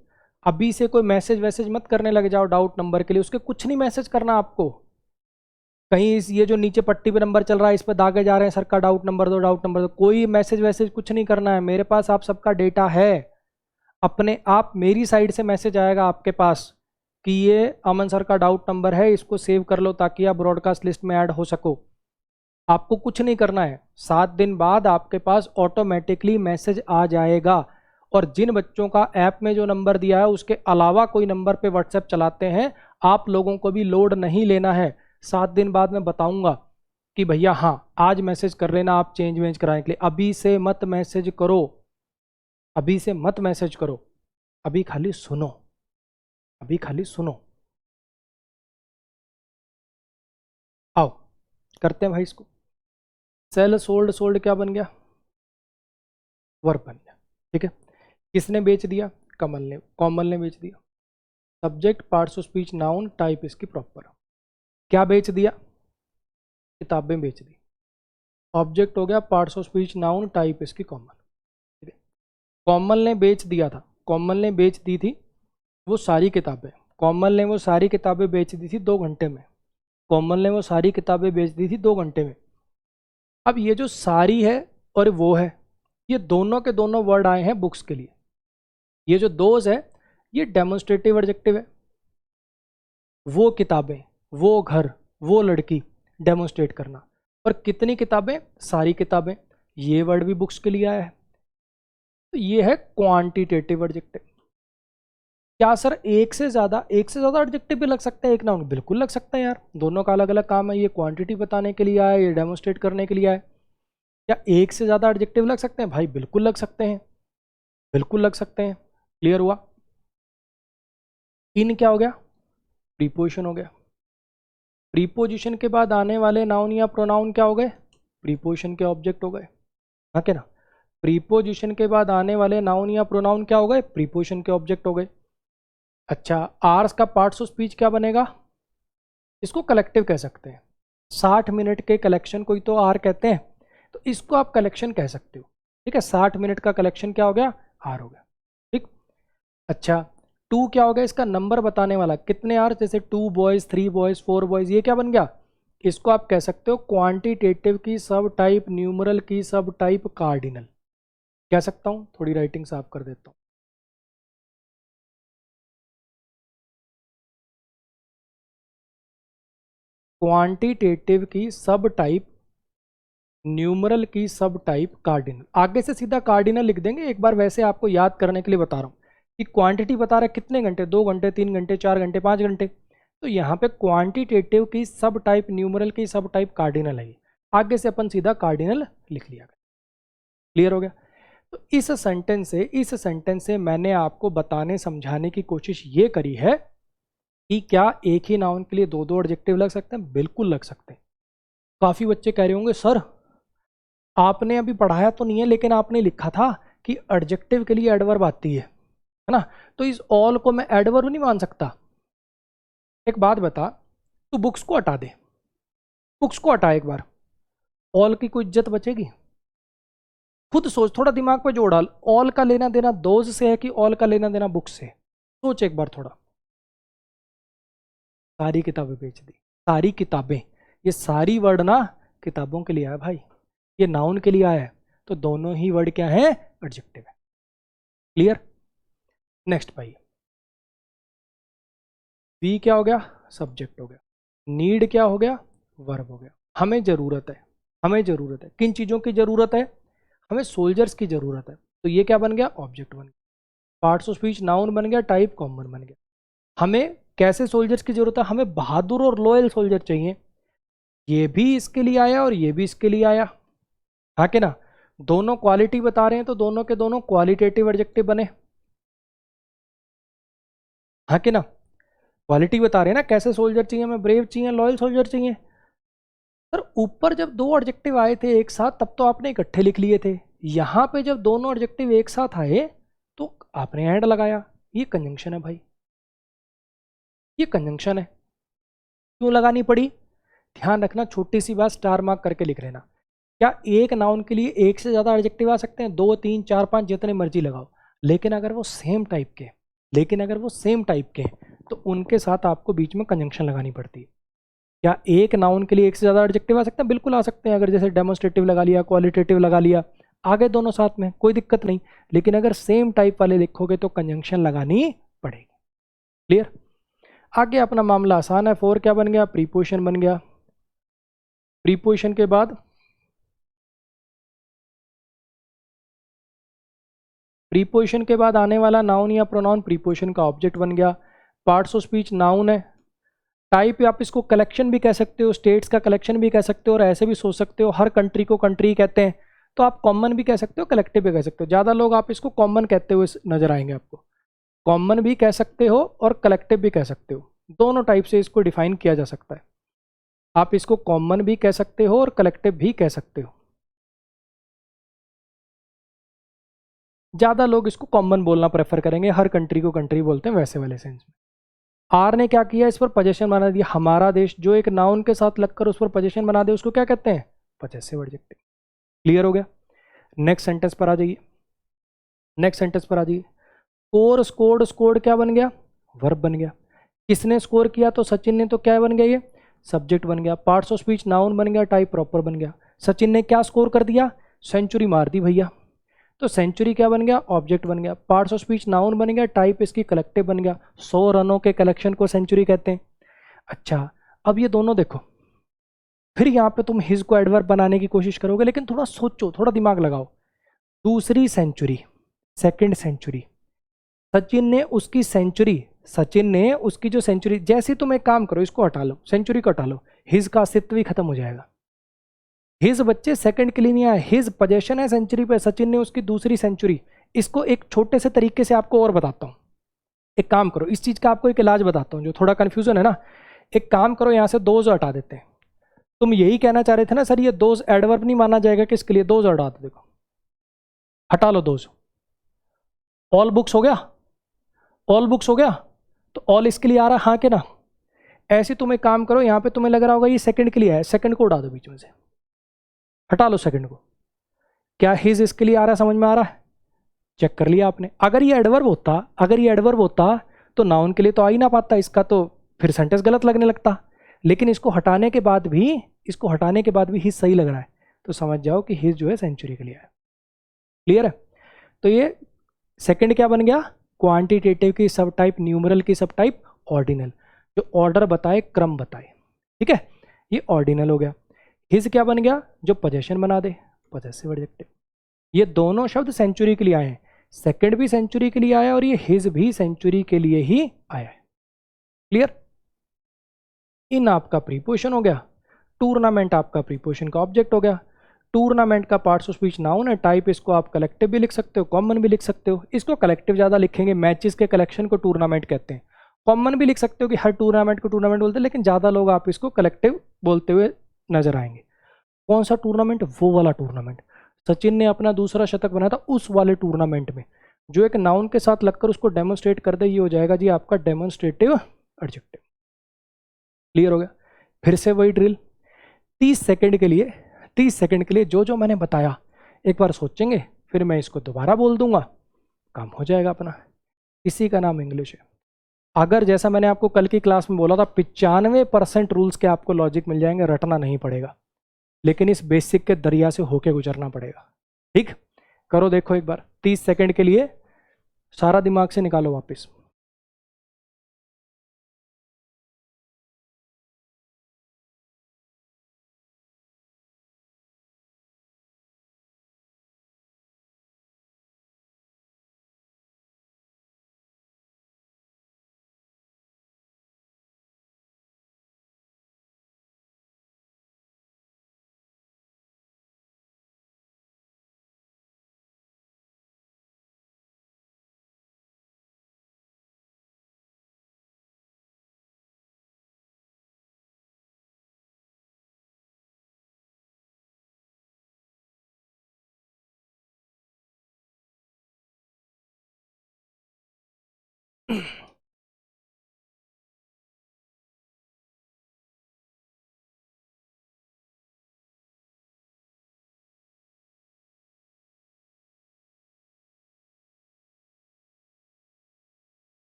[SPEAKER 1] अभी से कोई मैसेज वैसेज मत करने लग जाओ डाउट नंबर के लिए, उसके कुछ नहीं मैसेज करना आपको। कहीं ये जो नीचे पट्टी पे नंबर चल रहा है इस पर दागे जा रहे हैं सर का डाउट नंबर दो, डाउट नंबर दो, कोई मैसेज वैसेज कुछ नहीं करना है। मेरे पास आप सबका डेटा है, अपने आप मेरी साइड से मैसेज आएगा आपके पास कि ये अमन सर का डाउट नंबर है, इसको सेव कर लो ताकि आप ब्रॉडकास्ट लिस्ट में ऐड हो सको। आपको कुछ नहीं करना है, 7 दिन बाद आपके पास ऑटोमेटिकली मैसेज आ जाएगा। और जिन बच्चों का ऐप में जो नंबर दिया है उसके अलावा कोई नंबर पे व्हाट्सएप चलाते हैं, आप लोगों को भी लोड नहीं लेना है। 7 दिन बाद मैं बताऊंगा कि भैया हाँ आज मैसेज कर लेना आप चेंज वेंज कराने के लिए। अभी से मत मैसेज करो, अभी से मत मैसेज करो, अभी खाली सुनो, अभी खाली सुनो। आओ करते हैं भाई इसको। सेल सोल्ड, सोल्ड क्या बन गया, वर्ब बन गया। ठीक है, किसने बेच दिया, कमल ने, कोमल ने बेच दिया। Subject parts of speech noun type इसकी प्रॉपर। क्या बेच दिया, किताबें बेच दी। ऑब्जेक्ट हो गया parts of speech noun type इसकी कॉमन। ठीक है, कोमल ने बेच दिया था, कोमल ने बेच दी थी वो सारी किताबें, कोमल ने वो सारी किताबें बेच दी थी 2 घंटे में, कोमल ने वो सारी किताबें बेच दी थी 2 घंटे में। अब ये जो सारी है और वो है, ये दोनों के दोनों वर्ड आए हैं बुक्स के लिए। ये जो दोज है ये डेमोन्स्ट्रेटिव एडजेक्टिव है। वो किताबें, वो घर, वो लड़की, डेमोन्स्ट्रेट करना। और कितनी किताबें, सारी किताबें, ये वर्ड भी बुक्स के लिए आया है। तो ये है क्वांटिटेटिव एडजेक्टिव। क्या सर एक से ज़्यादा एडजेक्टिव भी लग सकते हैं एक नाउन? बिल्कुल लग सकते हैं यार, दोनों का अलग अलग काम है। ये क्वांटिटी बताने के लिए आया, ये डेमोन्स्ट्रेट करने के लिए आया। क्या एक से ज़्यादा एडजेक्टिव लग सकते हैं? भाई बिल्कुल लग सकते हैं, बिल्कुल लग सकते हैं। क्लियर हुआ? इन क्या हो गया, प्रीपोजिशन हो गया। प्रीपोजिशन के बाद आने वाले नाउन या प्रोनाउन क्या हो गए, प्रीपोजिशन के ऑब्जेक्ट हो गए। हाँ क्या ना, प्रीपोजिशन के बाद आने वाले नाउन या प्रोनाउन क्या हो गए, प्रीपोजिशन के ऑब्जेक्ट हो गए। अच्छा, आर्स का पार्ट्स ऑफ स्पीच क्या बनेगा, इसको कलेक्टिव कह सकते हैं। 60 मिनट के कलेक्शन को ही तो आर कहते हैं, तो इसको आप कलेक्शन कह सकते हो। ठीक है, 60 मिनट का कलेक्शन क्या हो गया, आर हो गया। ठीक, अच्छा 2 क्या हो गया, इसका नंबर बताने वाला, कितने आर, जैसे 2 बॉयज़ 3 बॉयज़ 4 बॉयज़, ये क्या बन गया, इसको आप कह सकते हो क्वांटिटेटिव की सब टाइप, न्यूमरल की सब टाइप, कार्डिनल कह सकता हूँ। थोड़ी राइटिंग साफ कर देता हूँ। क्वांटिटेटिव की सब टाइप, न्यूमरल की सब टाइप, कार्डिनल। आगे से सीधा कार्डिनल लिख देंगे, एक बार वैसे आपको याद करने के लिए बता रहा हूँ कि क्वांटिटी बता रहा है कितने घंटे, 2 घंटे 3 घंटे 4 घंटे 5 घंटे, तो यहाँ पे क्वांटिटेटिव की सब टाइप, न्यूमरल की सब टाइप, कार्डिनल है। आगे से अपन सीधा कार्डिनल लिख लिया। क्लियर हो गया? तो इस सेंटेंस से मैंने आपको बताने समझाने की कोशिश ये करी है कि क्या एक ही नाउन के लिए 2 एडजेक्टिव लग सकते हैं? बिल्कुल लग सकते हैं। काफ़ी बच्चे कह रहे होंगे सर आपने अभी पढ़ाया तो नहीं है लेकिन आपने लिखा था कि एडजेक्टिव के लिए एडवर्ब आती है ना, तो इस ऑल को मैं एडवर्ब नहीं मान सकता। एक बात बता, तू बुक्स को हटा दे, बुक्स को हटा एक बार, ऑल की कोई इज्जत बचेगी? खुद सोच, थोड़ा दिमाग पे जोड़ डाल, ऑल का लेना देना दोज से है कि ऑल का लेना देना बुक से? सोच एक बार थोड़ा। सारी किताबें बेच दी, सारी किताबें, ये सारी वर्ड ना किताबों के लिए आया भाई, ये नाउन के लिए आया है, तो दोनों ही वर्ड क्या है, एडजेक्टिव है। क्लियर? नेक्स्ट भाई, वी क्या हो गया, सब्जेक्ट हो गया। नीड क्या हो गया, वर्ब हो गया। हमें ज़रूरत है, हमें ज़रूरत है, किन चीज़ों की ज़रूरत है, हमें सोल्जर्स की ज़रूरत है, तो ये क्या बन गया, ऑब्जेक्ट बन गया। पार्ट्स ऑफ स्पीच नाउन बन गया, टाइप कॉमन बन गया। हमें कैसे सोल्जर्स की ज़रूरत है, हमें बहादुर और लॉयल सोल्जर चाहिए, ये भी इसके लिए आया और ये भी इसके लिए आया। हाँ कि ना, दोनों क्वालिटी बता रहे हैं तो दोनों के दोनों क्वालिटेटिव एडजेक्टिव बने। हाँ कि ना, क्वालिटी बता रहे हैं ना, कैसे सोल्जर चाहिए हमें, ब्रेव चाहिए, लॉयल सोल्जर चाहिए। सर ऊपर जब 2 एडजेक्टिव आए थे एक साथ तब तो आपने इकट्ठे लिख लिए थे, यहाँ पे जब दोनों एडजेक्टिव एक साथ आए तो आपने एंड लगाया। ये कंजंक्शन है भाई, ये कंजंक्शन है। क्यों लगानी पड़ी, ध्यान रखना, छोटी सी बात स्टार मार्क करके लिख लेना। क्या एक नाउन के लिए एक से ज़्यादा एडजेक्टिव आ सकते हैं? 2 3 4 5 जितने मर्जी लगाओ, लेकिन अगर वो सेम टाइप के, तो उनके साथ आपको बीच में कंजंक्शन लगानी पड़ती है। क्या एक नाउन के लिए एक से ज़्यादा एडजेक्टिव आ सकते हैं? बिल्कुल आ सकते हैं। अगर जैसे डेमोन्स्ट्रेटिव लगा लिया, क्वालिटेटिव लगा लिया, आ गए दोनों साथ में, कोई दिक्कत नहीं। लेकिन अगर सेम टाइप वाले लिखोगे तो कंजंक्शन लगानी पड़ेगी। क्लियर? आगे अपना मामला आसान है। फोर क्या बन गया? प्रीपोजिशन बन गया। प्रीपोजिशन के बाद आने वाला नाउन या प्रोनाउन प्रीपोजिशन का ऑब्जेक्ट बन गया। पार्ट्स ऑफ स्पीच नाउन है। टाइप आप इसको कलेक्शन भी कह सकते हो, स्टेट्स का कलेक्शन भी कह सकते हो, और ऐसे भी सोच सकते हो हर कंट्री को कंट्री कहते हैं, तो आप कॉमन भी कह सकते हो, कलेक्टिव भी कह सकते हो। ज़्यादा लोग आप इसको कॉमन कहते हुए नजर आएंगे आपको। कॉमन भी कह सकते हो और कलेक्टिव भी कह सकते हो, दोनों टाइप से इसको डिफाइन किया जा सकता है। आप इसको कॉमन भी कह सकते हो और कलेक्टिव भी कह सकते हो। ज़्यादा लोग इसको कॉमन बोलना प्रेफर करेंगे, हर कंट्री को कंट्री बोलते हैं वैसे वाले सेंस में। आर ने क्या किया? इस पर पोजेशन बना दिया। हमारा देश जो एक नाउन के साथ लगकर उस पर पोजेशन बना दे उसको क्या कहते हैं? Possessive adjective. क्लियर हो गया? नेक्स्ट सेंटेंस पर आ जाइए। नेक्स्ट सेंटेंस पर आ जाइए। स्कोर, स्कोर्ड, स्कोर्ड क्या बन गया? वर्ब बन गया। किसने स्कोर किया? तो सचिन ने। तो क्या बन गया? ये सब्जेक्ट बन गया। पार्ट्स ऑफ स्पीच नाउन बन गया, टाइप प्रॉपर बन गया। सचिन ने क्या स्कोर कर दिया? सेंचुरी मार दी भैया। तो सेंचुरी क्या बन गया? ऑब्जेक्ट बन गया। पार्ट्स ऑफ स्पीच नाउन बन गया, टाइप इसकी कलेक्टिव बन गया। 100 रनों के कलेक्शन को सेंचुरी कहते हैं। अच्छा, अब ये दोनों देखो, फिर यहाँ पे तुम हिज को एडवर्ब बनाने की कोशिश करोगे, लेकिन थोड़ा सोचो, थोड़ा दिमाग लगाओ। दूसरी सेंचुरी, सेकंड सेंचुरी, सचिन ने उसकी सेंचुरी, सचिन ने उसकी जो सेंचुरी, जैसे तुम एक काम करो, इसको हटा लो, सेंचुरी को हटा लो, हिज का अस्तित्व ही खत्म हो जाएगा। हिज बच्चे सेकंड के लिए नहीं आया, हिज पोजेशन है सेंचुरी पे, सचिन ने उसकी दूसरी सेंचुरी। इसको एक छोटे से तरीके से आपको और बताता हूँ। एक काम करो, इस चीज का आपको एक इलाज बताता हूँ, जो थोड़ा कंफ्यूजन है ना। एक काम करो, यहाँ से दोज हटा देते हैं। तुम यही कहना चाह रहे थे ना सर, ये दोज एडवर्ब नहीं माना जाएगा, किसके लिए? दोज हटा दो, देखो हटा लो दोज। ऑल बुक्स हो गया? ऑल बुक्स हो गया? तो ऑल इसके लिए आ रहा है, हाँ के ना? ऐसे तुम एक काम करो, यहाँ पे तुम्हें लग रहा होगा ये सेकंड के लिए है, सेकंड को उड़ा दो बीच में से, हटा लो सेकंड को। क्या हिज इसके लिए आ रहा है? समझ में आ रहा है? चेक कर लिया आपने? अगर ये एडवर्ब होता, अगर ये एडवर्ब होता तो नाउन के लिए तो आ ही ना पाता इसका, तो फिर सेंटेंस गलत लगने लगता। लेकिन इसको हटाने के बाद भी, इसको हटाने के बाद भी हिज सही लग रहा है, तो समझ जाओ कि हिज जो है सेंचुरी के लिए है। क्लियर है? तो ये सेकंड क्या बन गया? क्वांटिटेटिव की सब टाइप, न्यूमरल की सब टाइप, ऑर्डिनल, जो ऑर्डर बताए, क्रम बताए। ठीक है, ये ऑर्डिनल हो गया। हिज क्या बन गया? जो पोजेशन बना दे, पोजेसिव एडजेक्टिव। ये दोनों शब्द सेंचुरी के लिए आए हैं। सेकंड भी सेंचुरी के लिए आया और ये हिज भी सेंचुरी के लिए ही आया है। क्लियर? इन आपका प्रीपोजिशन हो गया। टूर्नामेंट आपका प्रीपोजिशन का ऑब्जेक्ट हो गया। टूर्नामेंट का पार्ट्स ऑफ स्पीच नाउन है, टाइप इसको आप कलेक्टिव भी लिख सकते हो, कॉमन भी लिख सकते हो। इसको कलेक्टिव ज़्यादा लिखेंगे, मैचेस के कलेक्शन को टूर्नामेंट कहते हैं। कॉमन भी लिख सकते हो कि हर टूर्नामेंट को टूर्नामेंट बोलते हैं, लेकिन ज़्यादा लोग आप इसको कलेक्टिव बोलते हुए नजर आएंगे। कौन सा टूर्नामेंट? वो वाला टूर्नामेंट, सचिन ने अपना दूसरा शतक बनाया था उस वाले टूर्नामेंट में। जो एक नाउन के साथ लगकर उसको डेमोन्स्ट्रेट कर दे, ये हो जाएगा जी आपका डेमोन्स्ट्रेटिव एडजेक्टिव। क्लियर हो गया? फिर से वही ड्रिल, 30 सेकंड के लिए, 30 सेकंड के लिए जो जो मैंने बताया एक बार सोचेंगे, फिर मैं इसको दोबारा बोल दूंगा, काम हो जाएगा अपना। इसी का नाम इंग्लिश है। अगर जैसा मैंने आपको कल की क्लास में बोला था, 95% रूल्स के आपको लॉजिक मिल जाएंगे, रटना नहीं पड़ेगा, लेकिन इस बेसिक के दरिया से होके गुजरना पड़ेगा। ठीक, करो देखो एक बार, 30 सेकंड के लिए सारा दिमाग से निकालो वापस।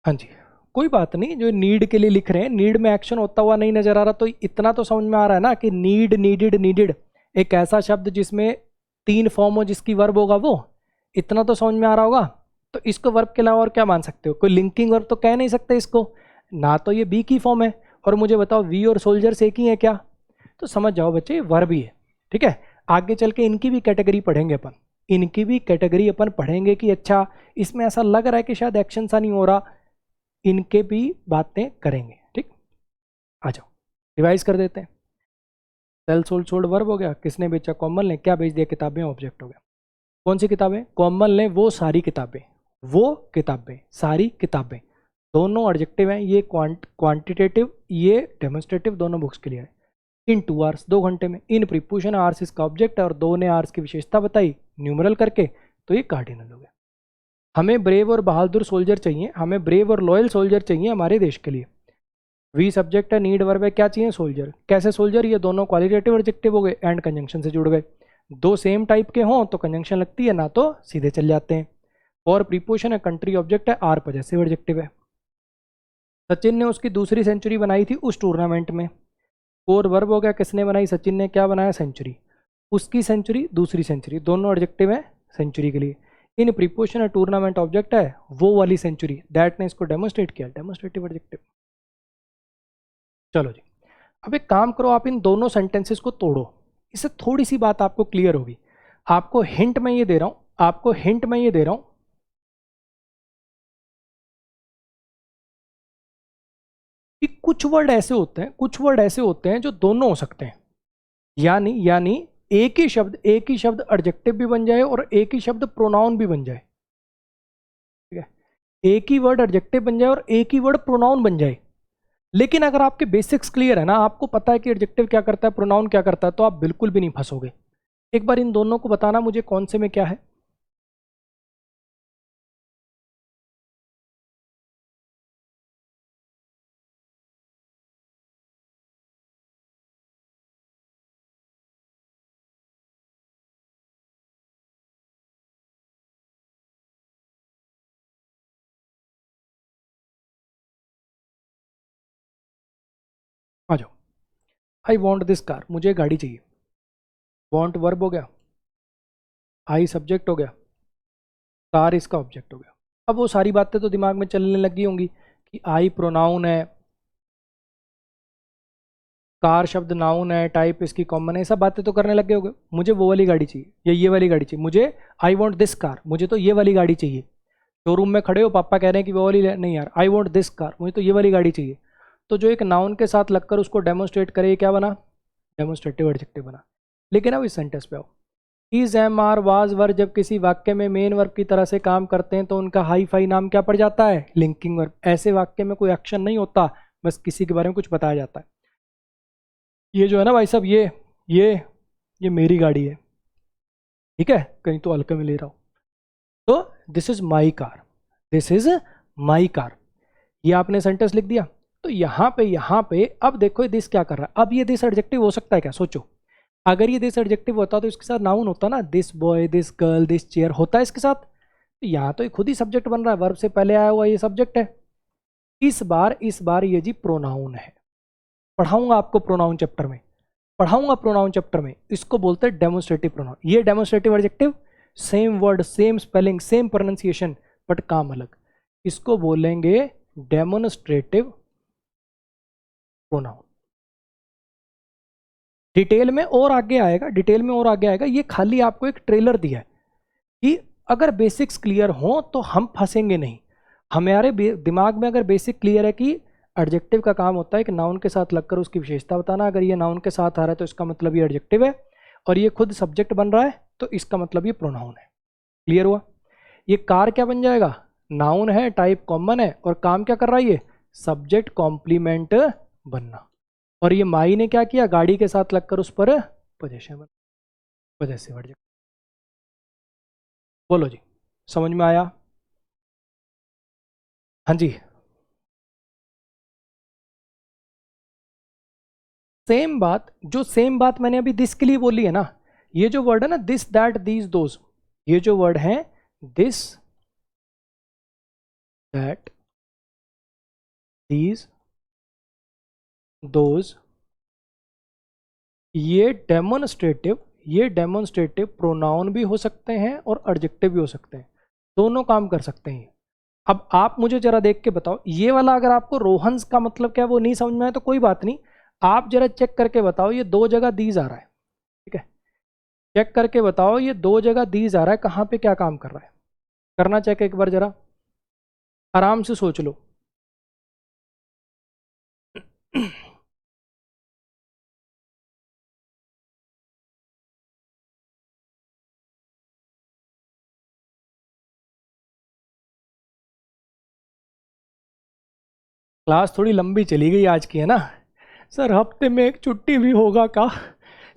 [SPEAKER 1] हाँ जी, कोई बात नहीं, जो नीड के लिए लिख रहे हैं, नीड में एक्शन होता हुआ नहीं नजर आ रहा, तो इतना तो समझ में आ रहा है ना कि नीड, नीडेड, नीडेड एक ऐसा शब्द जिसमें 3 फॉर्म हो, जिसकी वर्ब होगा वो, इतना तो समझ में आ रहा होगा। तो इसको वर्ब के अलावा और क्या मान सकते हो? कोई लिंकिंग वर्ब तो कह नहीं सकते इसको ना, तो ये बी की फॉर्म है। और मुझे बताओ वी और सोल्जर्स एक ही है क्या? तो समझ जाओ बच्चे, ये वर्ब ही है। ठीक है, आगे चल के इनकी भी कैटेगरी पढ़ेंगे अपन, इनकी भी कैटेगरी अपन पढ़ेंगे कि अच्छा इसमें ऐसा लग रहा है कि शायद एक्शन सा नहीं हो रहा, इनके भी बातें करेंगे। ठीक, आ जाओ रिवाइज कर देते हैं। सेल सोल्ड सोल्ड वर्ब हो गया, किसने बेचा? कोमल ने। क्या बेच दिया? किताबें, ऑब्जेक्ट हो गया। कौन सी किताबें? कोमल ने वो सारी किताबें, वो किताबें, सारी किताबें, दोनों एडजेक्टिव हैं। ये क्वांटिटेटिव, ये डेमोन्स्ट्रेटिव, दोनों बुक्स के लिए है। इन 2 आवर्स, 2 घंटे में। इन प्रीपोजिशन, आवर्स इसका ऑब्जेक्ट है और 2 ने आवर्स की विशेषता बताई न्यूमरल करके, तो ये कार्डिनल हो गया। हमें ब्रेव और बहादुर सोल्जर चाहिए, हमें ब्रेव और लॉयल सोल्जर चाहिए हमारे देश के लिए। वी सब्जेक्ट है, नीड वर्ब है, क्या चाहिए? सोल्जर। कैसे सोल्जर? ये दोनों क्वालिटेटिव एडजेक्टिव हो गए, एंड कंजंक्शन से जुड़ गए। 2 सेम टाइप के हों तो कंजंक्शन लगती है, ना तो सीधे चल जाते हैं। और प्रीपोजिशन है, कंट्री ऑब्जेक्ट है, आर पॉजेसिव एडजेक्टिव है। सचिन ने उसकी दूसरी सेंचुरी बनाई थी उस टूर्नामेंट में। कोर वर्ब हो गया, किसने बनाई? सचिन ने। क्या बनाया? सेंचुरी। उसकी सेंचुरी, दूसरी सेंचुरी, दोनों एडजेक्टिव है सेंचुरी के लिए। इन प्रीपोजिशन है, टूर्नामेंट ऑब्जेक्ट है, वो वाली सेंचुरी, दैट ने इसको डेमोन्स्ट्रेट किया, डेमोन्स्ट्रेटिव एडजेक्टिव। चलो जी, अब एक काम करो, आप इन दोनों सेंटेंसेस को तोड़ो, इससे थोड़ी सी बात आपको क्लियर होगी। आपको हिंट मैं ये दे रहा हूं, आपको हिंट मैं ये दे रहा हूं कि कुछ वर्ड ऐसे होते हैं, कुछ वर्ड ऐसे होते हैं जो दोनों हो सकते हैं। यानी एक ही शब्द एडजेक्टिव भी बन जाए और एक ही शब्द प्रोनाउन भी बन जाए। ठीक है, एक ही वर्ड एडजेक्टिव बन जाए और एक ही वर्ड प्रोनाउन बन जाए। लेकिन अगर आपके बेसिक्स क्लियर है ना, आपको पता है कि एडजेक्टिव क्या करता है, प्रोनाउन क्या करता है, तो आप बिल्कुल भी नहीं फंसोगे। एक बार इन दोनों को बताना मुझे कौन से में क्या है। आ जाओ। आई वॉन्ट दिस कार, मुझे गाड़ी चाहिए। वॉन्ट वर्ब हो गया, आई सब्जेक्ट हो गया, कार इसका ऑब्जेक्ट हो गया। अब वो सारी बातें तो दिमाग में चलने लगी होंगी कि आई प्रोनाउन है, कार शब्द नाउन है, टाइप इसकी कॉमन है, सब बातें तो करने लगे होगे। मुझे वो वाली गाड़ी चाहिए या ये वाली गाड़ी चाहिए, मुझे आई वॉन्ट दिस कार, मुझे तो ये वाली गाड़ी चाहिए। शोरूम में खड़े हो, पापा कह रहे हैं कि वो वाली नहीं यार, आई वॉन्ट दिस कार, मुझे तो ये वाली गाड़ी चाहिए। तो जो एक नाउन के साथ लगकर उसको डेमोन्स्ट्रेट करे, क्या बना? डेमोन्स्ट्रेटिव एडजेक्टिव बना। लेकिन अब इस सेंटेंस पे आओ, is, am, are, was, were जब किसी वाक्य में मेन वर्ब की तरह से काम करते हैं तो उनका हाई फाई नाम क्या पड़ जाता है? Linking verb. ऐसे वाक्य में कोई एक्शन नहीं होता, बस किसी के बारे में कुछ बताया जाता है। ये जो है ना भाई साहब, ये मेरी गाड़ी है, ठीक है, कहीं तो हल्के में ले रहा हूँ, तो this is my car, this is my car, ये आपने सेंटेंस लिख दिया। तो यहाँ पे अब देखो ये दिस क्या कर रहा है। अब ये दिस एडजेक्टिव हो सकता है क्या? सोचो, अगर ये दिस एडजेक्टिव होता तो इसके साथ नाउन होता ना, this boy, this girl, this chair होता है इसके साथ। तो यहाँ तो ये खुद ही सब्जेक्ट बन रहा है, वर्ब से पहले आया हुआ ये सब्जेक्ट है। इस बार ये जी प्रोनाउन है। पढ़ाऊंगा आपको प्रोनाउन चैप्टर में, पढ़ाऊंगा प्रोनाउन चैप्टर में, इसको बोलते हैं डेमोन्स्ट्रेटिव प्रोनाउन। ये demonstrative adjective, same word, same spelling, same pronunciation, but काम अलग, इसको बोलेंगे डेमोन्स्ट्रेटिव प्रोनाउन। डिटेल में और आगे आएगा, डिटेल में और आगे आएगा। ये खाली आपको एक ट्रेलर दिया है कि अगर बेसिक्स क्लियर हो तो हम फंसेंगे नहीं। हमारे दिमाग में अगर बेसिक क्लियर है कि एडजेक्टिव का काम होता है कि नाउन के साथ लगकर उसकी विशेषता बताना, अगर ये नाउन के साथ आ रहा है तो इसका मतलब ये एडजेक्टिव है, और ये खुद सब्जेक्ट बन रहा है तो इसका मतलब ये प्रोनाउन है। क्लियर हुआ? ये कार क्या बन जाएगा? नाउन है, टाइप कॉमन है, और काम क्या कर रहा है ये? सब्जेक्ट कॉम्प्लीमेंट बनना। और ये माई ने क्या किया? गाड़ी के साथ लगकर उस पर पोजेशन, पोजेसिव एडजेक्टिव। बोलो जी, समझ में आया? हाँ जी, सेम बात, जो सेम बात मैंने अभी दिस के लिए बोली है ना, ये जो वर्ड है ना, दिस, दैट, दीज, दोज, ये जो वर्ड है दिस, दैट, दीज, दोज। ये डेमोन्स्ट्रेटिव प्रोनाउन भी हो सकते हैं और एडजेक्टिव भी हो सकते हैं, दोनों काम कर सकते हैं। अब आप मुझे जरा देख के बताओ, ये वाला अगर आपको रोहन्स का मतलब क्या वो नहीं समझ में आए तो कोई बात नहीं, आप जरा चेक करके बताओ, ये दो जगह दीज आ रहा है, ठीक है, चेक करके बताओ ये दो जगह दीज आ रहा है, कहाँ पे क्या काम कर रहा है, करना चेक एक बार जरा, आराम से सोच लो। क्लास थोड़ी लंबी चली गई आज की, है ना सर? हफ्ते में एक छुट्टी भी होगा का?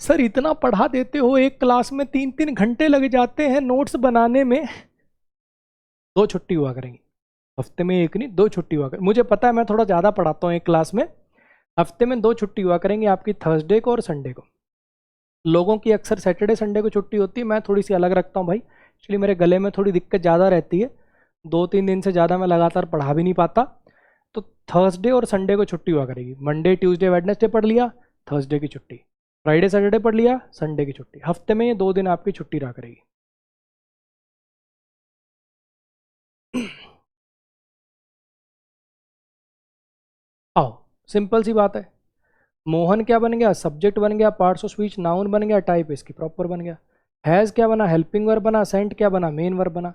[SPEAKER 1] सर इतना पढ़ा देते हो, एक क्लास में 3-3 घंटे लग जाते हैं नोट्स बनाने में। दो छुट्टी हुआ करेंगी हफ्ते में, एक नहीं दो छुट्टी हुआ करेंगी। मुझे पता है मैं थोड़ा ज़्यादा पढ़ाता हूँ एक क्लास में, हफ्ते में दो छुट्टी हुआ करेंगी आपकी, थर्सडे को और संडे को। लोगों की अक्सर सैटरडे संडे को छुट्टी होती है, मैं थोड़ी सी अलग रखता हूँ भाई, एक्चुअली मेरे गले में थोड़ी दिक्कत ज़्यादा रहती है, 2-3 दिन से ज़्यादा मैं लगातार पढ़ा भी नहीं पाता, तो थर्सडे और संडे को छुट्टी हुआ करेगी। मंडे ट्यूसडे वेडनेसडे पढ़ लिया, थर्सडे की छुट्टी, फ्राइडे सैटरडे पढ़ लिया, संडे की छुट्टी। हफ्ते में ये 2 दिन आपकी छुट्टी रहा करेगी। आओ सिंपल सी बात है, मोहन क्या बन गया? सब्जेक्ट बन गया, पार्ट्स ऑफ स्पीच नाउन बन गया, टाइप इसकी प्रॉपर बन गया। हैज़ क्या बना? हेल्पिंग वर्ब बना। सेंट क्या बना? मेन वर्ब बना।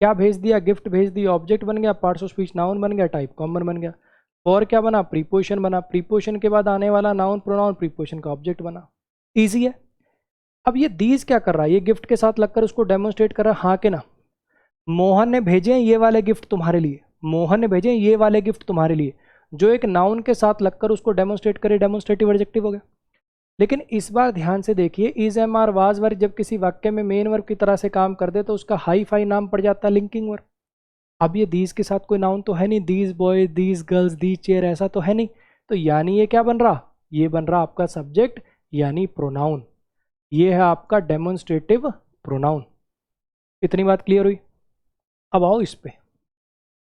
[SPEAKER 1] क्या भेज दिया? गिफ्ट भेज दिया, ऑब्जेक्ट बन गया, पार्ट्स ऑफ स्पीच नाउन बन गया, टाइप कॉमन बन गया। और क्या बना? प्रीपोजिशन बना, प्रीपोजिशन के बाद आने वाला नाउन प्रोनाउन प्रीपोजिशन का ऑब्जेक्ट बना। ईजी है। अब ये दीज क्या कर रहा है? ये गिफ्ट के साथ लगकर उसको डेमोन्स्ट्रेट कर रहा है, हाँ के ना? मोहन ने भेजे हैं ये वाले गिफ्ट तुम्हारे लिए, मोहन ने भेजे हैं ये वाले गिफ्ट तुम्हारे लिए, जो एक नाउन के साथ लगकर उसको डेमोन्स्ट्रेट करे, डेमोन्स्ट्रेटिव एडजेक्टिव हो गया। लेकिन इस बार ध्यान से देखिए, is am are was verb जब किसी वाक्य में मेन वर्ब की तरह से काम कर दे तो उसका हाई फाई नाम पड़ जाता है लिंकिंग वर्ब। अब ये दीज के साथ कोई नाउन तो है नहीं, these boy, these girls, these chair, ऐसा तो है नहीं, तो यानी ये क्या बन रहा? ये बन रहा आपका सब्जेक्ट यानी प्रोनाउन, ये है आपका डेमोन्स्ट्रेटिव प्रोनाउन। इतनी बात क्लियर हुई? अब आओ इस पे,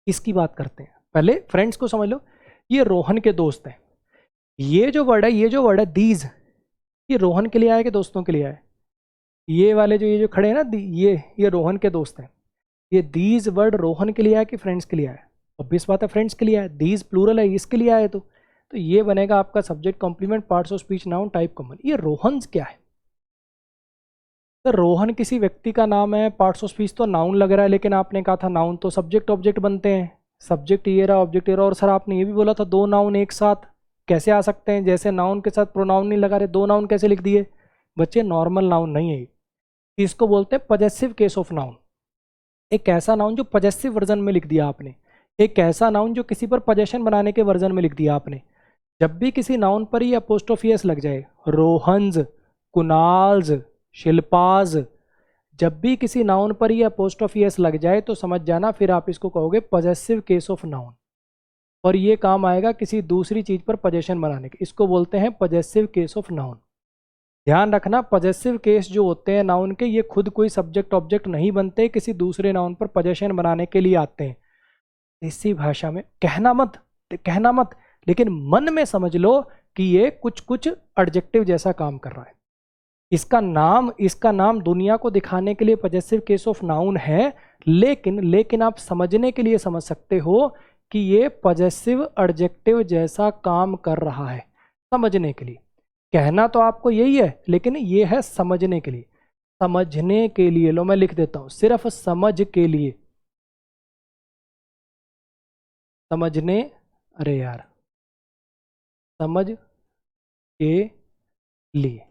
[SPEAKER 1] इसकी बात करते हैं। पहले फ्रेंड्स को समझ लो, ये रोहन के दोस्त हैं। ये जो वर्ड है, ये जो वर्ड है दीज, ये रोहन के लिए आया कि दोस्तों के लिए आया? ये वाले जो ये जो खड़े हैं ना, ये रोहन के दोस्त हैं। ये दीज वर्ड रोहन के लिए आया कि फ्रेंड्स के लिए आया? ऑब्वियस बात है फ्रेंड्स के लिए आया, दीज प्लूरल है, इसके लिए आया। तो ये बनेगा आपका subject complement, parts of speech noun, type common. ये रोहन क्या है? तो रोहन किसी व्यक्ति का नाम है, पार्ट्स ऑफ स्पीच तो नाउन लग रहा है, लेकिन आपने कहा था नाउन तो सब्जेक्ट ऑब्जेक्ट बनते हैं, सब्जेक्ट ये रहा, ऑब्जेक्ट ये रहा, और सर आपने ये भी बोला था दो नाउन एक साथ कैसे आ सकते हैं? जैसे नाउन के साथ प्रोनाउन नहीं लगा रहे, दो नाउन कैसे लिख दिए? बच्चे नॉर्मल नाउन नहीं है, इसको बोलते हैं पजेसिव केस ऑफ नाउन। एक ऐसा नाउन जो पजेसिव वर्जन में लिख दिया आपने, एक ऐसा नाउन जो किसी पर पजेशन बनाने के वर्जन में लिख दिया आपने। जब भी किसी नाउन पर ही अपोस्ट्रोफी एस लग जाए, रोहन्स, कुणाल्स, शिल्पाज, जब भी किसी नाउन पर ही अपोस्ट्रोफी एस लग जाए तो समझ जाना फिर आप इसको कहोगे पजेसिव केस ऑफ नाउन, और ये काम आएगा किसी दूसरी चीज पर पजेशन बनाने के, इसको बोलते हैं पजेसिव केस ऑफ नाउन। ध्यान रखना, पजेसिव केस जो होते हैं नाउन के, ये खुद कोई सब्जेक्ट ऑब्जेक्ट नहीं बनते, किसी दूसरे नाउन पर पजेशन बनाने के लिए आते हैं। इसी भाषा में कहना मत, लेकिन मन में समझ लो कि ये कुछ कुछ एडजेक्टिव जैसा काम कर रहा है। इसका नाम दुनिया को दिखाने के लिए पजेसिव केस ऑफ नाउन है, लेकिन आप समझने के लिए समझ सकते हो कि ये पजेसिव एडजेक्टिव जैसा काम कर रहा है। समझने के लिए कहना तो आपको यही है, लेकिन ये है समझने के लिए। समझने के लिए लो मैं लिख देता हूं, सिर्फ समझ के लिए, समझने, अरे यार, समझ के लिए।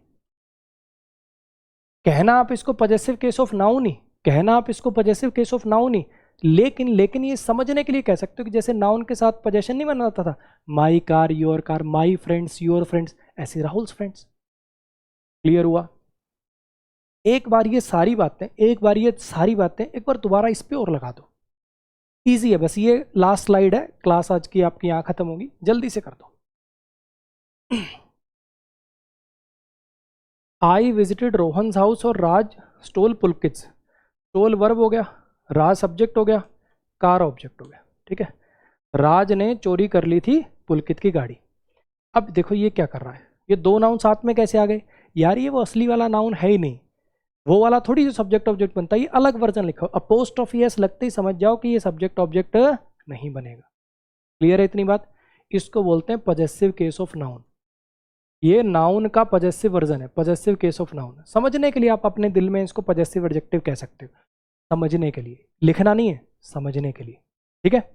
[SPEAKER 1] कहना आप इसको पजेसिव केस ऑफ नाउन ही, कहना आप इसको पजेसिव केस ऑफ नाउन ही, लेकिन ये समझने के लिए कह सकते हो कि जैसे नाउन के साथ पजेशन नहीं बनाता था, माई car your car, my friends your friends, ऐसे राहुल्स फ्रेंड्स। क्लियर हुआ? एक बार ये सारी बातें एक बार दोबारा इस पे और लगा दो, इजी है। बस ये लास्ट स्लाइड है, क्लास आज की आपकी यहाँ खत्म होगी, जल्दी से कर दो। आई विजिटेड रोहन्स हाउस और राज स्टोल पुलकित्स। स्टोल वर्ब हो गया, राज सब्जेक्ट हो गया, कार ऑब्जेक्ट हो गया, ठीक है। राज ने चोरी कर ली थी पुलकित की गाड़ी। अब देखो ये क्या कर रहा है, ये दो नाउन साथ में कैसे आ गए यार, ये वो असली वाला नाउन है ही नहीं, वो वाला थोड़ी जो सब्जेक्ट ऑब्जेक्ट बनता है, ये अलग वर्जन लिखो। अपोस्ट्रोफी एस लगते ही समझ जाओ कि ये सब्जेक्ट ऑब्जेक्ट नहीं बनेगा। क्लियर है इतनी बात? इसको बोलते हैं पजेसिव केस ऑफ नाउन। ये नाउन का पजेसिव वर्जन है, पजेसिव केस ऑफ नाउन। समझने के लिए आप अपने दिल में इसको पजेसिव एडजेक्टिव कह सकते हो, समझने के लिए, लिखना नहीं है, समझने के लिए। ठीक है,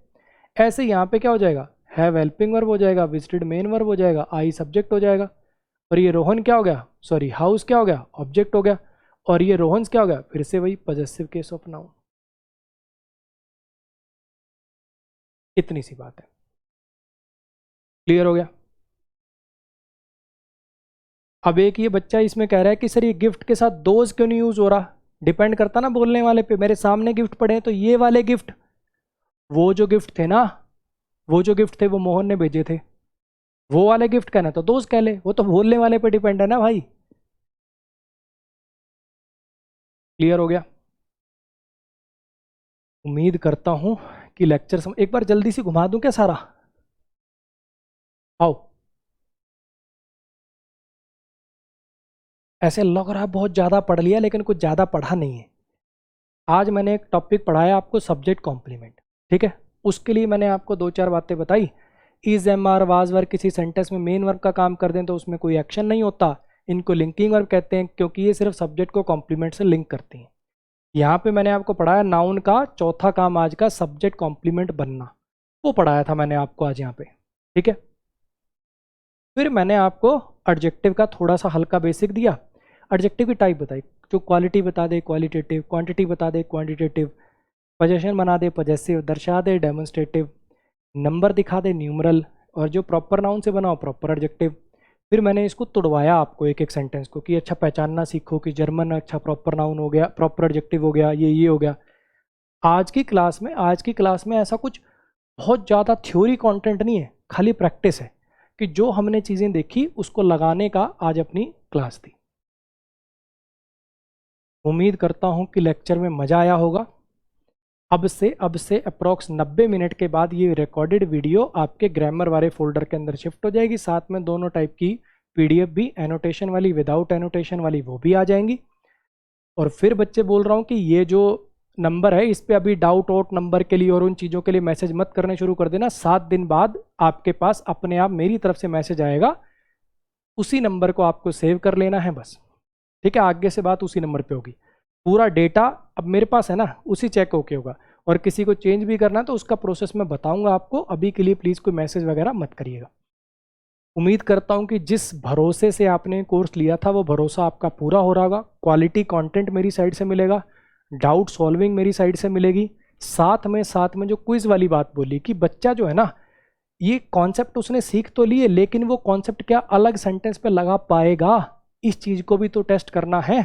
[SPEAKER 1] ऐसे यहाँ पे क्या हो जाएगा, हैव हेल्पिंग वर्ब हो जाएगा, विजिटेड मेन वर्ब हो जाएगा, आई सब्जेक्ट हो जाएगा, और ये रोहन क्या हो गया, सॉरी हाउस क्या हो गया, ऑब्जेक्ट हो गया, और ये रोहन्स क्या हो गया, फिर से वही पजेसिव केस ऑफ नाउन। इतनी सी बात है। क्लियर हो गया? अब एक ये बच्चा इसमें कह रहा है कि सर ये गिफ्ट के साथ दोज क्यों नहीं यूज हो रहा, डिपेंड करता ना बोलने वाले पे। मेरे सामने गिफ्ट पड़े हैं तो ये वाले गिफ्ट, वो जो गिफ्ट थे ना, वो जो गिफ्ट थे वो मोहन ने भेजे थे, वो वाले गिफ्ट कहना तो दोस्त कह ले, वो तो बोलने वाले पे डिपेंड है ना भाई। क्लियर हो गया? उम्मीद करता हूं कि लेक्चर एक बार जल्दी से घुमा दूं क्या सारा, आओ। ऐसे लग रहा है बहुत ज़्यादा पढ़ लिया, लेकिन कुछ ज़्यादा पढ़ा नहीं है। आज मैंने एक टॉपिक पढ़ाया आपको सब्जेक्ट कॉम्प्लीमेंट, ठीक है, उसके लिए मैंने आपको दो चार बातें बताई। Is, am, are, was verb किसी सेंटेंस में मेन वर्ब का काम कर दें तो उसमें कोई एक्शन नहीं होता, इनको लिंकिंग वर्ब कहते हैं क्योंकि ये सिर्फ सब्जेक्ट को कॉम्प्लीमेंट से लिंक करती हैं। यहाँ पे मैंने आपको पढ़ाया नाउन का चौथा काम आज का सब्जेक्ट कॉम्प्लीमेंट बनना, वो पढ़ाया था मैंने आपको आज यहाँ पे। ठीक है, फिर मैंने आपको एडजेक्टिव का थोड़ा सा हल्का बेसिक दिया, एडजेक्टिव की टाइप बताई, जो क्वालिटी बता दे क्वालिटेटिव, क्वांटिटी बता दे क्वांटिटेटिव, पोजेशन बना दे पजेसिव, दर्शा दे डेमोन्स्ट्रेटिव, नंबर दिखा दे न्यूमरल, और जो प्रॉपर नाउन से बना हो प्रॉपर एडजेक्टिव। फिर मैंने इसको तुड़वाया आपको एक एक सेंटेंस को कि अच्छा पहचानना सीखो कि जर्मन अच्छा प्रॉपर नाउन हो गया, प्रॉपर एडजेक्टिव हो गया, ये हो गया। आज की क्लास में ऐसा कुछ बहुत ज़्यादा थ्योरी कंटेंट नहीं है, खाली प्रैक्टिस है कि जो हमने चीज़ें देखी उसको लगाने का आज अपनी क्लास थी। उम्मीद करता हूँ कि लेक्चर में मज़ा आया होगा। अब से अप्रॉक्स 90 मिनट के बाद ये रिकॉर्डेड वीडियो आपके ग्रामर वाले फोल्डर के अंदर शिफ्ट हो जाएगी, साथ में दोनों टाइप की पीडीएफ भी, एनोटेशन वाली विदाउट एनोटेशन वाली, वो भी आ जाएंगी। और फिर बच्चे बोल रहा हूँ कि ये जो नंबर है इस पर अभी डाउट आउट नंबर के लिए और उन चीज़ों के लिए मैसेज मत करने शुरू कर देना। 7 दिन बाद आपके पास अपने आप मेरी तरफ से मैसेज आएगा, उसी नंबर को आपको सेव कर लेना है बस। ठीक है, आगे से बात उसी नंबर पे होगी। पूरा डेटा अब मेरे पास है ना, उसी चेक होके होगा, और किसी को चेंज भी करना तो उसका प्रोसेस मैं बताऊंगा आपको। अभी के लिए प्लीज़ कोई मैसेज वगैरह मत करिएगा। उम्मीद करता हूं कि जिस भरोसे से आपने कोर्स लिया था वो भरोसा आपका पूरा हो रहा होगा। क्वालिटी कंटेंट मेरी साइड से मिलेगा, डाउट सॉल्विंग मेरी साइड से मिलेगी, साथ में जो क्विज वाली बात बोली कि बच्चा जो है ना, ये कॉन्सेप्ट उसने सीख तो लिए लेकिन वो कॉन्सेप्ट क्या अलग सेंटेंस पे लगा पाएगा, इस चीज़ को भी तो टेस्ट करना है।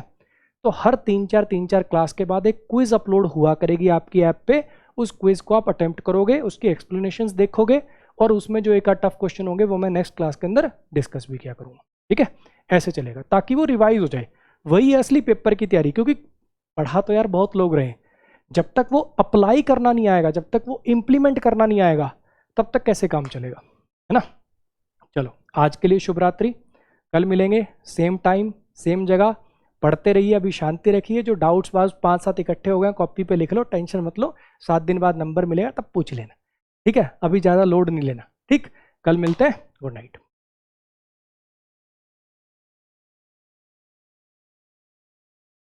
[SPEAKER 1] तो हर 3-4 क्लास के बाद एक क्विज अपलोड हुआ करेगी आपकी ऐप पे, उस क्विज को आप अटेम्प्ट करोगे, उसकी एक्सप्लेनेशंस देखोगे, और उसमें जो एक टफ क्वेश्चन होंगे वो मैं नेक्स्ट क्लास के अंदर डिस्कस भी किया करूँगा। ठीक है, ऐसे चलेगा ताकि वो रिवाइज हो जाए, वही असली पेपर की तैयारी। क्योंकि पढ़ा तो यार बहुत लोग रहे, जब तक वो अप्लाई करना नहीं आएगा, जब तक वो इम्प्लीमेंट करना नहीं आएगा, तब तक कैसे काम चलेगा, है ना। चलो आज के लिए शुभ रात्रि, कल मिलेंगे सेम टाइम सेम जगह। पढ़ते रहिए, अभी शांति रखिए। जो डाउट्स बाज 5-7 इकट्ठे हो गए कॉपी पे लिख लो, टेंशन मत लो, 7 दिन बाद नंबर मिलेगा तब पूछ लेना। ठीक है, अभी ज़्यादा लोड नहीं लेना। ठीक, कल मिलते हैं, गुड नाइट।